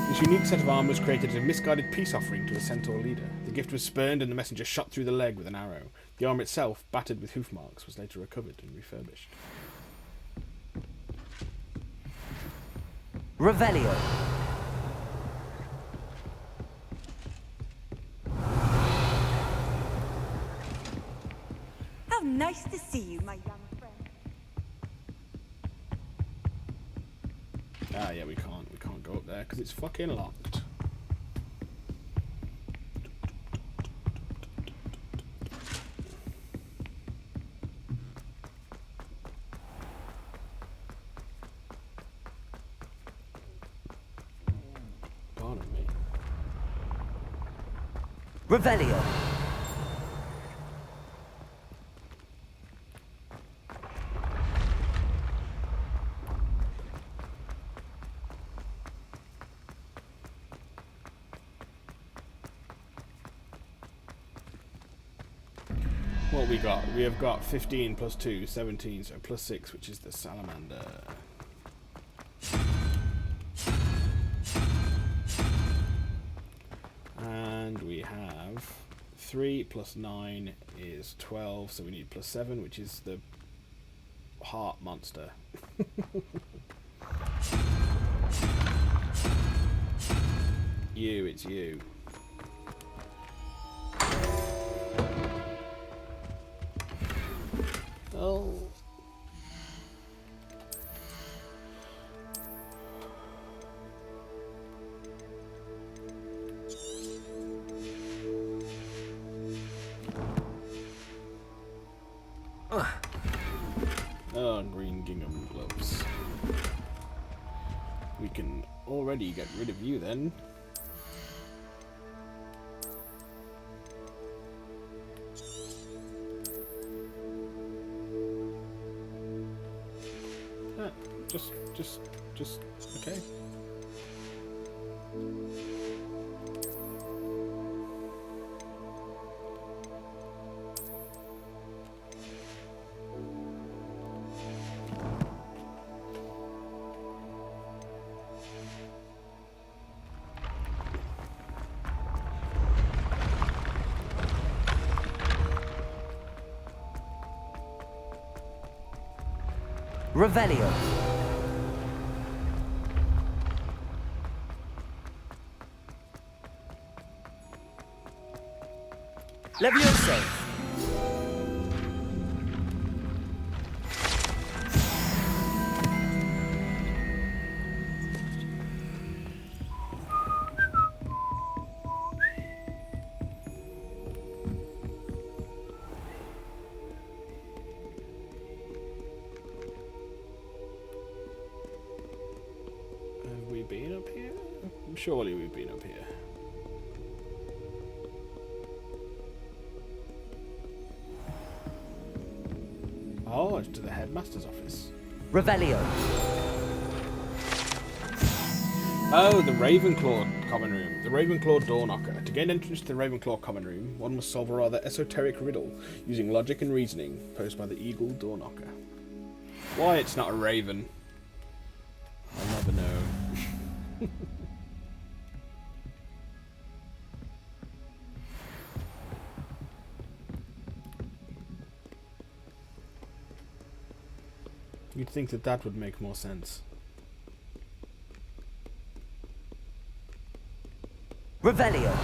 This unique set of armour was created as a misguided peace offering to a centaur leader. The gift was spurned and the messenger shot through the leg with an arrow. The armour itself, battered with hoof marks, was later recovered and refurbished. Revelio. How nice to see you, my young friend. Ah, yeah, we can't go up there because it's fucking locked. Revelio. What we got? We have got 15 plus 2, 17, so plus 6, which is the salamander. And we have 3 plus 9 is 12, so we need plus 7, which is the heart monster. It's you. Oh. Oh, green gingham gloves. We can already get rid of you then. Just okay. Revelio. Levioso. Have we been up here? Surely we've been up here. Oh, it's to the headmaster's office. Revelio. Oh, the Ravenclaw common room. The Ravenclaw door knocker. To gain entrance to the Ravenclaw common room, one must solve a rather esoteric riddle using logic and reasoning posed by the Eagle door knocker. Why it's not a raven, I'll never know. You'd think that that would make more sense. Revelio.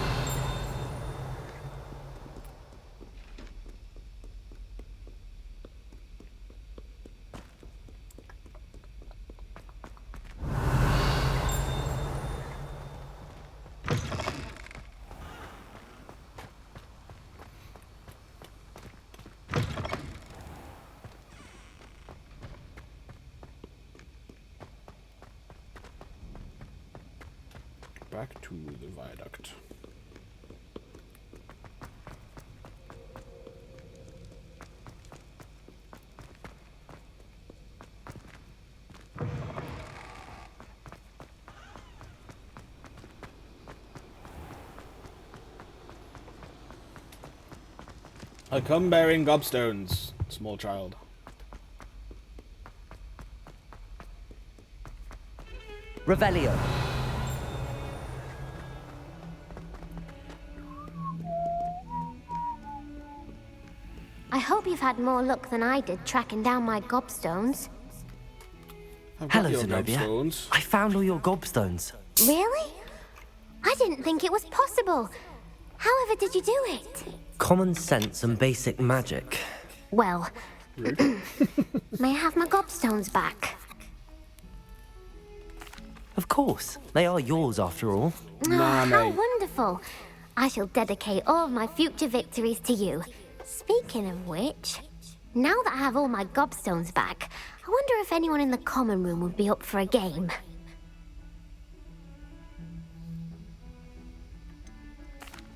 Back to the viaduct. I come bearing gobstones, small child. Revelio. I hope you've had more luck than I did tracking down my gobstones. Hello, Zenobia. I found all your gobstones. Really? I didn't think it was possible. However did you do it? Common sense and basic magic. Well, may I have my gobstones back? Of course. They are yours after all. How wonderful. I shall dedicate all of my future victories to you. Speaking of which, now that I have all my gobstones back, I wonder if anyone in the common room would be up for a game.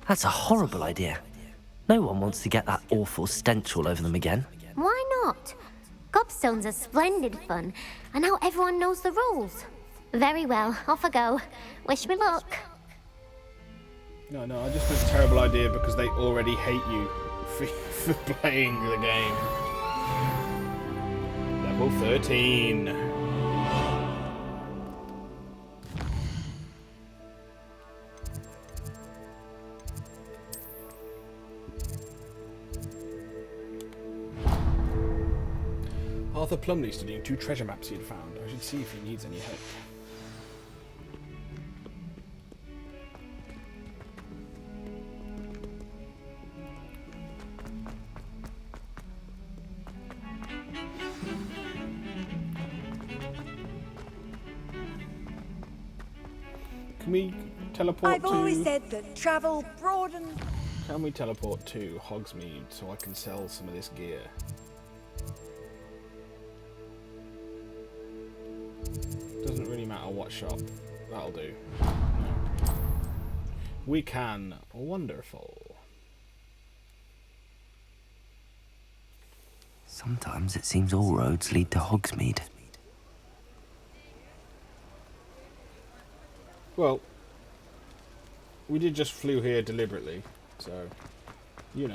That's a horrible idea. No one wants to get that awful stench all over them again. Why not? Gobstones are splendid fun, and now everyone knows the rules. Very well, off I go. Wish me luck. No, I just think it's a terrible idea because they already hate you for playing the game. Level 13. Arthur Plumley studying 2 treasure maps he had found. I should see if he needs any help. Can we teleport I've always said that travel broadens. Can we teleport to Hogsmeade so I can sell some of this gear? Doesn't really matter what shop. That'll do. No. We can. Wonderful. Sometimes it seems all roads lead to Hogsmeade. Well, we did just flew here deliberately, so, you know.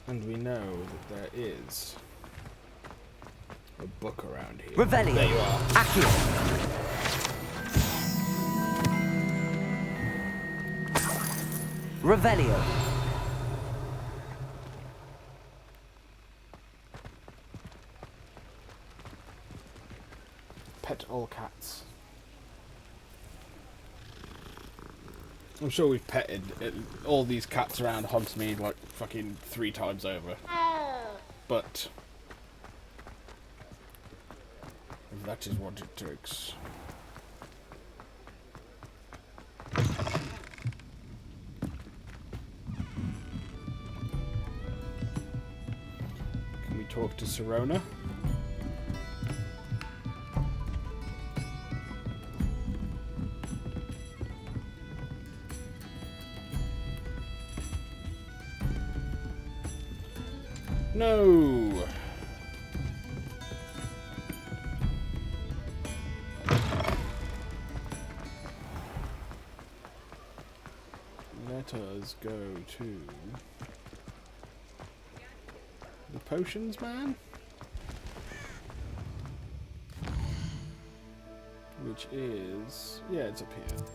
And we know that there is a book around here. Revelio. There you are. Accio. Revelio. Pet all cats. I'm sure we've petted all these cats around Hogsmeade like fucking 3 times over. But if that is what it takes. Can we talk to Sirona? No. Let us go to the potions man, which is, yeah, it's up here.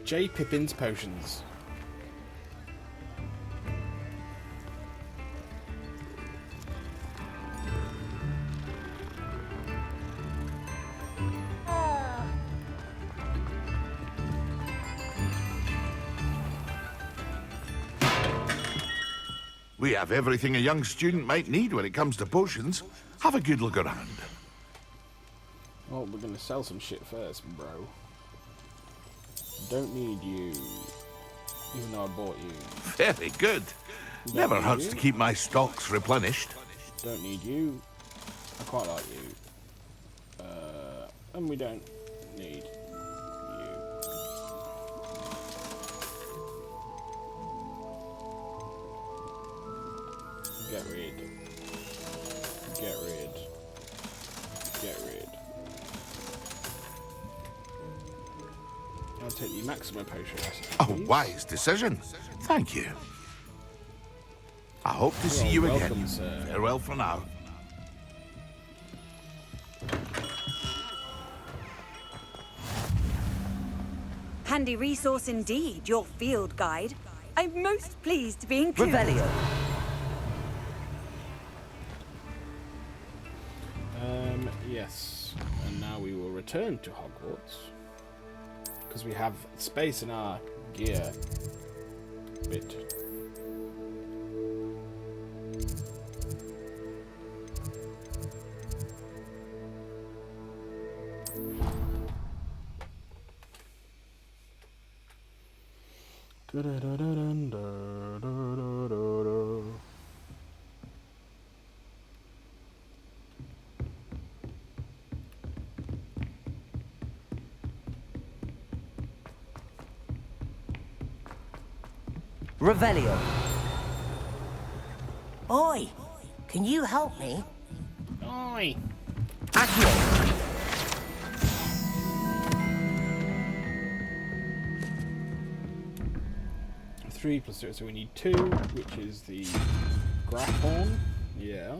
J. Pippin's Potions. We have everything a young student might need when it comes to potions. Have a good look around. Well, we're gonna sell some shit first, bro. Don't need you. Even though I bought you. Very good. Never hurts to keep my stocks replenished. Don't need you. I quite like you. And we don't need you. Get rid. Get rid. Get rid. I'll take the maximum potion recipe. A wise decision. Thank you. I hope to see you welcome, again. Sir. Farewell for now. Handy resource indeed, your field guide. I'm most pleased to be included. Revelio. Yes. And now we will return to Hogwarts. Because we have space in our gear bit. Revelio. Oi, can you help me? Oi. Accio. 3 plus 0, so we need 2, which is the Grapphorn. Yeah.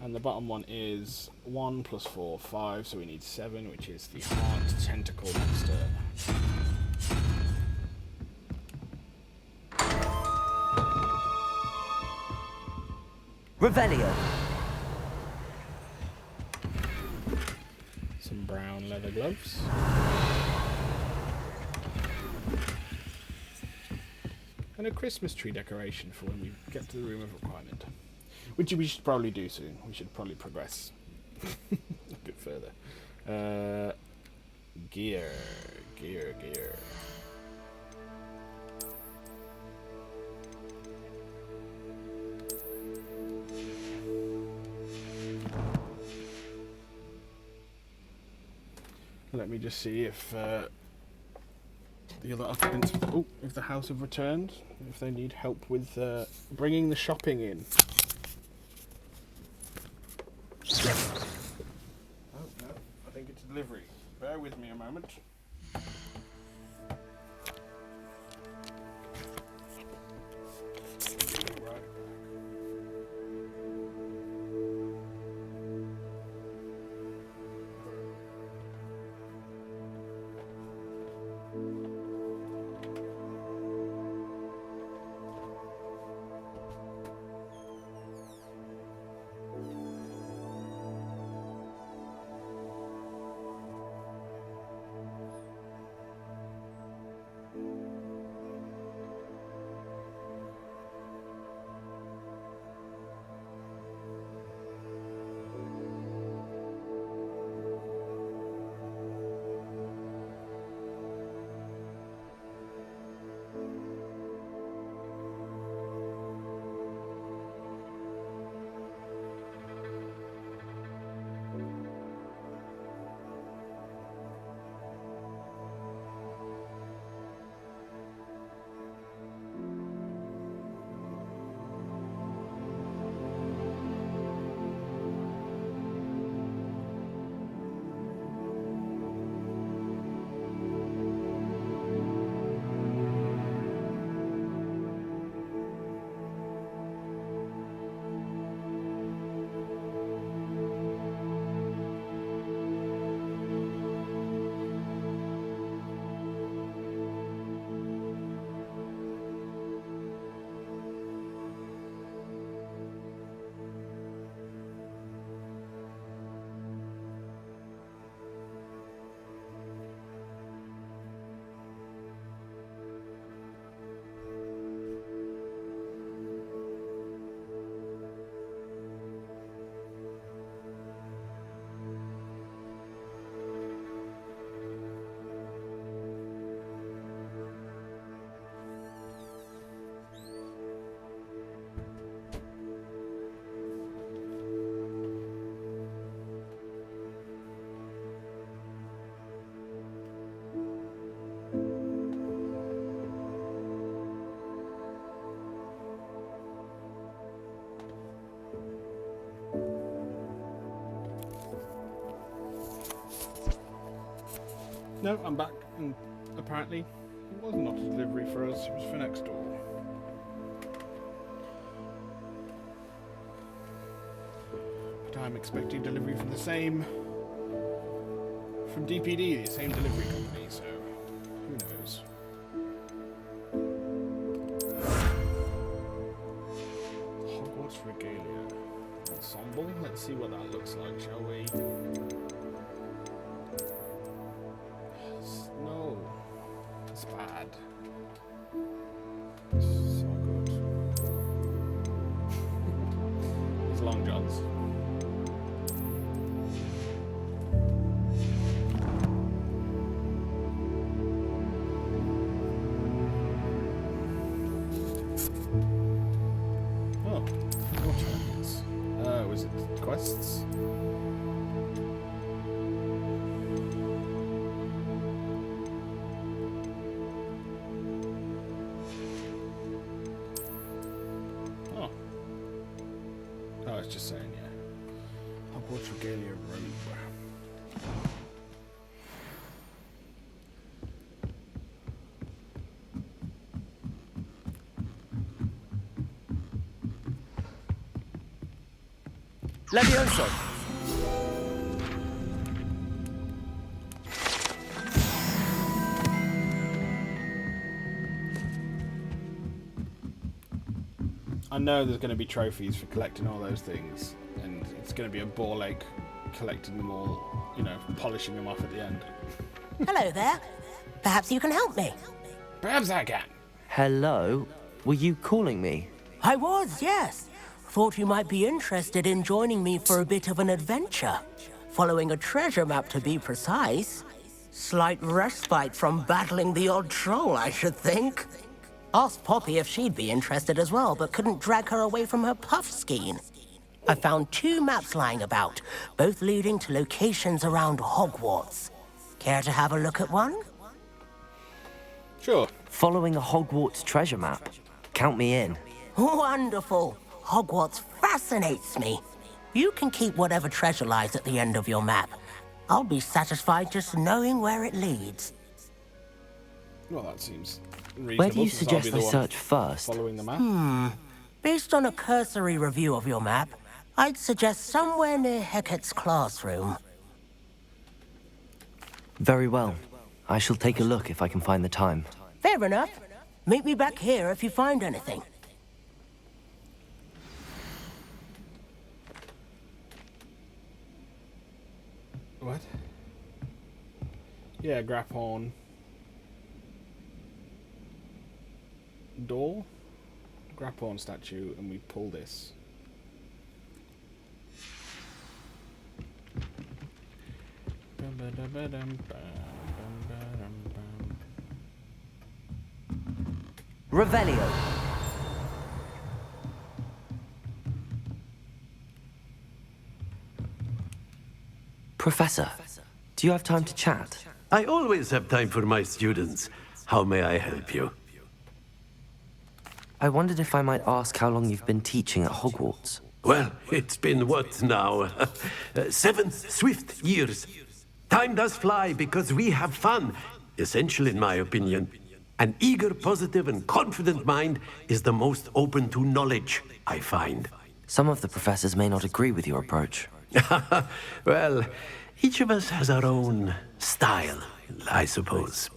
And the bottom one is 1 plus 4, 5, so we need 7, which is the Heart Tentacle Monster. Revelio. Some brown leather gloves. And a Christmas tree decoration for when we get to the room of requirement. Which we should probably do soon. We should probably progress a bit further. Gear. Let me just see if the other occupants, if the house have returned, if they need help with bringing the shopping in. Oh no, I think it's a delivery. Bear with me a moment. No, I'm back, and apparently it was not a delivery for us, it was for next door. But I'm expecting delivery from from DPD, the same delivery company, so who knows. Hogwarts Regalia Ensemble, let's see what that looks like, shall we? No, it's bad. It's so good. These long johns. Oh, more challenges. Was it quests? Oh, it's just saying, yeah. Hogwarts Regalia Robe. Levioso! I know there's going to be trophies for collecting all those things, and it's going to be a ball ache collecting them all, you know, polishing them off at the end. Hello there. Perhaps you can help me. Perhaps I can. Hello? Were you calling me? I was, yes. Thought you might be interested in joining me for a bit of an adventure. Following a treasure map, to be precise. Slight respite from battling the odd troll, I should think. Asked Poppy if she'd be interested as well, but couldn't drag her away from her puff skein. I found 2 maps lying about, both leading to locations around Hogwarts. Care to have a look at one? Sure. Following a Hogwarts treasure map. Count me in. Wonderful. Hogwarts fascinates me. You can keep whatever treasure lies at the end of your map. I'll be satisfied just knowing where it leads. Well, that seems reasonable. Where do you suggest I search first? Following the map. Based on a cursory review of your map, I'd suggest somewhere near Hecat's classroom. Very well. I shall take a look if I can find the time. Fair enough. Meet me back here if you find anything. What? Yeah, Graphorn. Door? Graphorn statue, and we pull this. Revelio. Professor, do you have time to chat? I always have time for my students. How may I help you? I wondered if I might ask how long you've been teaching at Hogwarts. Well, it's been what now? 7 swift years. Time does fly because we have fun. Essential in my opinion. An eager, positive, and confident mind is the most open to knowledge, I find. Some of the professors may not agree with your approach. Well, each of us has our own style, I suppose.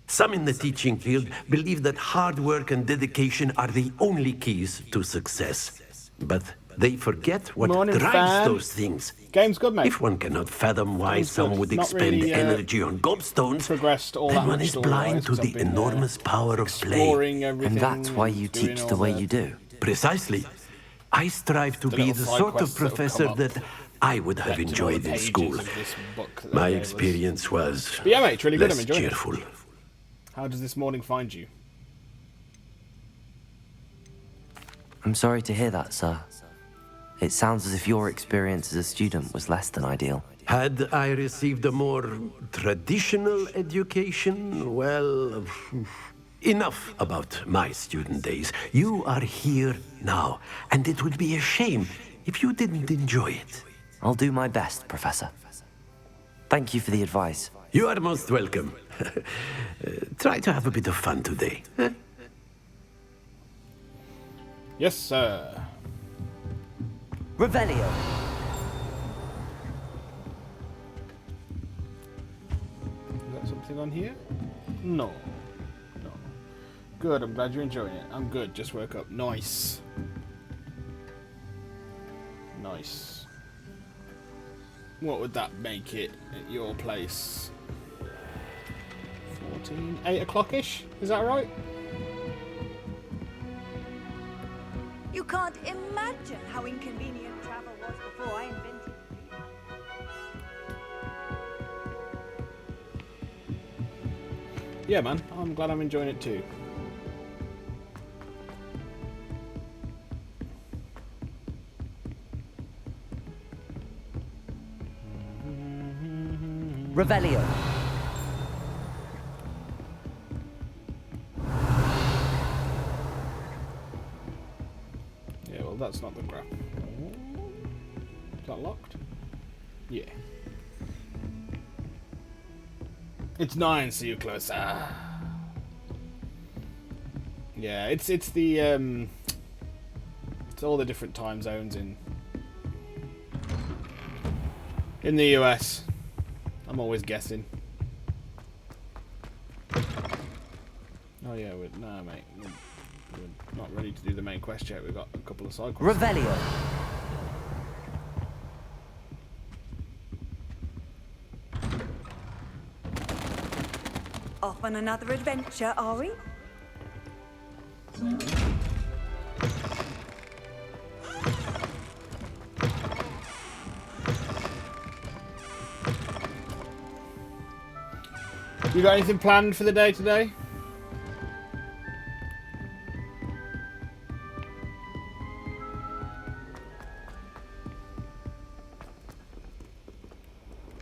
Some in the teaching field believe that hard work and dedication are the only keys to success. But they forget what drives those things. Game's good, mate. If one cannot fathom why Game's some good. would Not expend really, energy on gobstones, then one is blind to the enormous power of play. And that's why you teach the way you do. Precisely. I strive to be the sort of professor that I would have enjoyed in school. My experience was but yeah, mate, it's really good. I'm less enjoying cheerful. it. How does this morning find you? I'm sorry to hear that, sir. It sounds as if your experience as a student was less than ideal. Had I received a more traditional education, well, enough about my student days. You are here now, and it would be a shame if you didn't enjoy it. I'll do my best, Professor. Thank you for the advice. You are most welcome. Try to have a bit of fun today. Huh? Yes, sir. Revelio. Is that something on here? No. No. Good, I'm glad you're enjoying it. I'm good, just woke up. Nice. Nice. What would that make it at your place? 14? 8 o'clock-ish? Is that right? You can't imagine how inconvenient travel was before I invented Yeah, man. I'm glad I'm enjoying it too. Revelio. Yeah, well, that's not the graph. Is that locked? Yeah. It's 9, so you're close. Yeah, it's the it's all the different time zones in In the US. I'm always guessing. Oh yeah, nah, mate. We're not ready to do the main quest yet. We've got a couple of side quests. Revelio. Off on another adventure, are we? You got anything planned for the day today?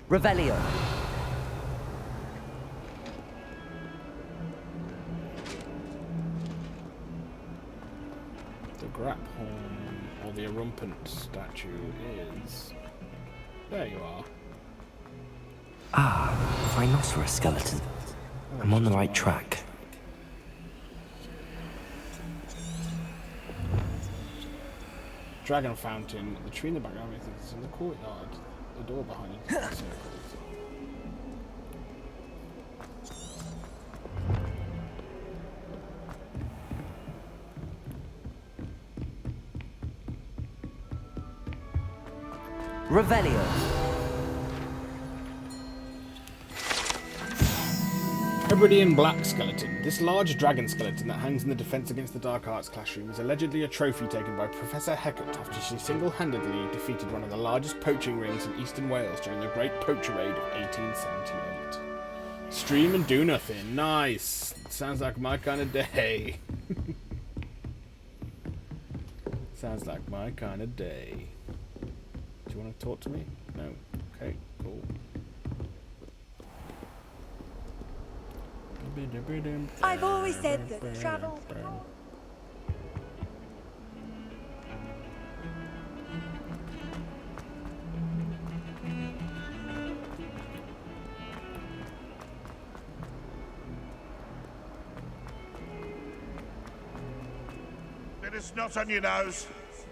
Revelio. The Graphorn, or the Erumpent statue is... There you are. Ah, rhinoceros skeleton. I'm on the right track. Dragon fountain. The tree in the background is in the courtyard. The door behind it is circled. Revelio. Hebridean black skeleton. This large dragon skeleton that hangs in the Defense Against the Dark Arts classroom is allegedly a trophy taken by Professor Hecat after she single-handedly defeated one of the largest poaching rings in eastern Wales during the Great Poacher Raid of 1878. Stream and do nothing. Nice. Sounds like my kind of day. Sounds like my kind of day. Do you want to talk to me? No. Okay, cool. I've always said that travel... Bit of snot on your nose.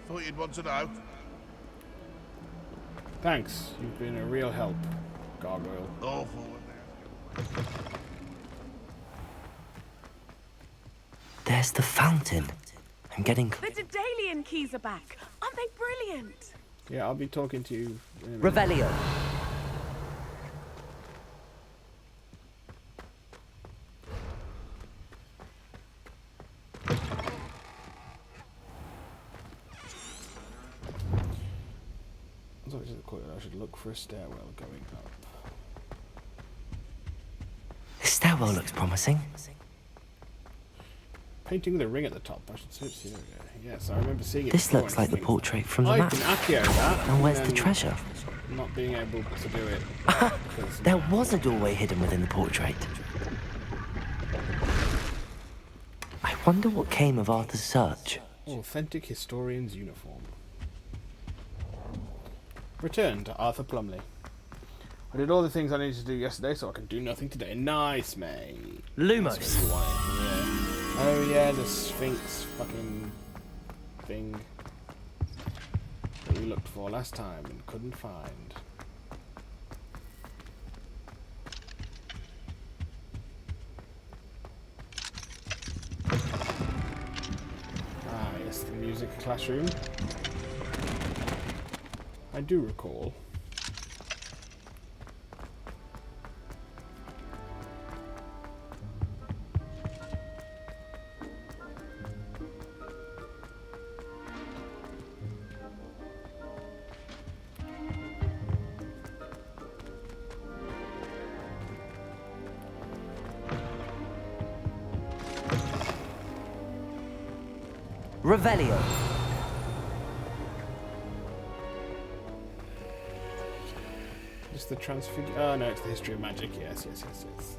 Thought you'd want to know. Thanks. You've been a real help, Gargoyle. Awful. There's the fountain. I'm getting... The Daedalian keys are back. Aren't they brilliant? Yeah, I'll be talking to you in a minute. Revelio. I should look for a stairwell going up. This stairwell looks promising. Painting the ring at the top. I should search the area. Yes, I remember seeing it. This looks like the portrait from the map. I can accio that. And where's the treasure? Not being able to do it. There was a doorway hidden within the portrait. I wonder what came of Arthur's search. Authentic historian's uniform. Return to Arthur Plumley. I did all the things I needed to do yesterday, so I can do nothing today. Nice, mate. Lumos. That's what you wanted, yeah. Oh yeah, the Sphinx fucking thing that we looked for last time and couldn't find. Ah, yes, the music classroom. I do recall. Revelio. Just the transfigure. Oh no, it's the history of magic. Yes, yes, yes, yes.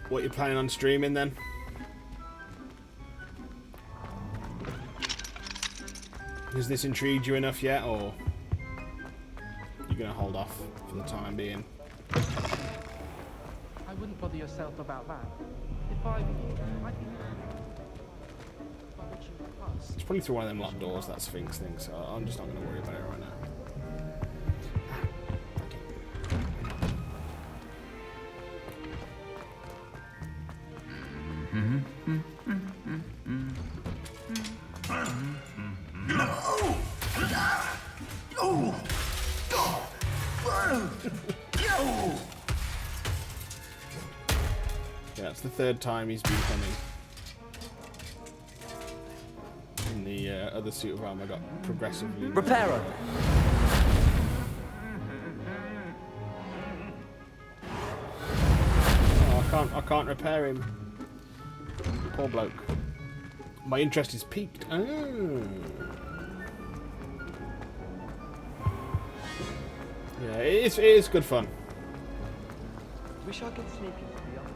What you planning on streaming then? Has this intrigued you enough yet, or you're gonna hold off for the time being? I wouldn't bother yourself about that. If I were you, I'd be... By which you pass It's probably through one of them locked doors, that Sphinx thing, so I'm just not going to worry about it right now. Yeah, it's the third time he's been coming. And the other suit of armor got progressively... Repairer! Oh, I can't repair him. Poor bloke. My interest is piqued. Oh. Yeah, it is good fun. Wish I could sneak in from the other.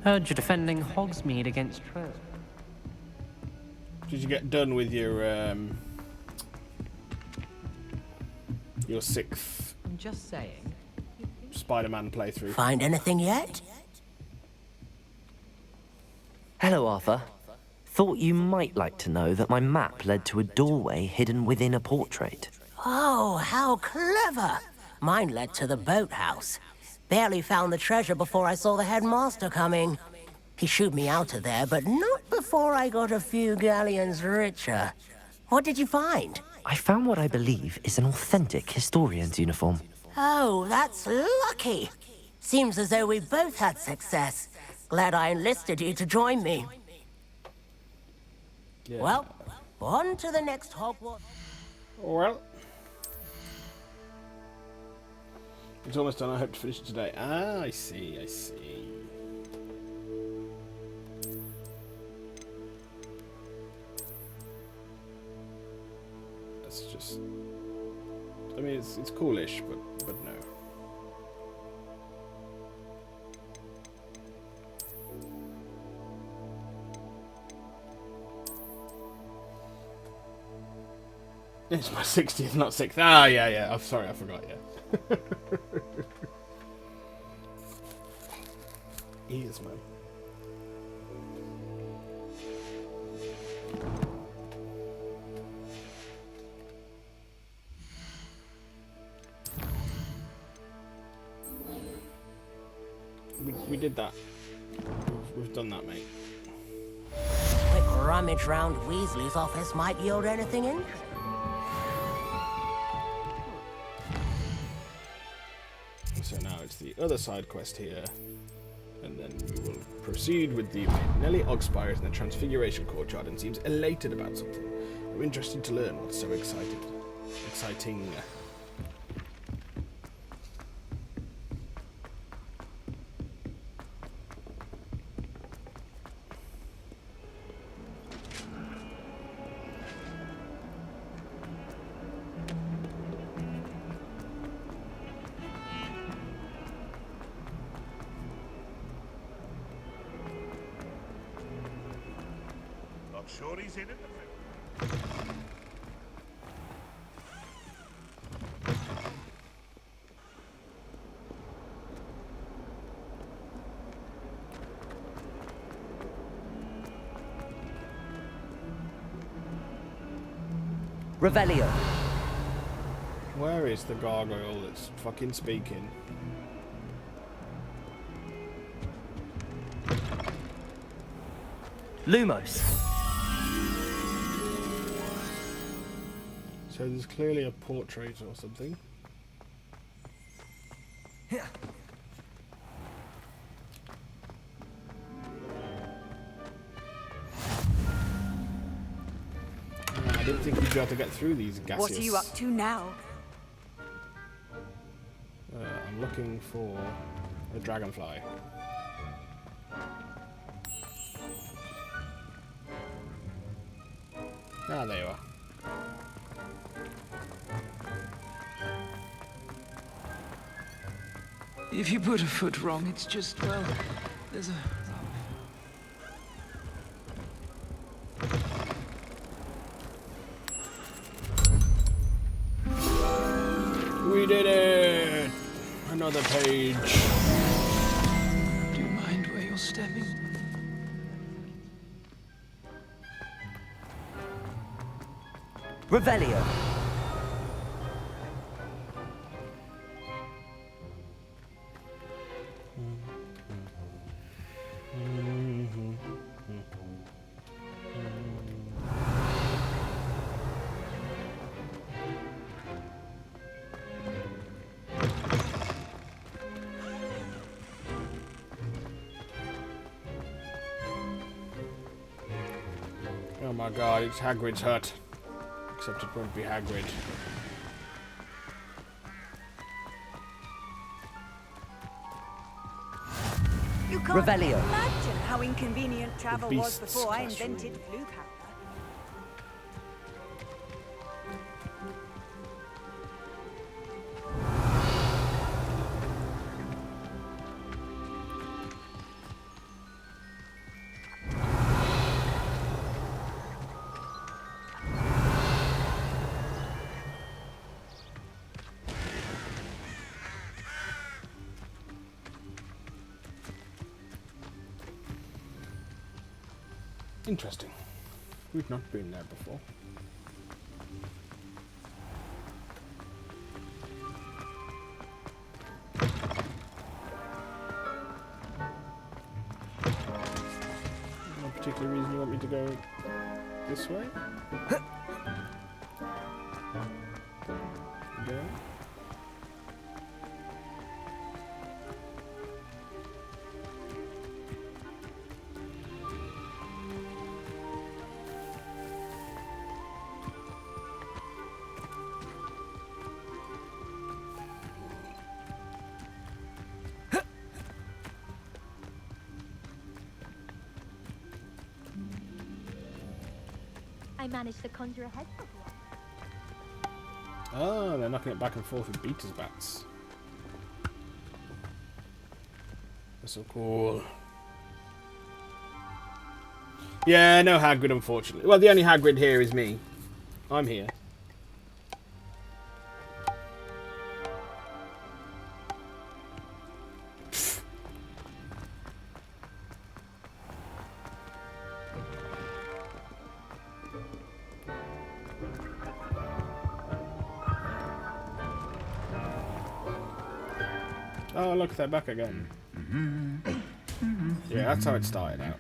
Heard you're defending Hogsmeade against Trent. Did you get done with your 6th I'm just saying. Spider-Man playthrough? Find anything yet? Hello, Arthur. Thought you might like to know that my map led to a doorway hidden within a portrait. Oh, how clever! Mine led to the boathouse. Barely found the treasure before I saw the headmaster coming. He shooed me out of there, but not before I got a few galleons richer. What did you find? I found what I believe is an authentic historian's uniform. Oh, that's lucky. Seems as though we both had success. Glad I enlisted you to join me. Yeah. Well, on to the next Hogwarts. Well, it's almost done. I hope to finish it today. Ah, I see, I see. That's just... I mean, it's coolish, but no. It's my 60th, not 6th. Ah, yeah. I'm sorry, I forgot, yeah. Ears, man. We did that. We've done that, mate. Quick rummage round Weasley's office might yield anything interesting. So now it's the other side quest here, and then we will proceed with the Nellie Ogspire in the Transfiguration Courtyard and seems elated about something. I'm interested to learn what's so exciting. Sure he's in it. Revelio. Where is the gargoyle that's fucking speaking? Lumos. So there's clearly a portrait or something. I didn't think you'd be able to get through these gaseous... What are you up to now? I'm looking for The dragonfly. Ah, there you are. If you put a foot wrong, it's just, well, there's a... We did it! Another page. Do you mind where you're stepping? Revelio. Oh my god, it's Hagrid's hut. Except it won't be Hagrid. You can't Revelio. imagine how inconvenient travel was Beast's before I classroom. invented blue powder. Interesting. We've not been there before. No particular reason you want me to go this way? Okay. I managed to conjure a head. Oh, they're knocking it back and forth with beaters bats. That's so cool. Yeah, no Hagrid, unfortunately. Well, the only Hagrid here is me. I'm here. Oh, look, they're back again. Yeah, that's how it started out.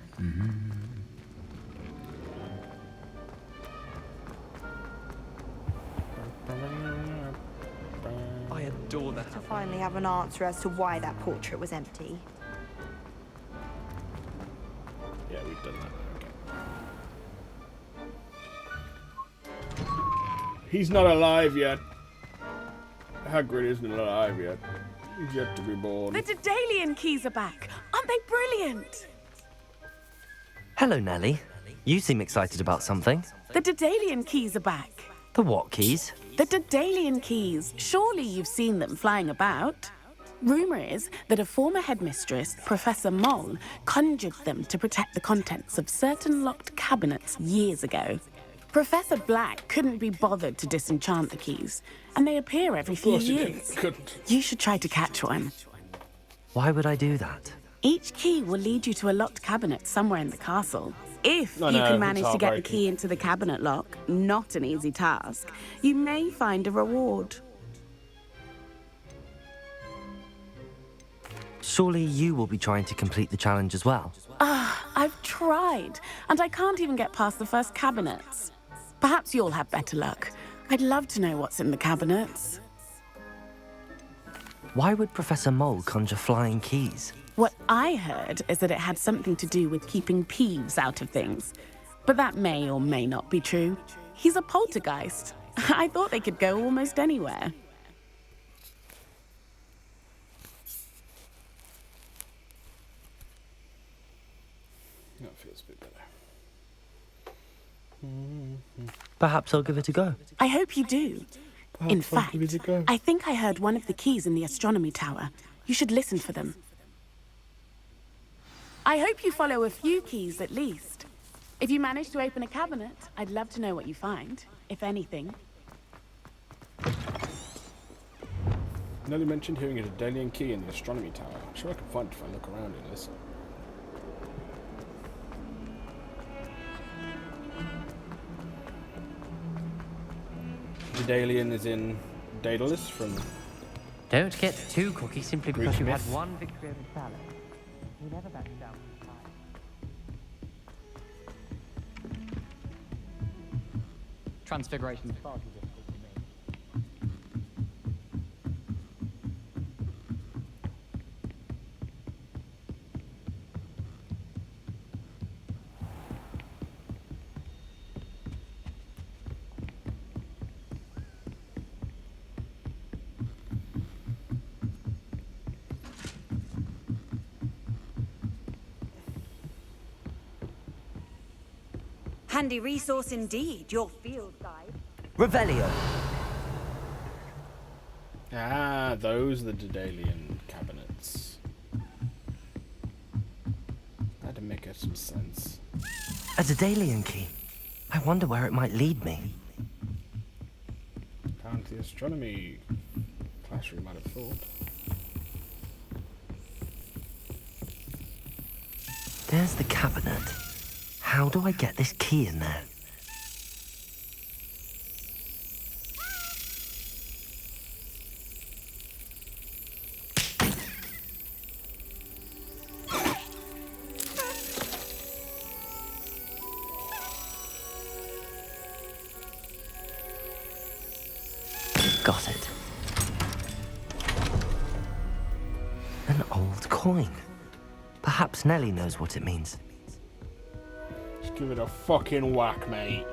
I adore that. To finally have an answer as to why that portrait was empty. Yeah, we've done that. Okay. He's not alive yet. Hagrid isn't alive yet. He's yet to be born. The Daedalian keys are back. Aren't they brilliant? Hello, Nellie. You seem excited about something. The Daedalian keys are back. The what keys? The Daedalian keys. Surely you've seen them flying about. Rumour is that a former headmistress, Professor Mole, conjured them to protect the contents of certain locked cabinets years ago. Professor Black couldn't be bothered to disenchant the keys, and they appear every few years. You should try to catch one. Why would I do that? Each key will lead you to a locked cabinet somewhere in the castle. If I you know, can it's manage to get the heartbreaking. key into the cabinet lock, not an easy task, you may find a reward. Surely you will be trying to complete the challenge as well. I've tried, and I can't even get past the first cabinets. Perhaps you'll have better luck. I'd love to know what's in the cabinets. Why would Professor Mole conjure flying keys? What I heard is that it had something to do with keeping Peeves out of things. But that may or may not be true. He's a poltergeist. I thought they could go almost anywhere. Perhaps I'll give it a go. I hope you do. In fact, I think I heard one of the keys in the astronomy tower. You should listen for them. I hope you follow a few keys at least. If you manage to open a cabinet, I'd love to know what you find, if anything. Nelly mentioned hearing a Daedalian key in the astronomy tower. I'm sure I can find it if I look around and listen. Daedalian is in Daedalus from... Don't get too cocky simply because Greek you had myth. one victory over Talon. You never back down. Transfiguration is far too difficult for me. Handy resource indeed, your field guide. Revelio. Ah, those are the Daedalian cabinets. That'd make some sense. A Daedalian key. I wonder where it might lead me. Down to the astronomy classroom, I'd have thought. There's the cabinet. How do I get this key in there? Got it. An old coin. Perhaps Nelly knows what it means. Just give it a fucking whack, mate.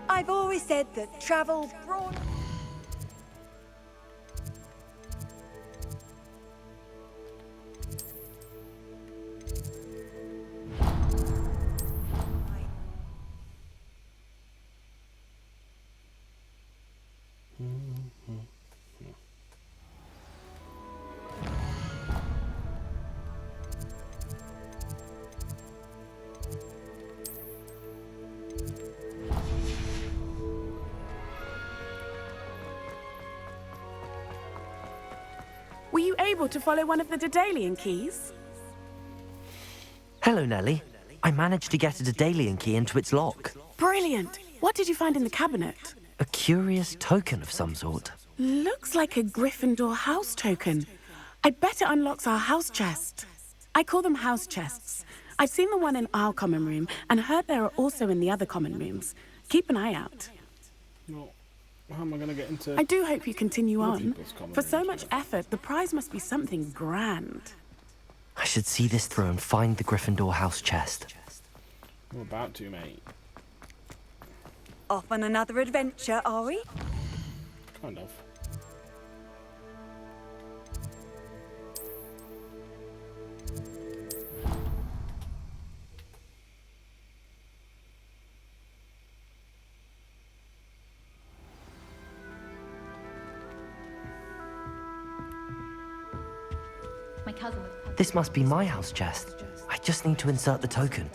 I've always said that travel brought... Were you able to follow one of the Daedalian keys? Hello, Nelly. I managed to get a Daedalian key into its lock. Brilliant. What did you find in the cabinet? A curious token of some sort. Looks like a Gryffindor house token. I bet it unlocks our house chest. I call them house chests. I've seen the one in our common room and heard there are also in the other common rooms. Keep an eye out. Well, how am I going to get into... I do hope you continue other on. people's common For so rooms, much effort, the prize must be something grand. I should see this through and find the Gryffindor house chest. I'm about to, mate. Off on another adventure, are we? Kind of. My cousin was... This must be my house chest. I just need to insert the token.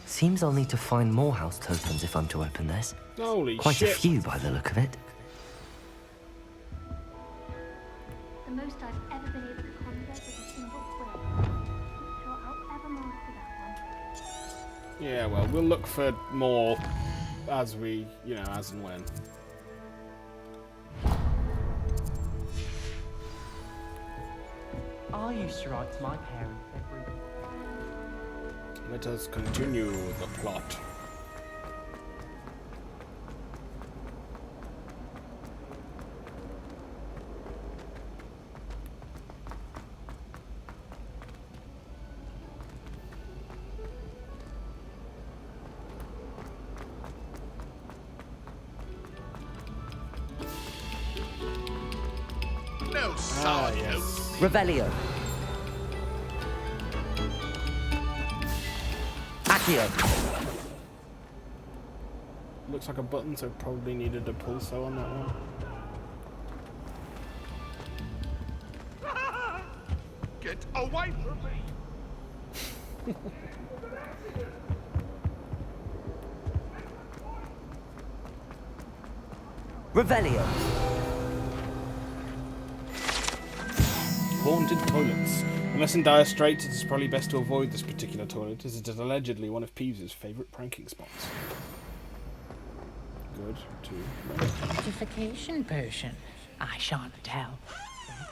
Seems I'll need to find more house tokens if I'm to open this. Holy Quite shit. a few by the look of it. The most I've ever been able to conjure is a single quill. Not sure I'll ever master that one. Yeah, well, we'll look for more as we, as and when. I used to write to my parents every day. Let us continue the plot. Ah, yes. Revelio. Accio. Looks like a button, so probably needed a pulso on that one. Get away from me! Revelio. Haunted toilets. Unless in dire straits, it is probably best to avoid this particular toilet, as it is allegedly one of Peeves' favourite pranking spots. Good. 2. Beautification potion. I shan't tell.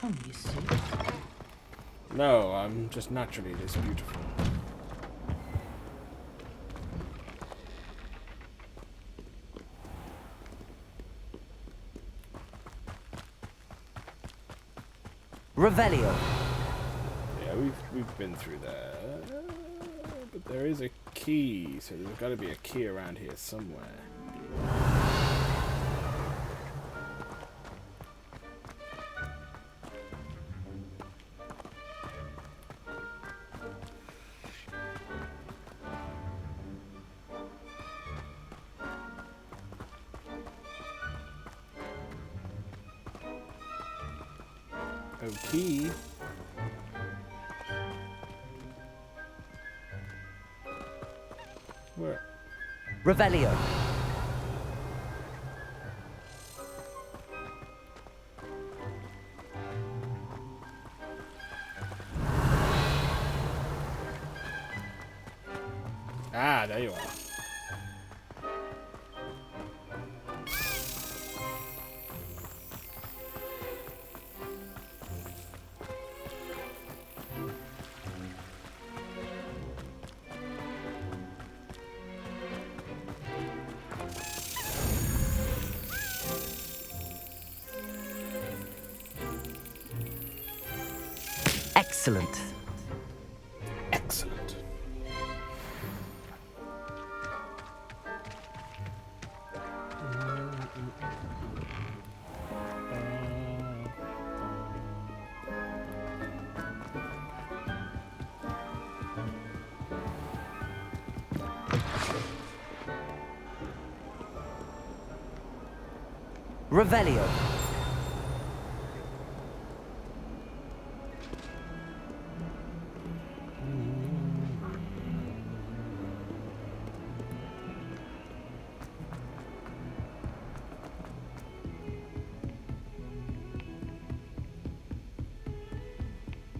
You see. No, I'm just naturally this beautiful. Revelio. Yeah, we've been through there. But there is a key, so there's got to be a key around here somewhere. Key. Where? Revelio. Ah, there you are. Excellent. Excellent. Revelio.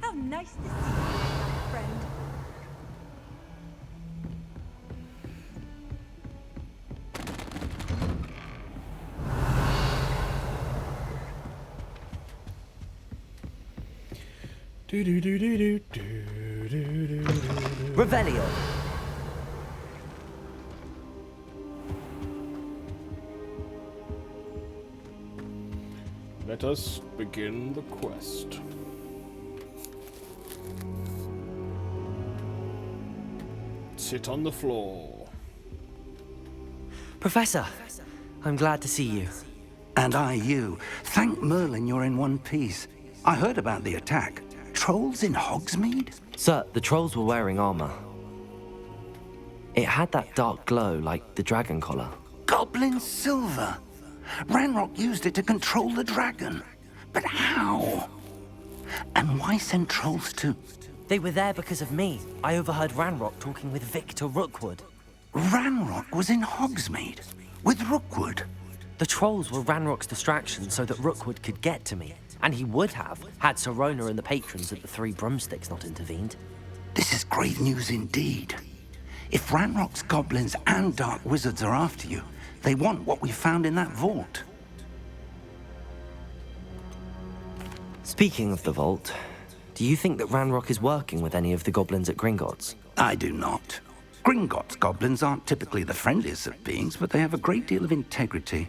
How nice to see you, my friend. Revelio. Let us begin the quest. Sit on the floor. Professor, I'm glad to see you. And I you. Thank Merlin you're in one piece. I heard about the attack. Trolls in Hogsmeade? Sir, the trolls were wearing armor. It had that dark glow like the dragon collar. Goblin silver. Ranrock used it to control the dragon. But how? And why send trolls to... They were there because of me. I overheard Ranrock talking with Victor Rookwood. Ranrock was in Hogsmeade? With Rookwood? The trolls were Ranrock's distraction so that Rookwood could get to me. And he would have, had Serona and the patrons at the Three Broomsticks not intervened. This is great news indeed. If Ranrock's goblins and dark wizards are after you, they want what we found in that vault. Speaking of the vault, do you think that Ranrock is working with any of the goblins at Gringotts? I do not. Gringotts goblins aren't typically the friendliest of beings, but they have a great deal of integrity.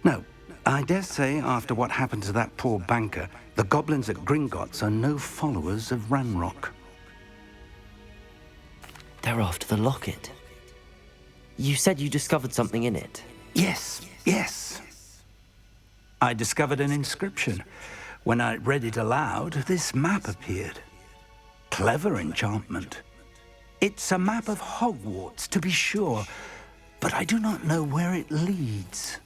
No, I dare say after what happened to that poor banker, the goblins at Gringotts are no followers of Ranrock. They're after the locket. You said you discovered something in it. Yes. I discovered an inscription. When I read it aloud, this map appeared. Clever enchantment. It's a map of Hogwarts, to be sure, but I do not know where it leads.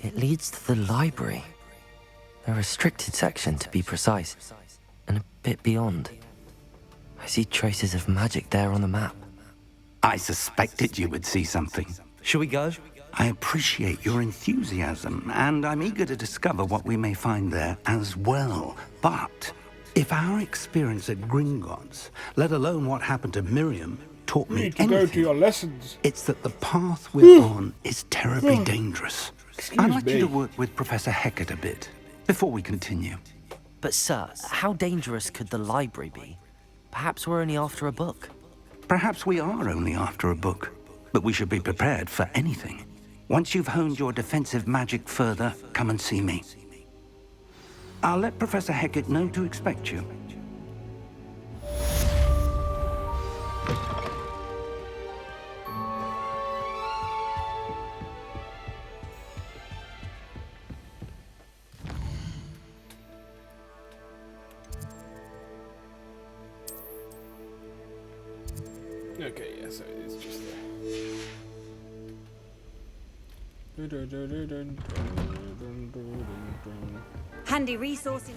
It leads to the library. A restricted section, to be precise, and a bit beyond. I see traces of magic there on the map. I suspected you would see something. Shall we go? I appreciate your enthusiasm, and I'm eager to discover what we may find there as well. But if our experience at Gringotts, let alone what happened to Miriam, taught me anything, go to your lessons. It's that the path we're on is terribly dangerous. I'd like you to work with Professor Hecat a bit before we continue. But sir, how dangerous could the library be? Perhaps we're only after a book. Perhaps we are only after a book, but we should be prepared for anything. Once you've honed your defensive magic further, come and see me. I'll let Professor Hecat know to expect you. Okay, yeah, so it's just there. Handy resource in...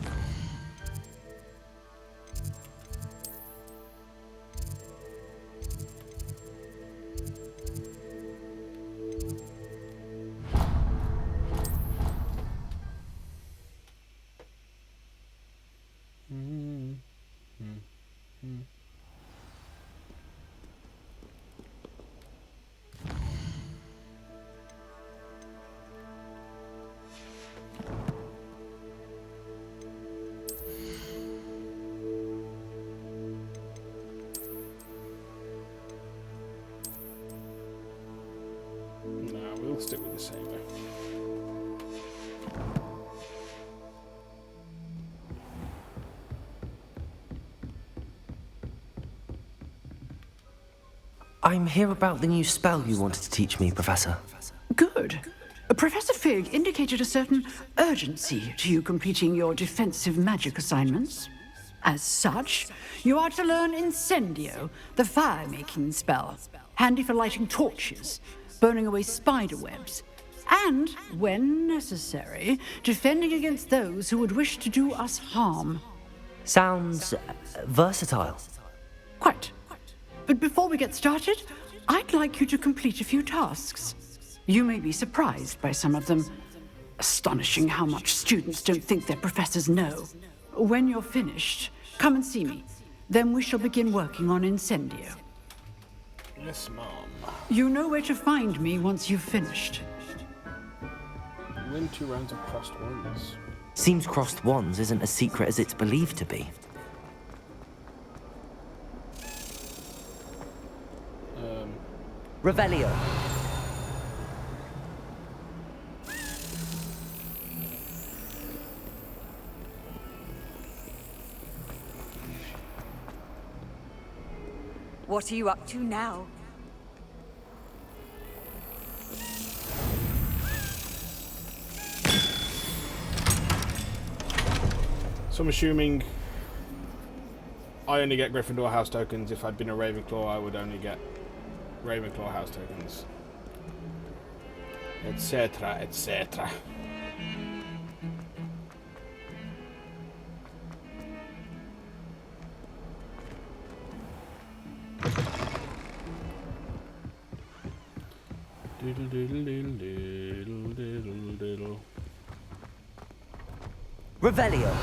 No, we'll stick with the same way. I'm here about the new spell you wanted to teach me, Professor. Good. Professor Fig indicated a certain urgency to you completing your defensive magic assignments. As such, you are to learn Incendio, the fire-making spell, handy for lighting torches, burning away spider webs, and, when necessary, defending against those who would wish to do us harm. Sounds versatile. Quite. But before we get started, I'd like you to complete a few tasks. You may be surprised by some of them. Astonishing how much students don't think their professors know. When you're finished, come and see me. Then we shall begin working on Incendio. Yes, Mom. You know where to find me once you've finished. Win 2 rounds of crossed ones. Seems crossed wands isn't as secret as it's believed to be. Revelio. What are you up to now? So I'm assuming I only get Gryffindor house tokens. If I'd been a Ravenclaw, I would only get Ravenclaw house tokens, etc., etc. Diddle diddle diddle diddle diddle diddle. Revelio.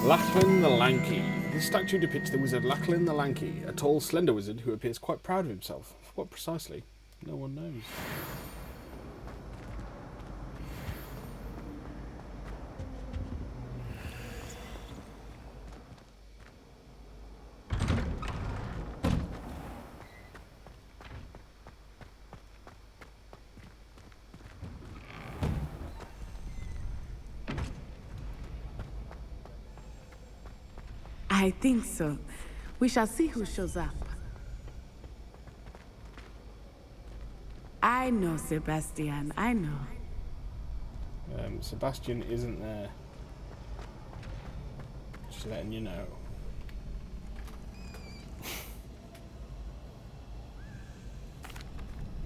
Lachlan the Lanky. This statue depicts the wizard Lachlan the Lanky, a tall, slender wizard who appears quite proud of himself. What precisely? No one knows. I think so. We shall see who shows up. I know, Sebastian, I know. Sebastian isn't there. Just letting you know.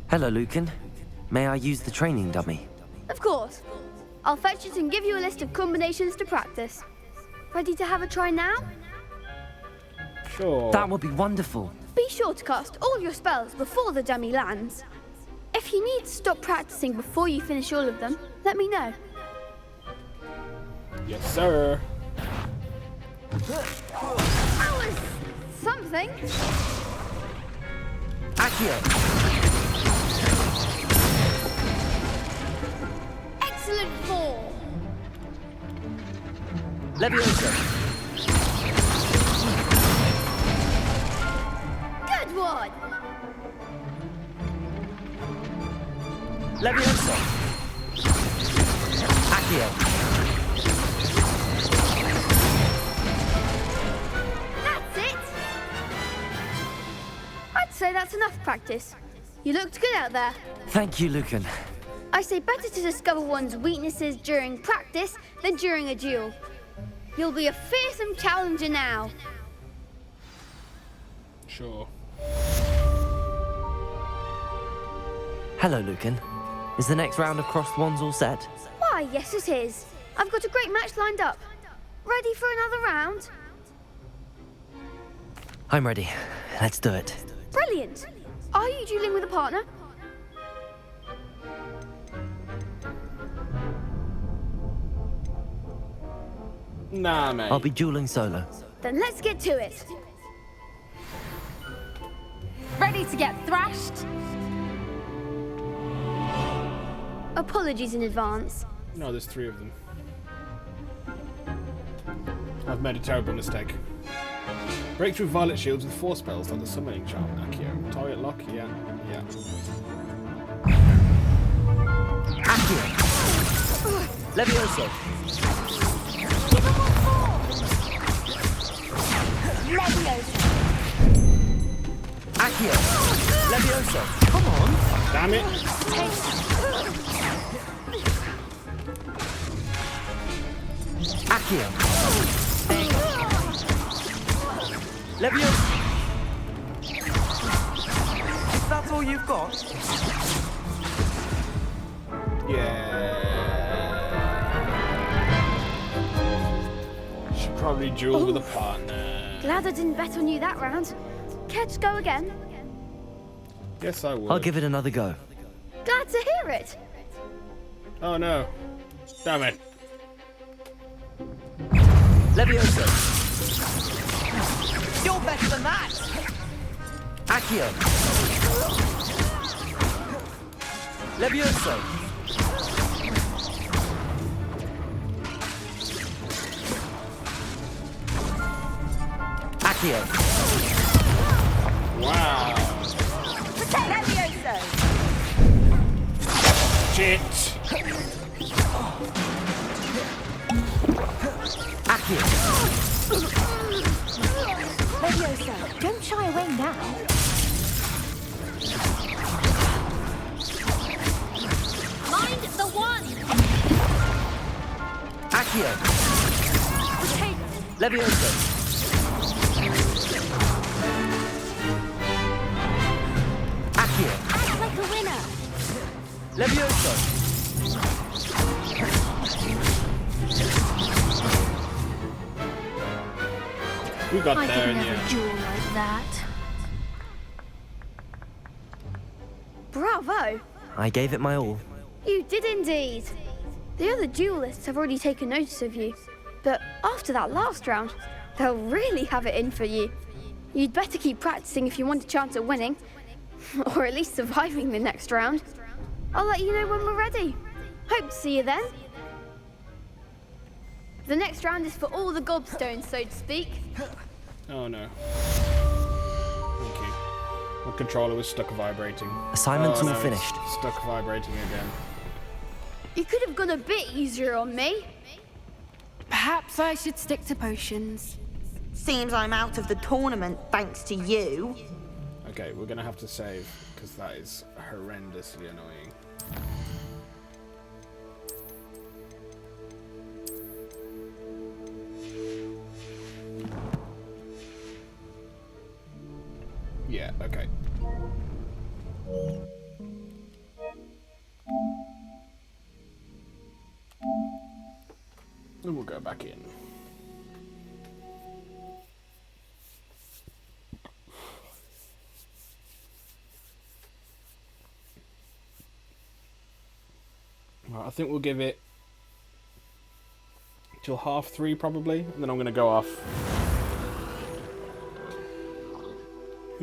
Hello, Lucan. May I use the training dummy? Of course. I'll fetch it and give you a list of combinations to practice. Ready to have a try now? Sure. That would be wonderful. Be sure to cast all your spells before the dummy lands. If you need to stop practicing before you finish all of them, let me know. Yes, sir. That was something. Accio. Excellent form. Leviosa. Good one. Leviosa. Accio. That's it. I'd say that's enough practice. You looked good out there. Thank you, Lucan. I say better to discover one's weaknesses during practice than during a duel. You'll be a fearsome challenger now. Sure. Hello, Lucan. Is the next round of crossed wands all set? Why, yes it is. I've got a great match lined up. Ready for another round? I'm ready. Let's do it. Brilliant. Are you dueling with a partner? Nah, mate. I'll be dueling solo. Then let's get to it. Ready to get thrashed? Apologies in advance. No, there's 3 of them. I've made a terrible mistake. Break through violet shields with 4 spells like the summoning charm. Accio. Target lock, yeah. Accio. Leviosa. Leviosa. Accio. Leviosa. Come on. Damn it. Accio. Leviosa. That's all you've got? Yeah. Should probably duel with a partner. Glad I didn't bet on you that round. Care to go again? Yes, I will. I'll give it another go. Glad to hear it. Oh no. Damn it. Leviosa. You're better than that. Accio. Leviosa. Accio. Wow. Protect Leviosa. Shit. Accio. Leviosa, don't shy away now. Mind the one. Accio. Protect. Leviosa. Accio. Act like a winner. Leviosa. We got I there could in the never end. duel like that. Bravo! I gave it my all. You did indeed. The other duelists have already taken notice of you, but after that last round, they'll really have it in for you. You'd better keep practicing if you want a chance at winning, or at least surviving the next round. I'll let you know when we're ready. Hope to see you then. The next round is for all the gobstones, so to speak. Oh no. Thank you. My controller was stuck vibrating. Assignment's all it's finished. Stuck vibrating again. You could have gone a bit easier on me. Perhaps I should stick to potions. Seems I'm out of the tournament thanks to you. Okay, we're gonna have to save, because that is horrendously annoying. Yeah, okay. And we'll go back in. Right, I think we'll give it till 3:30 probably, and then I'm going to go off.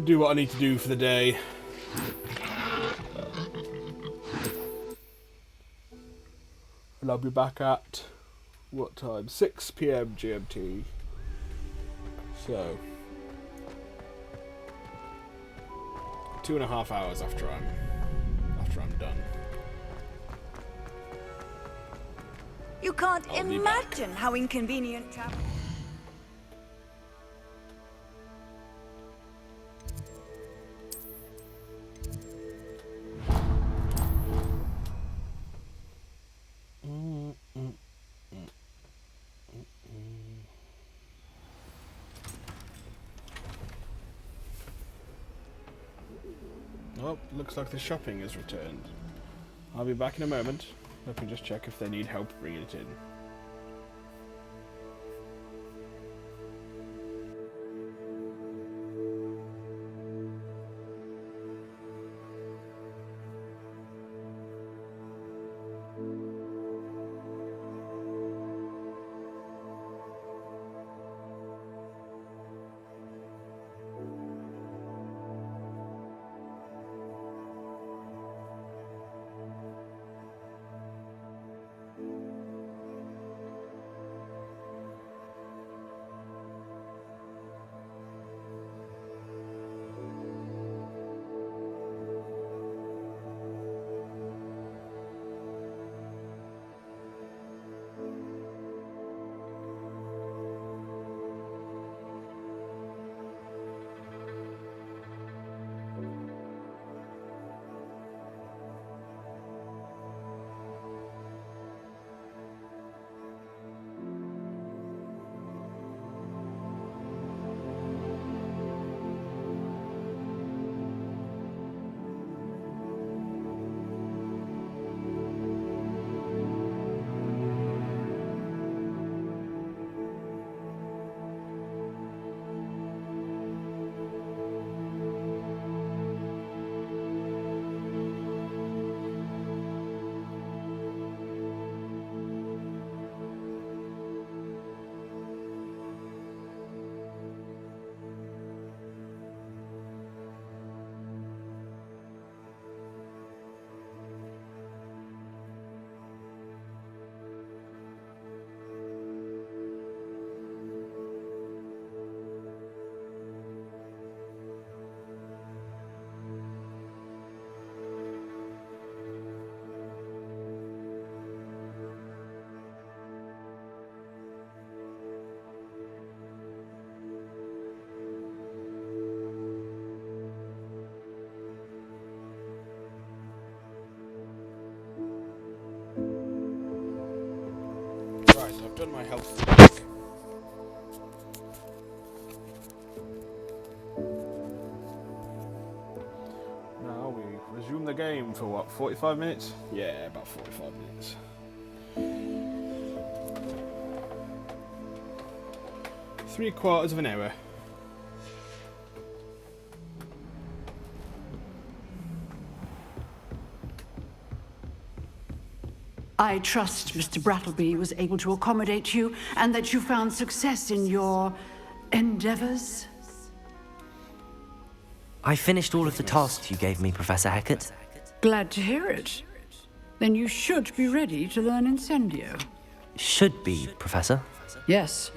Do what I need to do for the day. And I'll be back at, what time? 6 PM GMT. So, 2.5 hours after I'm done. You can't imagine how inconvenient travel. Oh, looks like the shopping is returned. I'll be back in a moment. Let me just check if they need help bringing it in. Right, I've done my health check. Now we resume the game for what, 45 minutes? Yeah, about 45 minutes. Three-quarters of an hour. I trust Mr. Brattleby was able to accommodate you and that you found success in your endeavors. I finished all of the tasks you gave me, Professor Hecat. Glad to hear it. Then you should be ready to learn Incendio. Should be, Professor. Yes.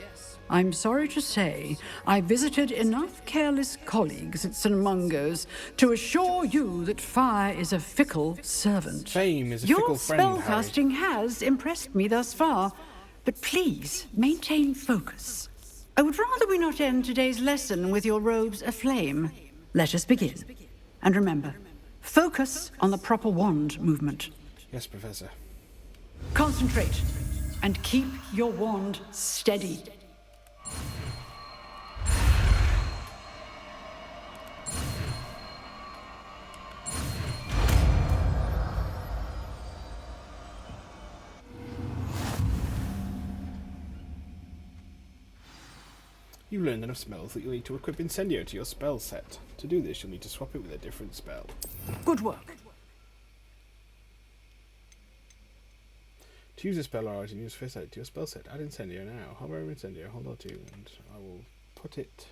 I'm sorry to say, I visited enough careless colleagues at St. Mungo's to assure you that fire is a fickle servant. Fame is a Your fickle friend, spellcasting has impressed me thus far, but please maintain focus. I would rather we not end today's lesson with your robes aflame. Let us begin. And remember, focus on the proper wand movement. Yes, Professor. Concentrate, and keep your wand steady. You learned enough spells that you'll need to equip Incendio to your spell set. To do this, you'll need to swap it with a different spell. Good work. To use a spell or item, use first aid to your spell set. Add Incendio now. Hover over Incendio, hold on to, and I will put it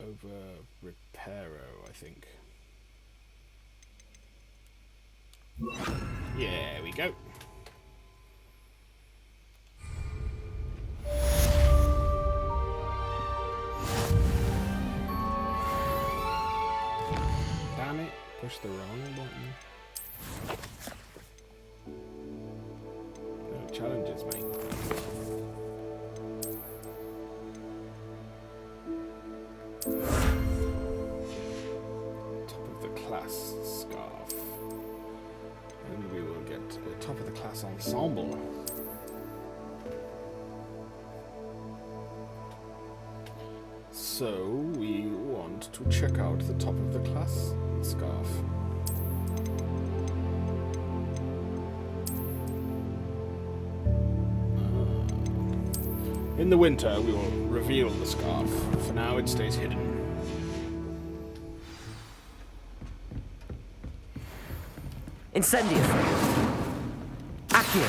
over Reparo, I think. Yeah, there we go. Damn it, push the wrong button. No challenges, mate. Top of the class scarf. And we will get a top of the class ensemble. So we want to check out the top of the class scarf. In the winter, we will reveal the scarf. For now, it stays hidden. Incendio. Accio.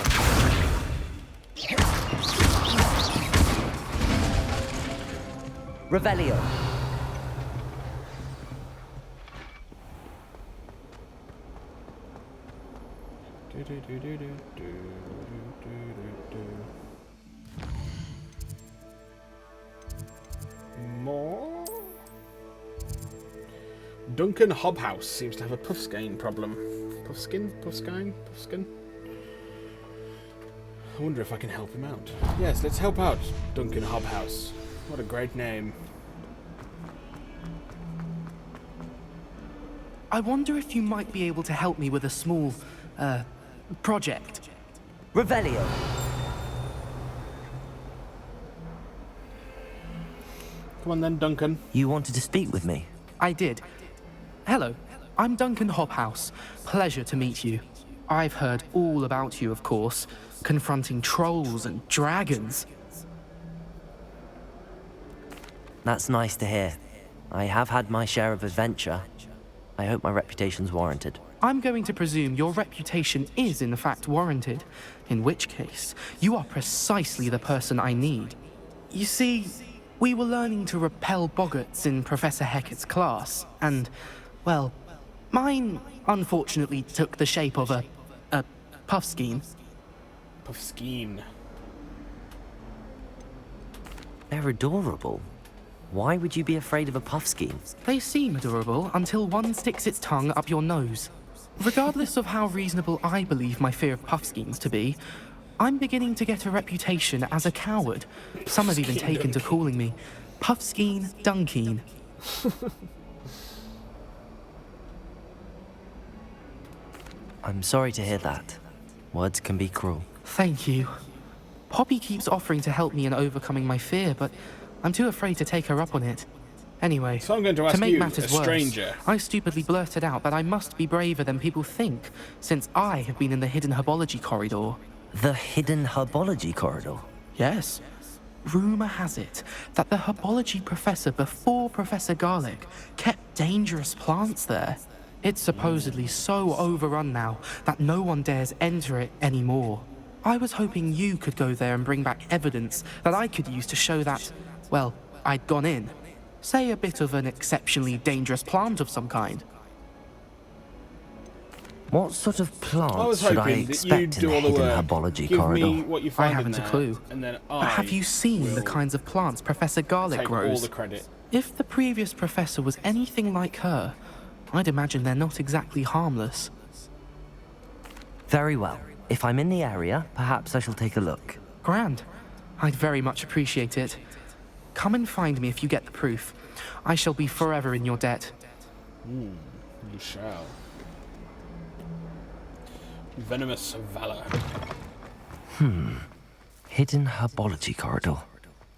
Revelio. More? Duncan Hobhouse seems to have a puffskein problem. Puffskein? Puffskein? Puffskein? I wonder if I can help him out. Yes, let's help out Duncan Hobhouse. What a great name. I wonder if you might be able to help me with a small, project. Revelio. Come on then, Duncan. You wanted to speak with me? I did. Hello, I'm Duncan Hobhouse. Pleasure to meet you. I've heard all about you, of course, confronting trolls and dragons. That's nice to hear. I have had my share of adventure. I hope my reputation's warranted. I'm going to presume your reputation is in fact warranted, in which case, you are precisely the person I need. You see, we were learning to repel boggarts in Professor Hecat's class, and, well, mine unfortunately took the shape of a puffskein. Puffskein. They're adorable. Why would you be afraid of a puffskein? They seem adorable until one sticks its tongue up your nose. Regardless of how reasonable I believe my fear of puffskeins to be, I'm beginning to get a reputation as a coward. Some have even taken to calling me Puffskein Dunkeen. I'm sorry to hear that. Words can be cruel. Thank you. Poppy keeps offering to help me in overcoming my fear, but I'm too afraid to take her up on it. Anyway, so I'm going to ask make you, matters a stranger. Worse, I stupidly blurted out that I must be braver than people think, since I have been in the hidden herbology corridor. The hidden herbology corridor? Yes. Rumour has it that the herbology professor before Professor Garlic kept dangerous plants there. It's supposedly so overrun now that no one dares enter it anymore. I was hoping you could go there and bring back evidence that I could use to show that, well, I'd gone in. Say a bit of an exceptionally dangerous plant of some kind. What sort of plants should I expect in the hidden herbology corridor? Me what you find I haven't in a there, clue. And then Have you seen the kinds of plants Professor Garlic grows? All the credit. If the previous professor was anything like her, I'd imagine they're not exactly harmless. Very well. If I'm in the area, perhaps I shall take a look. Grand. I'd very much appreciate it. Come and find me if you get the proof. I shall be forever in your debt. You shall. Venomous Valor. Hidden herbology corridor.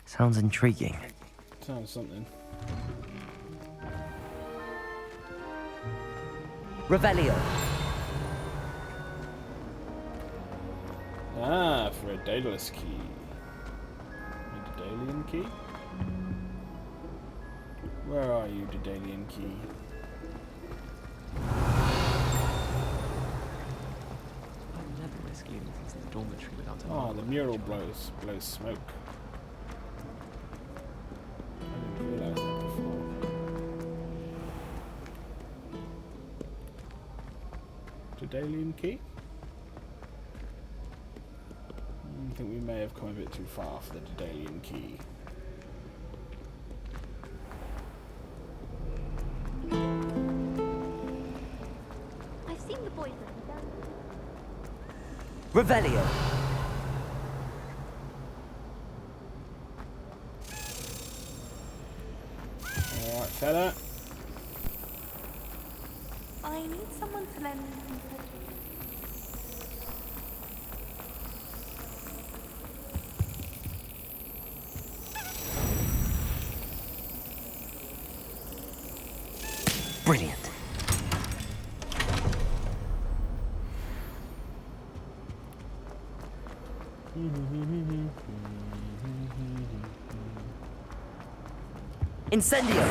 Sounds intriguing. Sounds something. Revelio. Ah, for a Daedalus key. A Daedalian key? Where are you, Daedalian key? I've never risked leaving things in the dormitory without a Oh, the mural blows smoke. I didn't realise that before. Daedalian key? I think we may have come a bit too far for the Daedalian key. I've seen the boyfriend. Revelio. Alright, fella. I need someone to lend me some cookies. Brilliant. Incendio.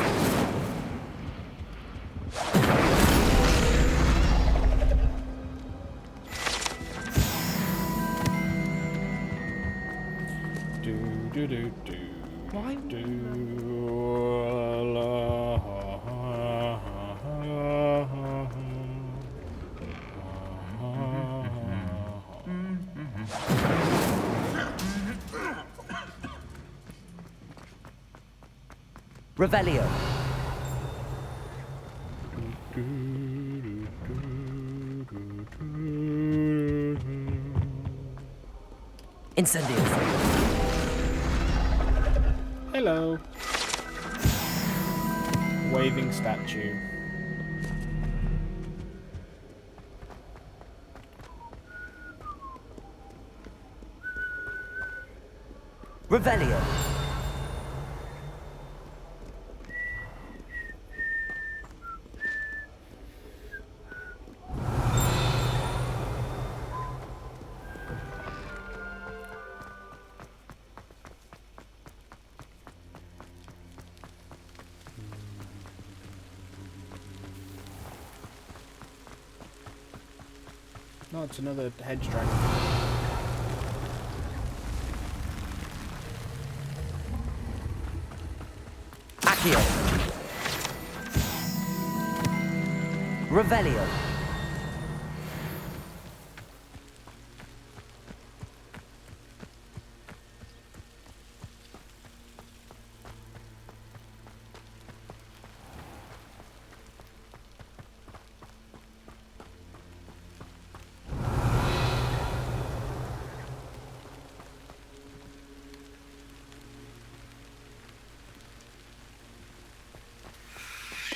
Why? Revelio. Incendio. Hello. Waving statue. Revelio. No, it's another hedge dragon. Accio. Revelio.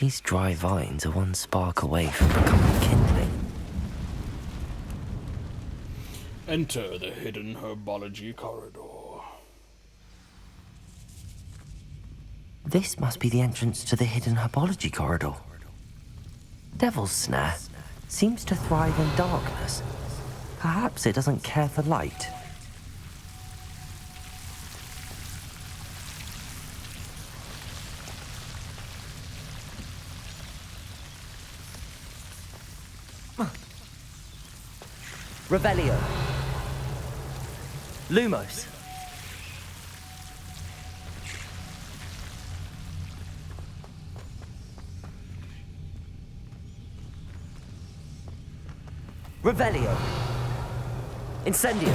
These dry vines are one spark away from becoming kindling. Enter the hidden herbology corridor. This must be the entrance to the hidden herbology corridor. Devil's Snare seems to thrive in darkness. Perhaps it doesn't care for light. Revelio. Lumos. Revelio. Incendio.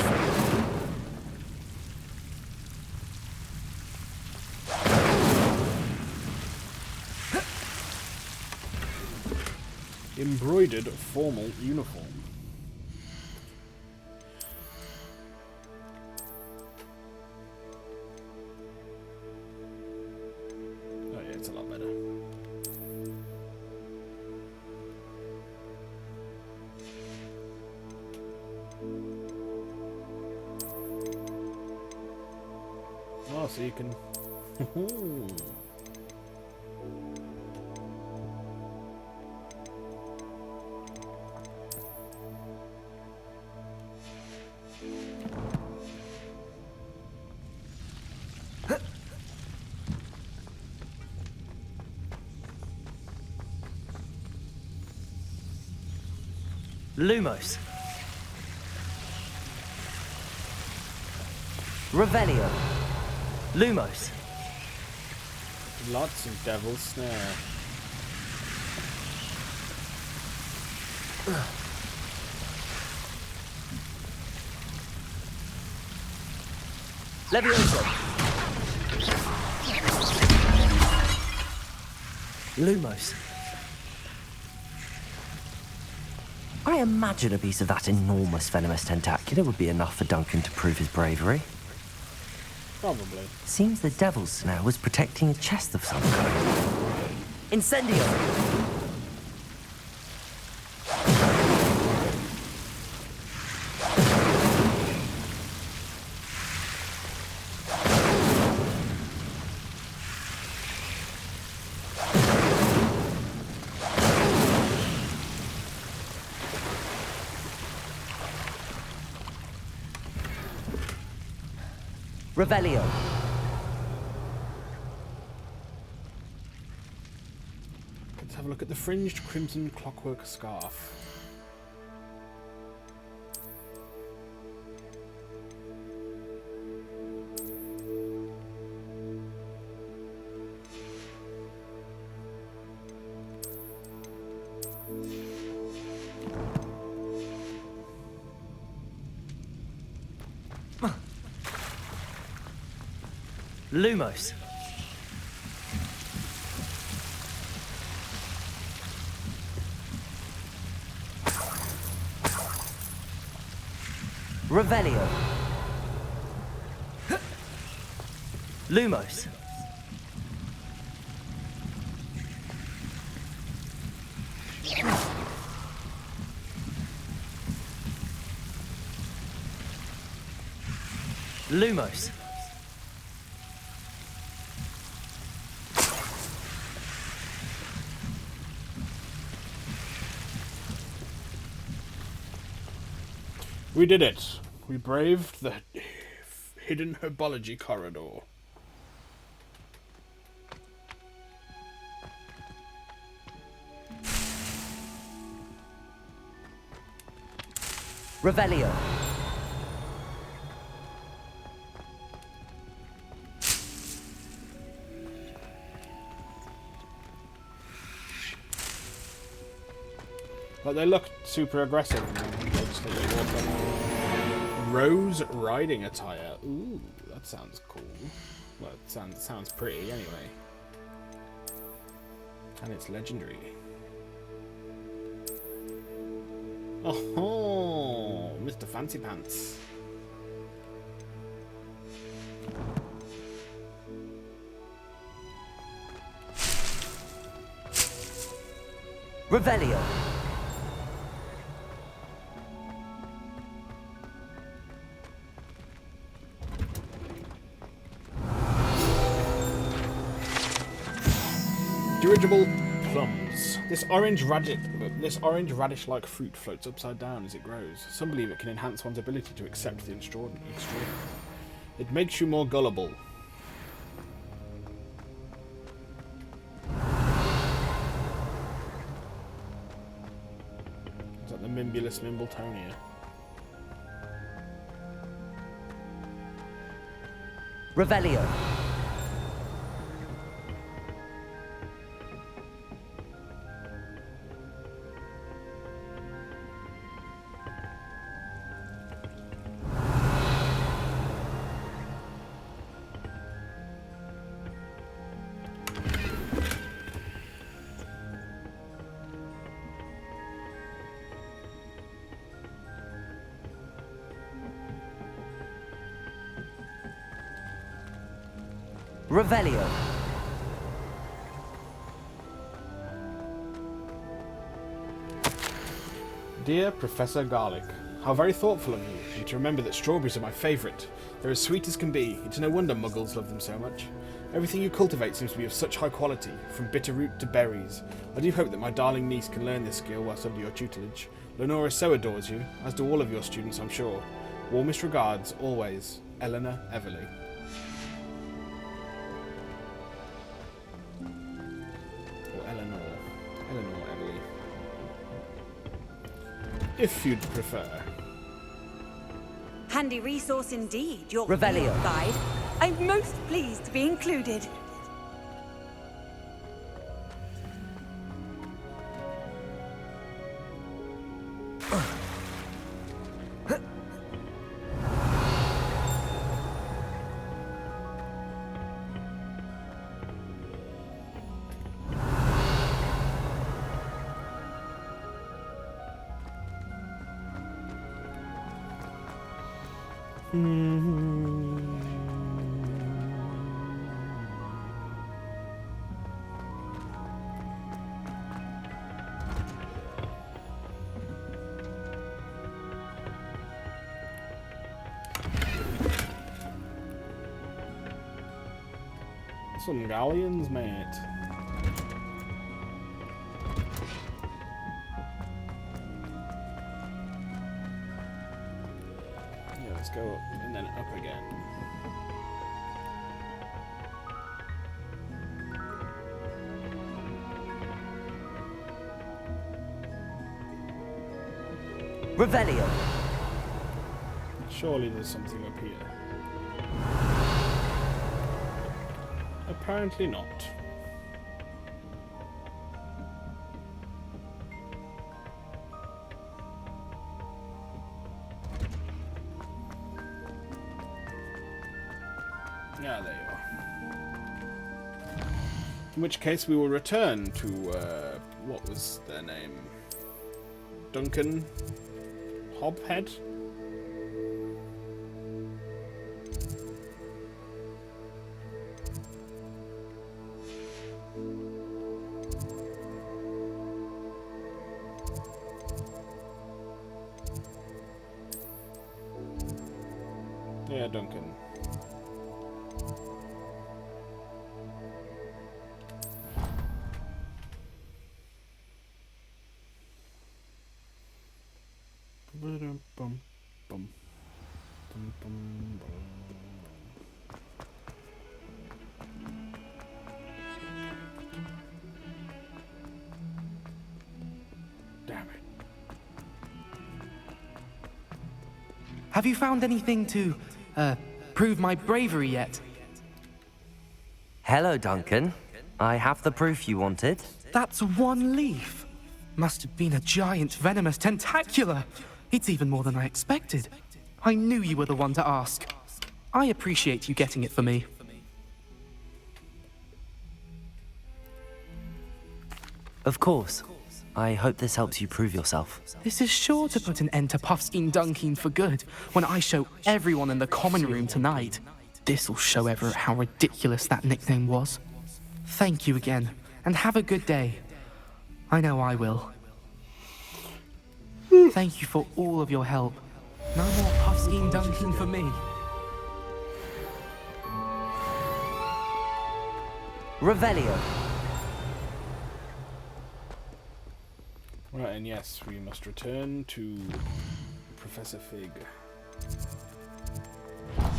Embroidered formal uniform. so you can... Lumos. Revelio. Lumos. Lots of Devil's Snare. Levioso. Lumos. I imagine a piece of that enormous venomous tentacula would be enough for Duncan to prove his bravery. Probably. Seems the Devil's Snare was protecting a chest of some kind. Incendio! Revelio. Let's have a look at the fringed crimson clockwork scarf. Lumos. Revelio. Lumos. Lumos. We did it. We braved the hidden herbology corridor. Revelio. But they look super aggressive. Rose riding attire. Ooh, that sounds cool. Well, it sounds pretty anyway. And it's legendary. Oh, Mr. Fancy Pants. Revelio. Dirigible plums. This orange radish-like fruit floats upside down as it grows. Some believe it can enhance one's ability to accept the extraordinary. It makes you more gullible. Is that the Mimbulus Mimbletonia? Revelio. Revelio. Dear Professor Garlic, How very thoughtful of you, and to remember that strawberries are my favourite. They're as sweet as can be. It's no wonder muggles love them so much. Everything you cultivate seems to be of such high quality, from bitter root to berries. I do hope that my darling niece can learn this skill whilst under your tutelage. Lenora so adores you, as do all of your students, I'm sure. Warmest regards, always, Eleanor Everly. Or Eleanor Everly. If you'd prefer. Handy resource indeed, your Revelio. field guide. I'm most pleased to be included. Some galleons, mate. Yeah, let's go up and then up again. Revelio. Surely there's something up here. Apparently not. Yeah, there you are. In which case we will return to, what was their name? Duncan Hobhead? Yeah, Duncan. Bum, bum. Bum, bum, bum. Damn it. Have you found anything to, prove my bravery yet? Hello, Duncan. I have the proof you wanted. That's one leaf. Must have been a giant venomous tentacula. It's even more than I expected. I knew you were the one to ask. I appreciate you getting it for me. Of course. I hope this helps you prove yourself. This is sure to put an end to Puffskein Dunkin for good when I show everyone in the common room tonight. This'll show Everett how ridiculous that nickname was. Thank you again, and have a good day. I know I will. Thank you for all of your help. No more Puffskein Dunkin for me. Revelio. Right, and yes, we must return to Professor Fig. I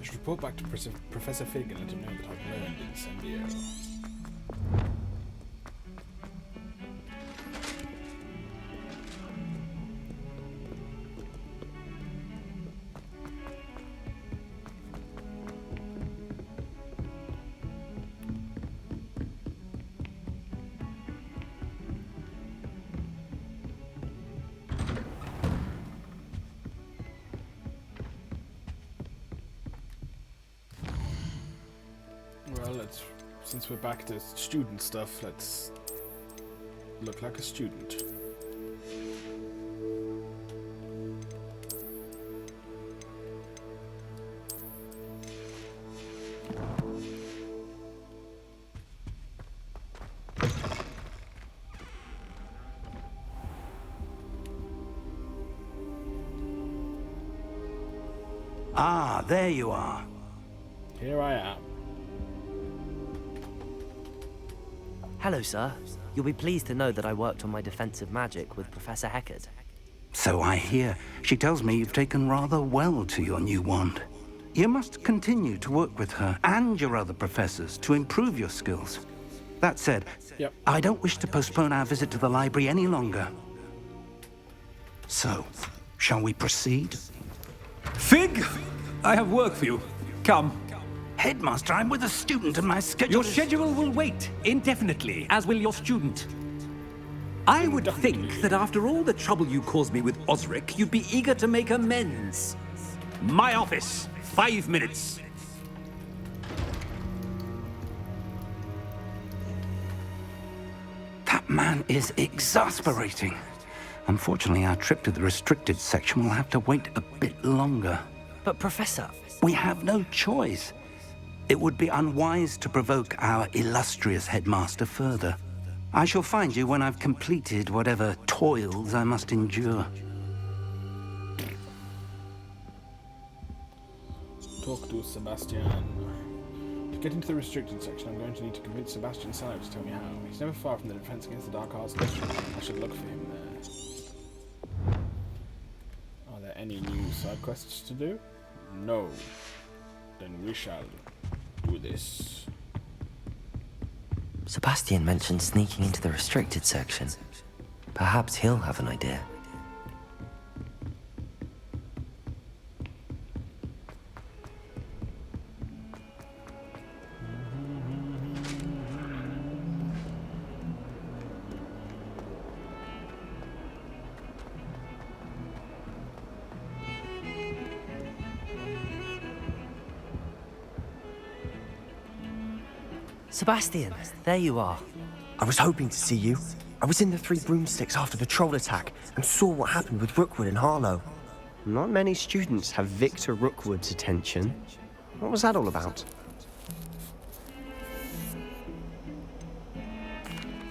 should report back to Professor Fig and let him know that I've learned Incendio. Well, since we're back to student stuff, let's look like a student. Ah, there you are. Here I am. Hello, sir. You'll be pleased to know that I worked on my defensive magic with Professor Heckard. So I hear. She tells me you've taken rather well to your new wand. You must continue to work with her and your other professors to improve your skills. That said, I don't wish to postpone our visit to the library any longer. So, shall we proceed? Fig! I have work for you. Come. Headmaster, I'm with a student and my schedule Your schedule will wait indefinitely, as will your student. I would think that after all the trouble you caused me with Osric, you'd be eager to make amends. My office, 5 minutes. That man is exasperating. Unfortunately, our trip to the restricted section will have to wait a bit longer. But Professor... We have no choice. It would be unwise to provoke our illustrious headmaster further. I shall find you when I've completed whatever toils I must endure. Talk to Sebastian. To get into the restricted section, I'm going to need to convince Sebastian Sallow to tell me how. He's never far from the Defense Against the Dark Arts district. I should look for him there. Are there any new side quests to do? No. Then we shall do this. Sebastian mentioned sneaking into the restricted section. Perhaps he'll have an idea. Sebastian, there you are. I was hoping to see you. I was in the Three Broomsticks after the troll attack and saw what happened with Rookwood and Harlow. Not many students have Victor Rookwood's attention. What was that all about?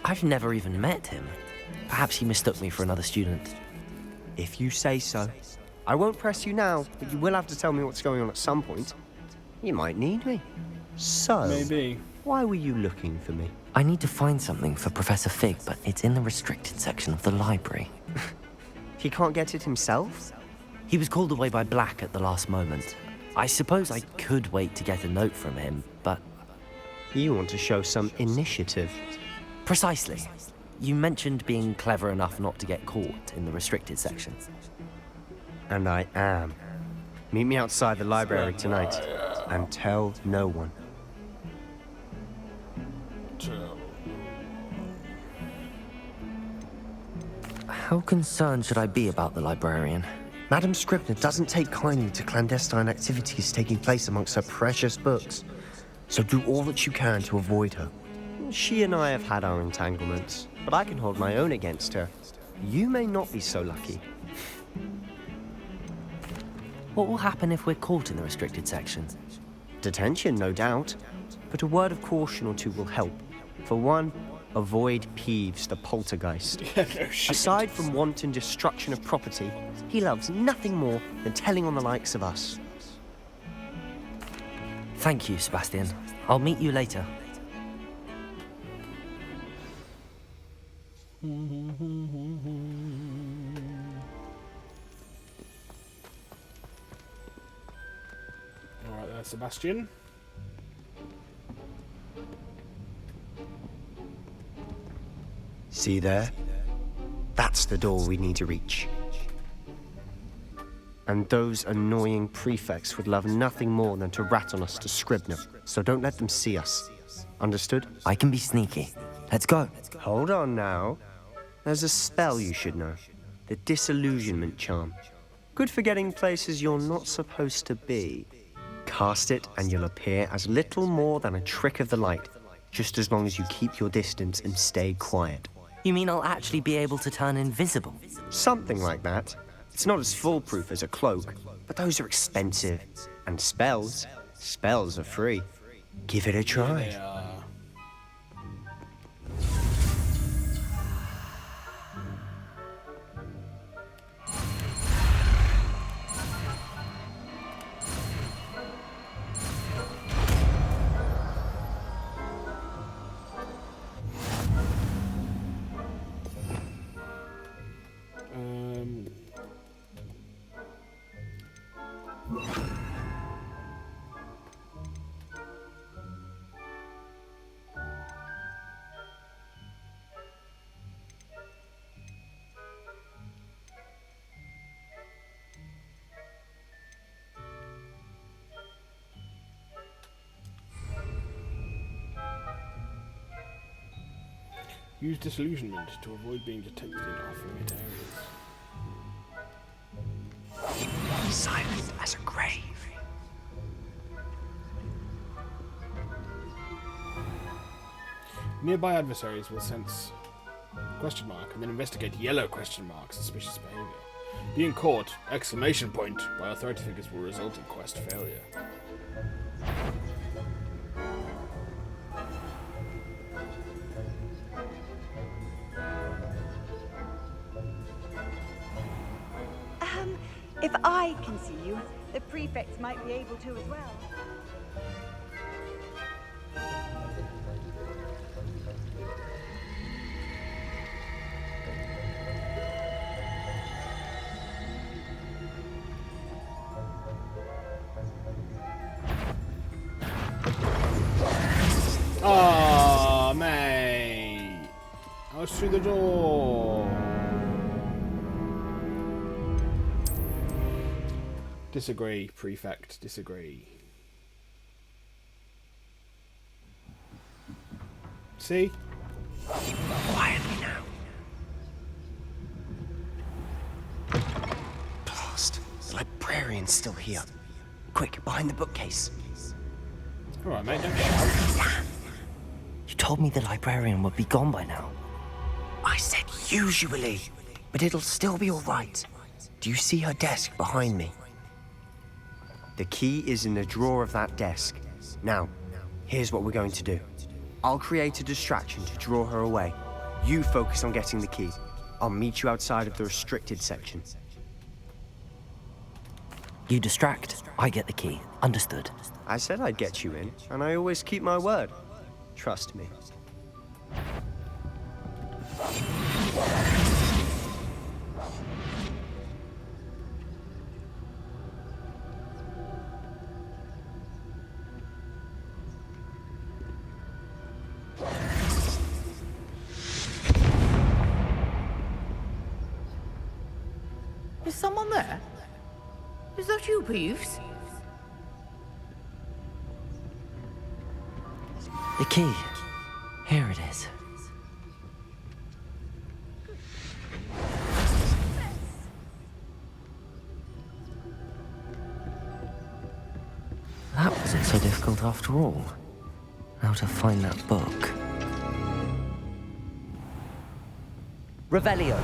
I've never even met him. Perhaps he mistook me for another student. If you say so. I won't press you now, but you will have to tell me what's going on at some point. You might need me. So... Maybe. Why were you looking for me? I need to find something for Professor Fig, but it's in the restricted section of the library. He can't get it himself? He was called away by Black at the last moment. I suppose I could wait to get a note from him, but... You want to show some initiative. Precisely. You mentioned being clever enough not to get caught in the restricted section. And I am. Meet me outside the library tonight, and tell no one. How concerned should I be about the librarian? Madam Scribner doesn't take kindly to clandestine activities taking place amongst her precious books. So do all that you can to avoid her. She and I have had our entanglements, but I can hold my own against her. You may not be so lucky. What will happen if we're caught in the restricted section? Detention, no doubt. But a word of caution or two will help. For one, avoid Peeves, the poltergeist. Aside from wanton destruction of property, he loves nothing more than telling on the likes of us. Thank you, Sebastian. I'll meet you later. Alright there, Sebastian. See there? That's the door we need to reach. And those annoying prefects would love nothing more than to rat on us to Scribner, so don't let them see us. Understood? I can be sneaky. Let's go. Hold on now. There's a spell you should know. The Disillusionment Charm. Good for getting places you're not supposed to be. Cast it and you'll appear as little more than a trick of the light, just as long as you keep your distance and stay quiet. You mean I'll actually be able to turn invisible? Something like that. It's not as foolproof as a cloak, but those are expensive. And spells are free. Give it a try. Use disillusionment to avoid being detected in off-limit areas. Silent as a grave. Nearby adversaries will sense question mark and then investigate yellow question mark suspicious behavior. Being caught, exclamation point, by authority figures will result in quest failure. If I can see you, the prefects might be able to as well. Oh, mate! I was through the door. Disagree, prefect. Disagree. See? Quietly now. Blast. The librarian's still here. Quick, behind the bookcase. Alright, mate, don't shout. You told me the librarian would be gone by now. I said usually, but it'll still be alright. Do you see her desk behind me? The key is in the drawer of that desk. Now, here's what we're going to do. I'll create a distraction to draw her away. You focus on getting the key. I'll meet you outside of the restricted section. You distract, I get the key. Understood. I said I'd get you in, and I always keep my word. Trust me. Is someone there? Is that you, Peeves? The key. Here it is. That wasn't so difficult after all. Now to find that book. Revelio.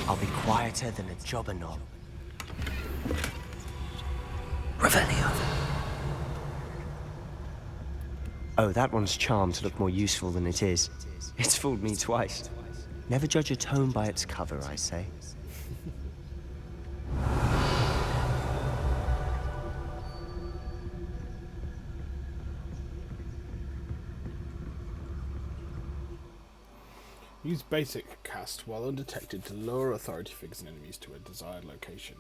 I'll be quieter than a jobber knob. Revelio. Oh, that one's charmed to look more useful than it is. It's fooled me twice. Never judge a tome by its cover, I say. Use basic cast while undetected to lower authority figures and enemies to a desired location.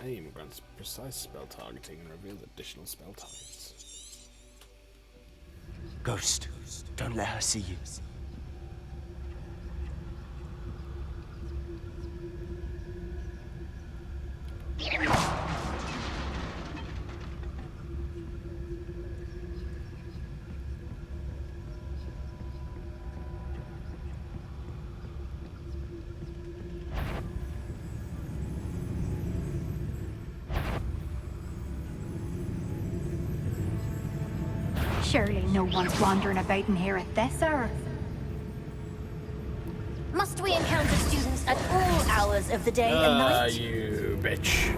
Aim grants precise spell targeting and reveals additional spell targets. Ghost, don't let her see you. Surely no one's wandering about in here at this hour. Must we encounter students at all hours of the day and night? You bitch.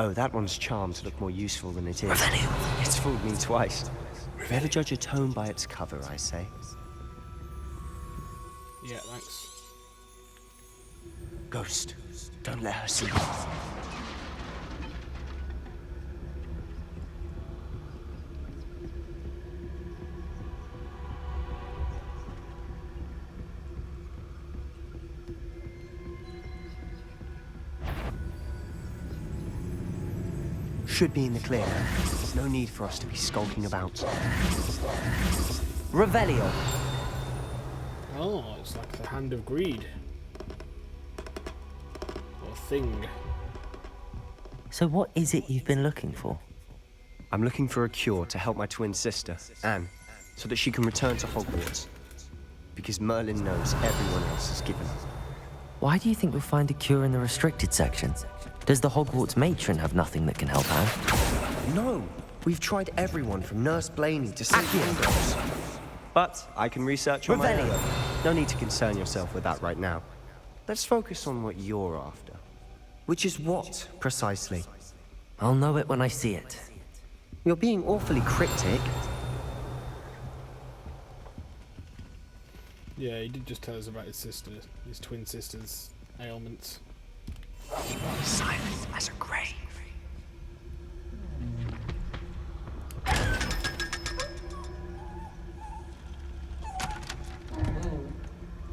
Oh, that one's charmed to look more useful than it is. Revelio. It's fooled me twice. Never judge a tome by its cover, I say. Yeah, thanks. Ghost, don't let her see you. Should be in the clear now. No need for us to be skulking about. Revelio. Oh, it's like the Hand of Greed. Or thing. So what is it you've been looking for? I'm looking for a cure to help my twin sister, Anne, so that she can return to Hogwarts. Because Merlin knows everyone else is given up. Why do you think you'll find a cure in the restricted section? Does the Hogwarts matron have nothing that can help Anne? No! We've tried everyone from Nurse Blaney to St. Ambrose. But I can research on my own. No need to concern yourself with that right now. Let's focus on what you're after. Which is what, precisely? I'll know it when I see it. You're being awfully cryptic. Yeah, he did just tell us about his sister, his twin sister's ailments. Silent as a grave.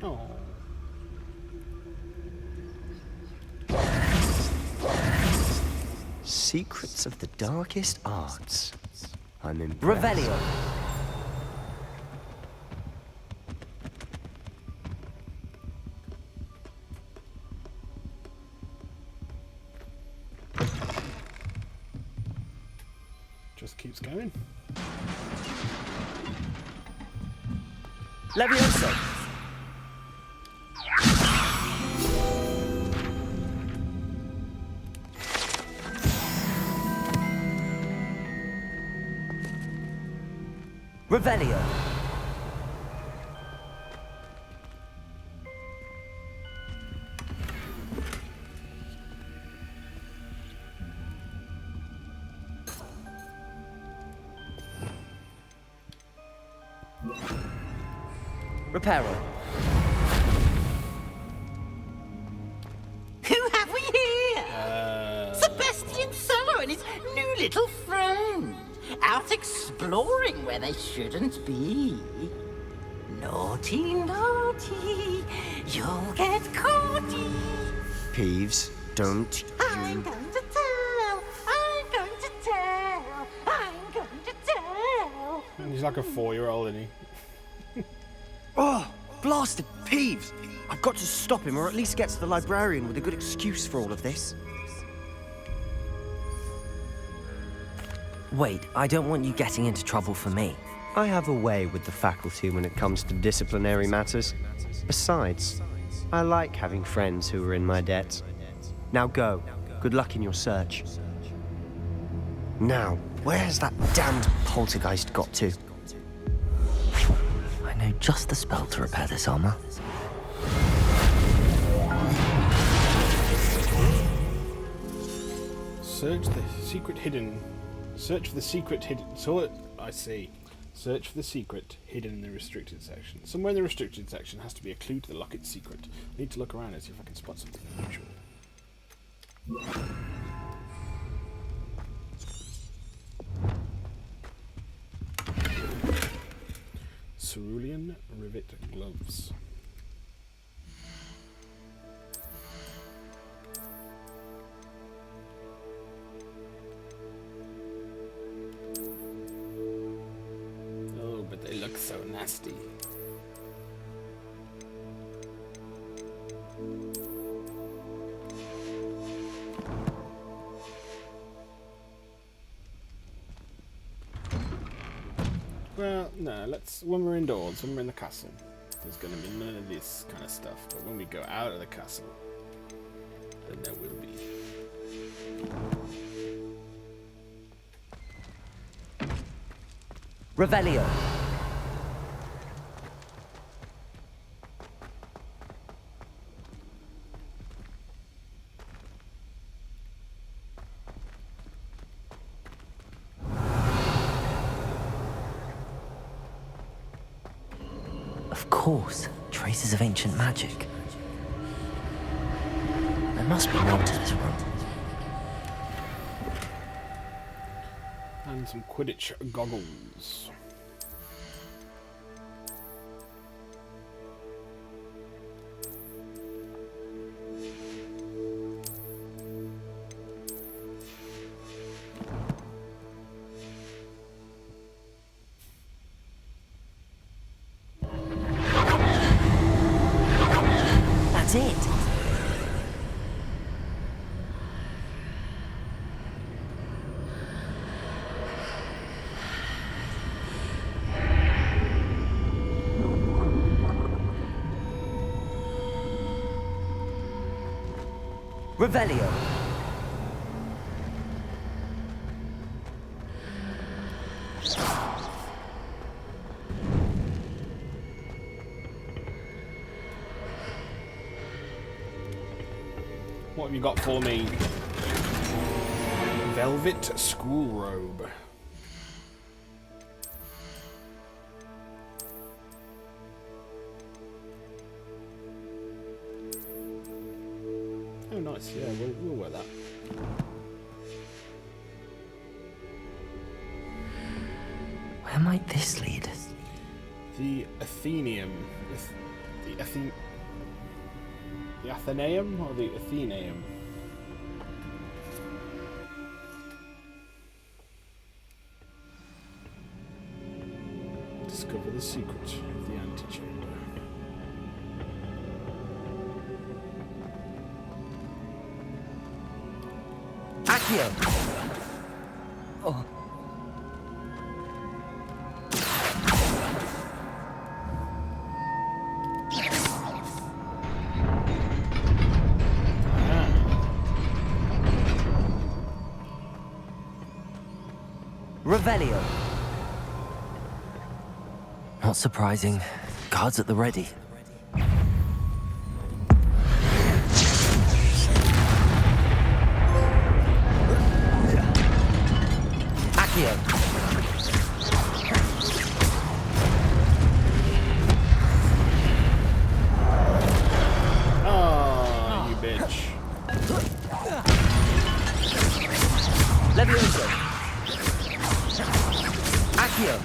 Oh. Secrets of the darkest arts. I'm impressed. Revelio. Just keeps going. Levioso. Revelio. Reparo. Who have we here? Sebastian Sallow and his new little friend. Out exploring where they shouldn't be. Naughty, naughty, you'll get caughty. Peeves, don't you... I'm going to tell, I'm going to tell, I'm going to tell. He's like a 4-year-old, isn't he? Oh, blasted Peeves! I've got to stop him, or at least get to the librarian with a good excuse for all of this. Wait, I don't want you getting into trouble for me. I have a way with the faculty when it comes to disciplinary matters. Besides, I like having friends who are in my debt. Now go. Good luck in your search. Now, where's that damned poltergeist got to? I know just the spell to repair this armor. Search the secret hidden. Search for the secret hidden. I see. Search for the secret hidden in the restricted section. Somewhere in the restricted section has to be a clue to the locket's secret. I need to look around and see if I can spot something unusual. Cerulean rivet gloves. Oh, but they look so nasty. Well, no, when we're indoors, when we're in the castle, there's going to be none of this kind of stuff. But when we go out of the castle, then there will be. Revelio. Of course, traces of ancient magic. There must be more to this room. And some Quidditch goggles. Revelio. What have you got for me? Velvet school robe. Oh, nice. Yeah, we'll wear that. Where might this lead? The Athenaeum. The Athenaeum or the Athenaeum? Discover the secret of the antechamber. Accio! Oh. Revelio. Not surprising. Guards at the ready. Accio. Oh, you bitch. Levioso. Accio.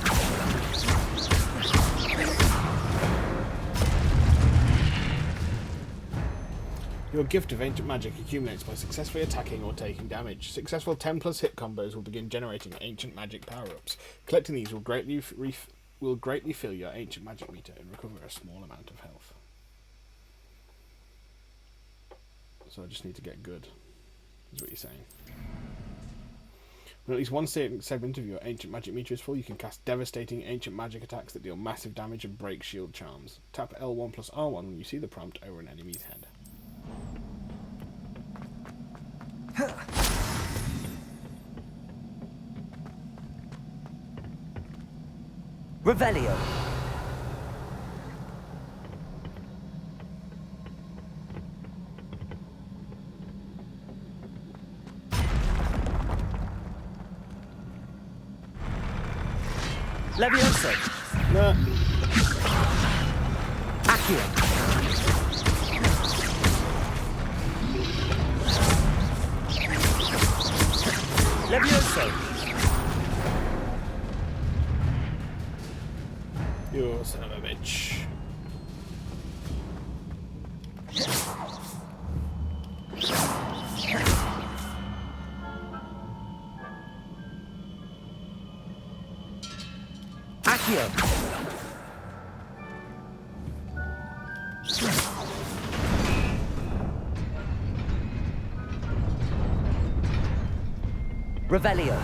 Your gift of ancient magic accumulates by successfully attacking or taking damage. Successful 10+ hit combos will begin generating ancient magic power-ups. Collecting these will greatly fill your ancient magic meter and recover a small amount of health. So I just need to get good, is what you're saying. When at least one segment of your ancient magic meter is full, you can cast devastating ancient magic attacks that deal massive damage and break shield charms. Tap L1 plus R1 when you see the prompt over an enemy's head. Revelio. Levioso. No. Accio. Levioso. You son of a bitch. Accio. Revelio.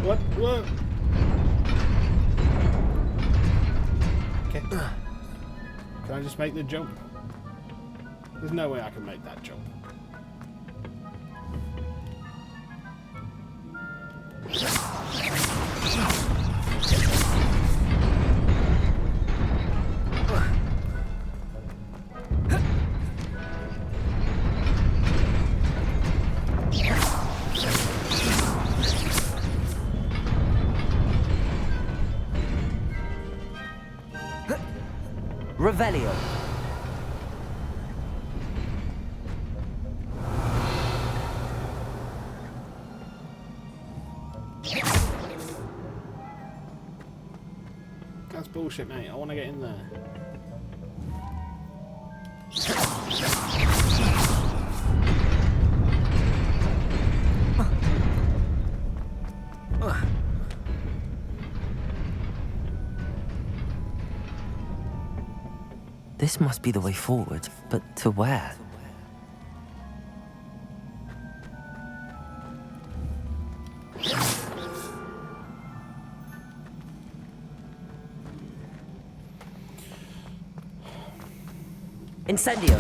What? Okay. Can I just make the jump? There's no way I can make that jump. Revelio. That's bullshit, mate. I want to get in there. This must be the way forward, but to where? Incendio.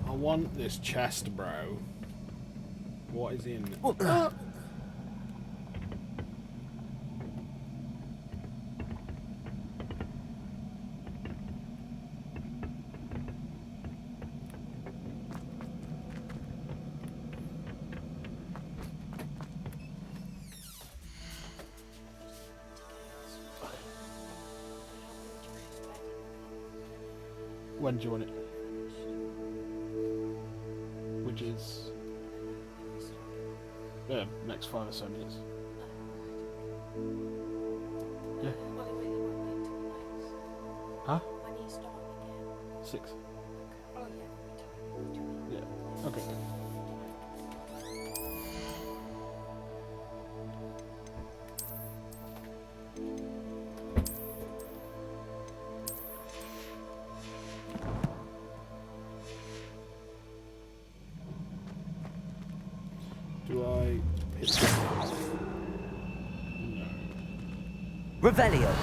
I want this chest, bro. What is in? When do you want it? Which is next 5 or so minutes. Yeah. Huh? 6. Yeah. Okay. Do I hit the... No. Revelio.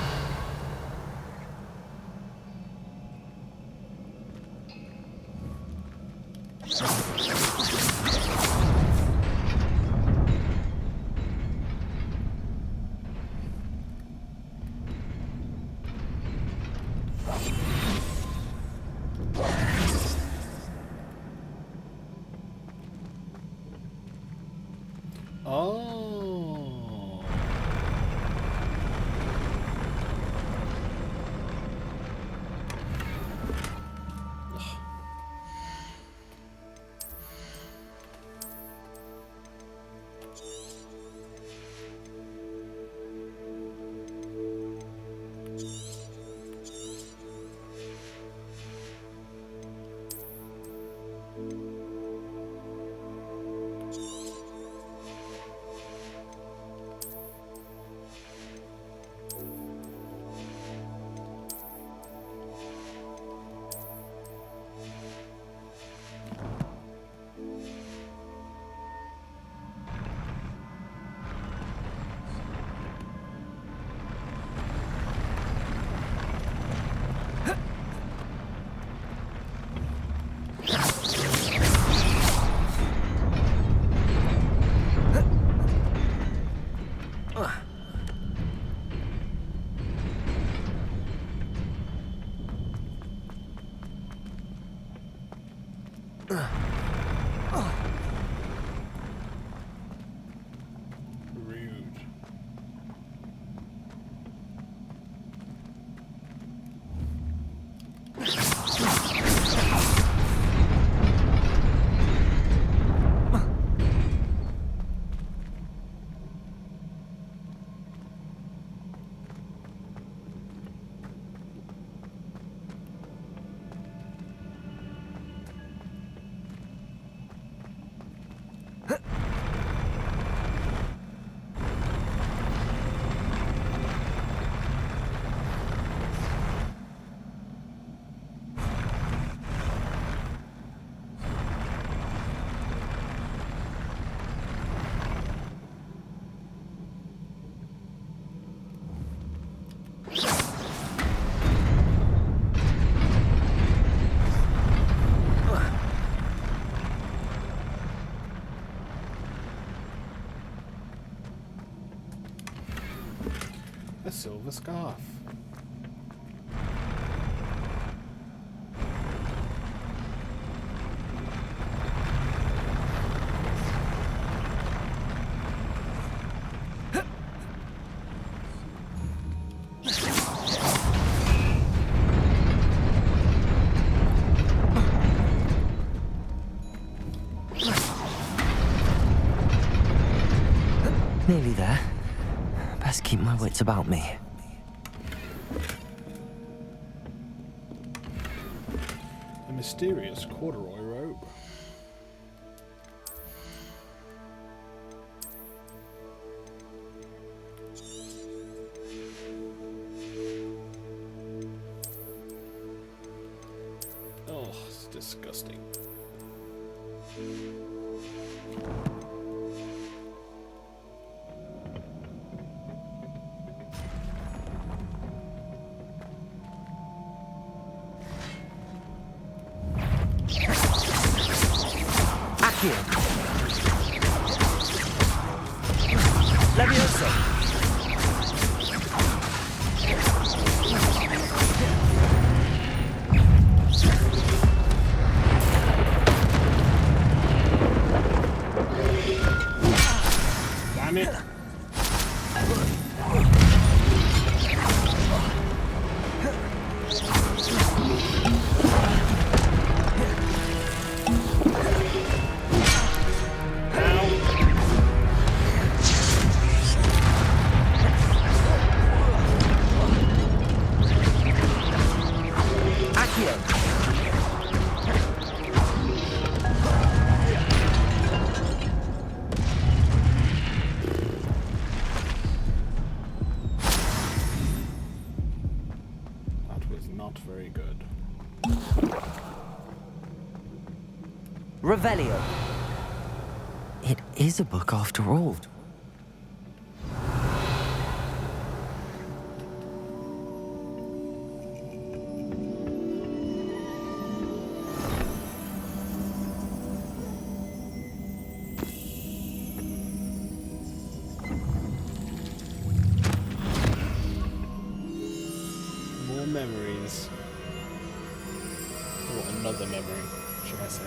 Oh. Rude. A silver scarf. Nearly there. Best keep my wits about me. A mysterious corduroy robe. disgusting. Accio. Levioso. Damn it. Not very good. Revelio. It is a book after all. More memories. Or another memory, should I say.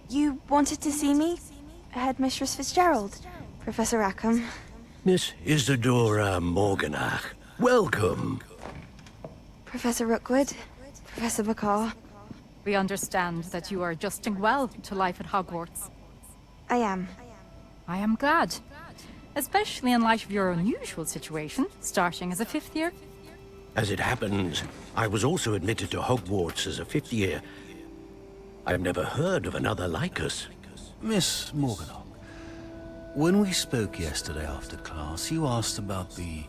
You wanted to see me? Headmistress Fitzgerald? Professor Rackham? Miss Isadora Morganach, welcome. Professor Rookwood? Professor Bakar? We understand that you are adjusting well to life at Hogwarts. I am. I am glad. Especially in light of your unusual situation, starting as a 5th year. As it happens, I was also admitted to Hogwarts as a 5th year. I've never heard of another like us. Miss Morganach, when we spoke yesterday after class, you asked about the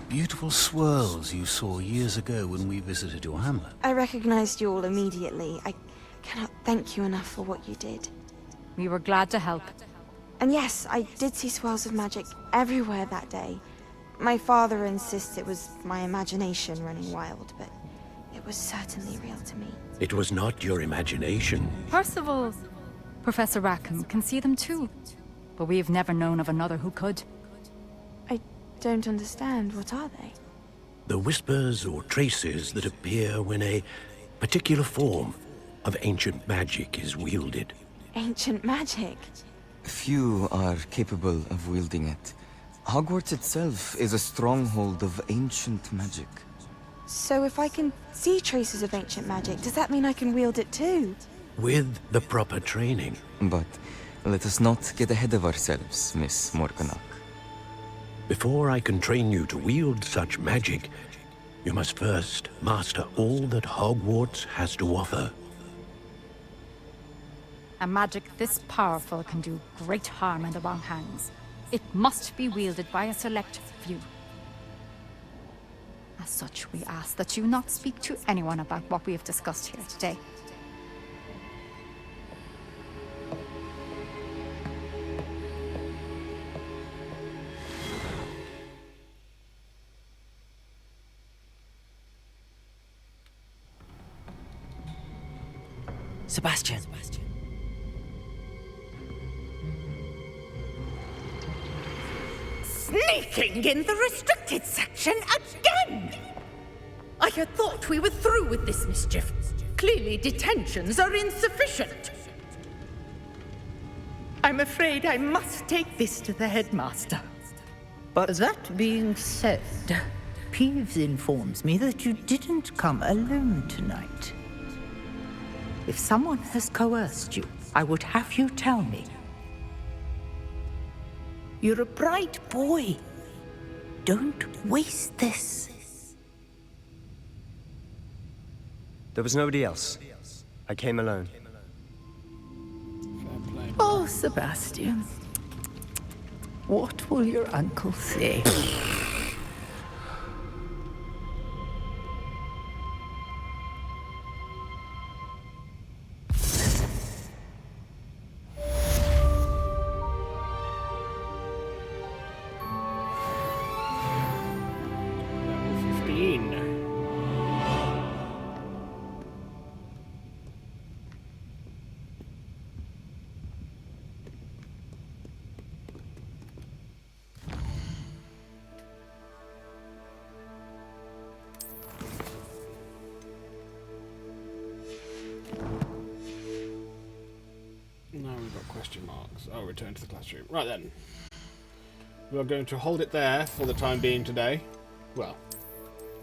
beautiful swirls you saw years ago when we visited your hamlet. I recognized you all immediately. I cannot thank you enough for what you did. We were glad to help. And yes, I did see swirls of magic everywhere that day. My father insists it was my imagination running wild, but it was certainly real to me. It was not your imagination. Percival, Professor Rackham can see them too. But we've never known of another who could. I don't understand. What are they? The whispers or traces that appear when a particular form of ancient magic is wielded. Ancient magic? Few are capable of wielding it. Hogwarts itself is a stronghold of ancient magic. So if I can see traces of ancient magic, does that mean I can wield it too? With the proper training. But let us not get ahead of ourselves, Miss Morganach. Before I can train you to wield such magic, you must first master all that Hogwarts has to offer. A magic this powerful can do great harm in the wrong hands. It must be wielded by a select few. As such, we ask that you not speak to anyone about what we have discussed here today. Sebastian. Sneaking in the restricted section again! I had thought we were through with this mischief. Clearly detentions are insufficient. I'm afraid I must take this to the headmaster. But that being said, Peeves informs me that you didn't come alone tonight. If someone has coerced you, I would have you tell me. You're a bright boy. Don't waste this. There was nobody else. I came alone. Oh, Sebastian. What will your uncle say? Now we've got question marks. Oh, return to the classroom. Right then. We are going to hold it there for the time being today. Well,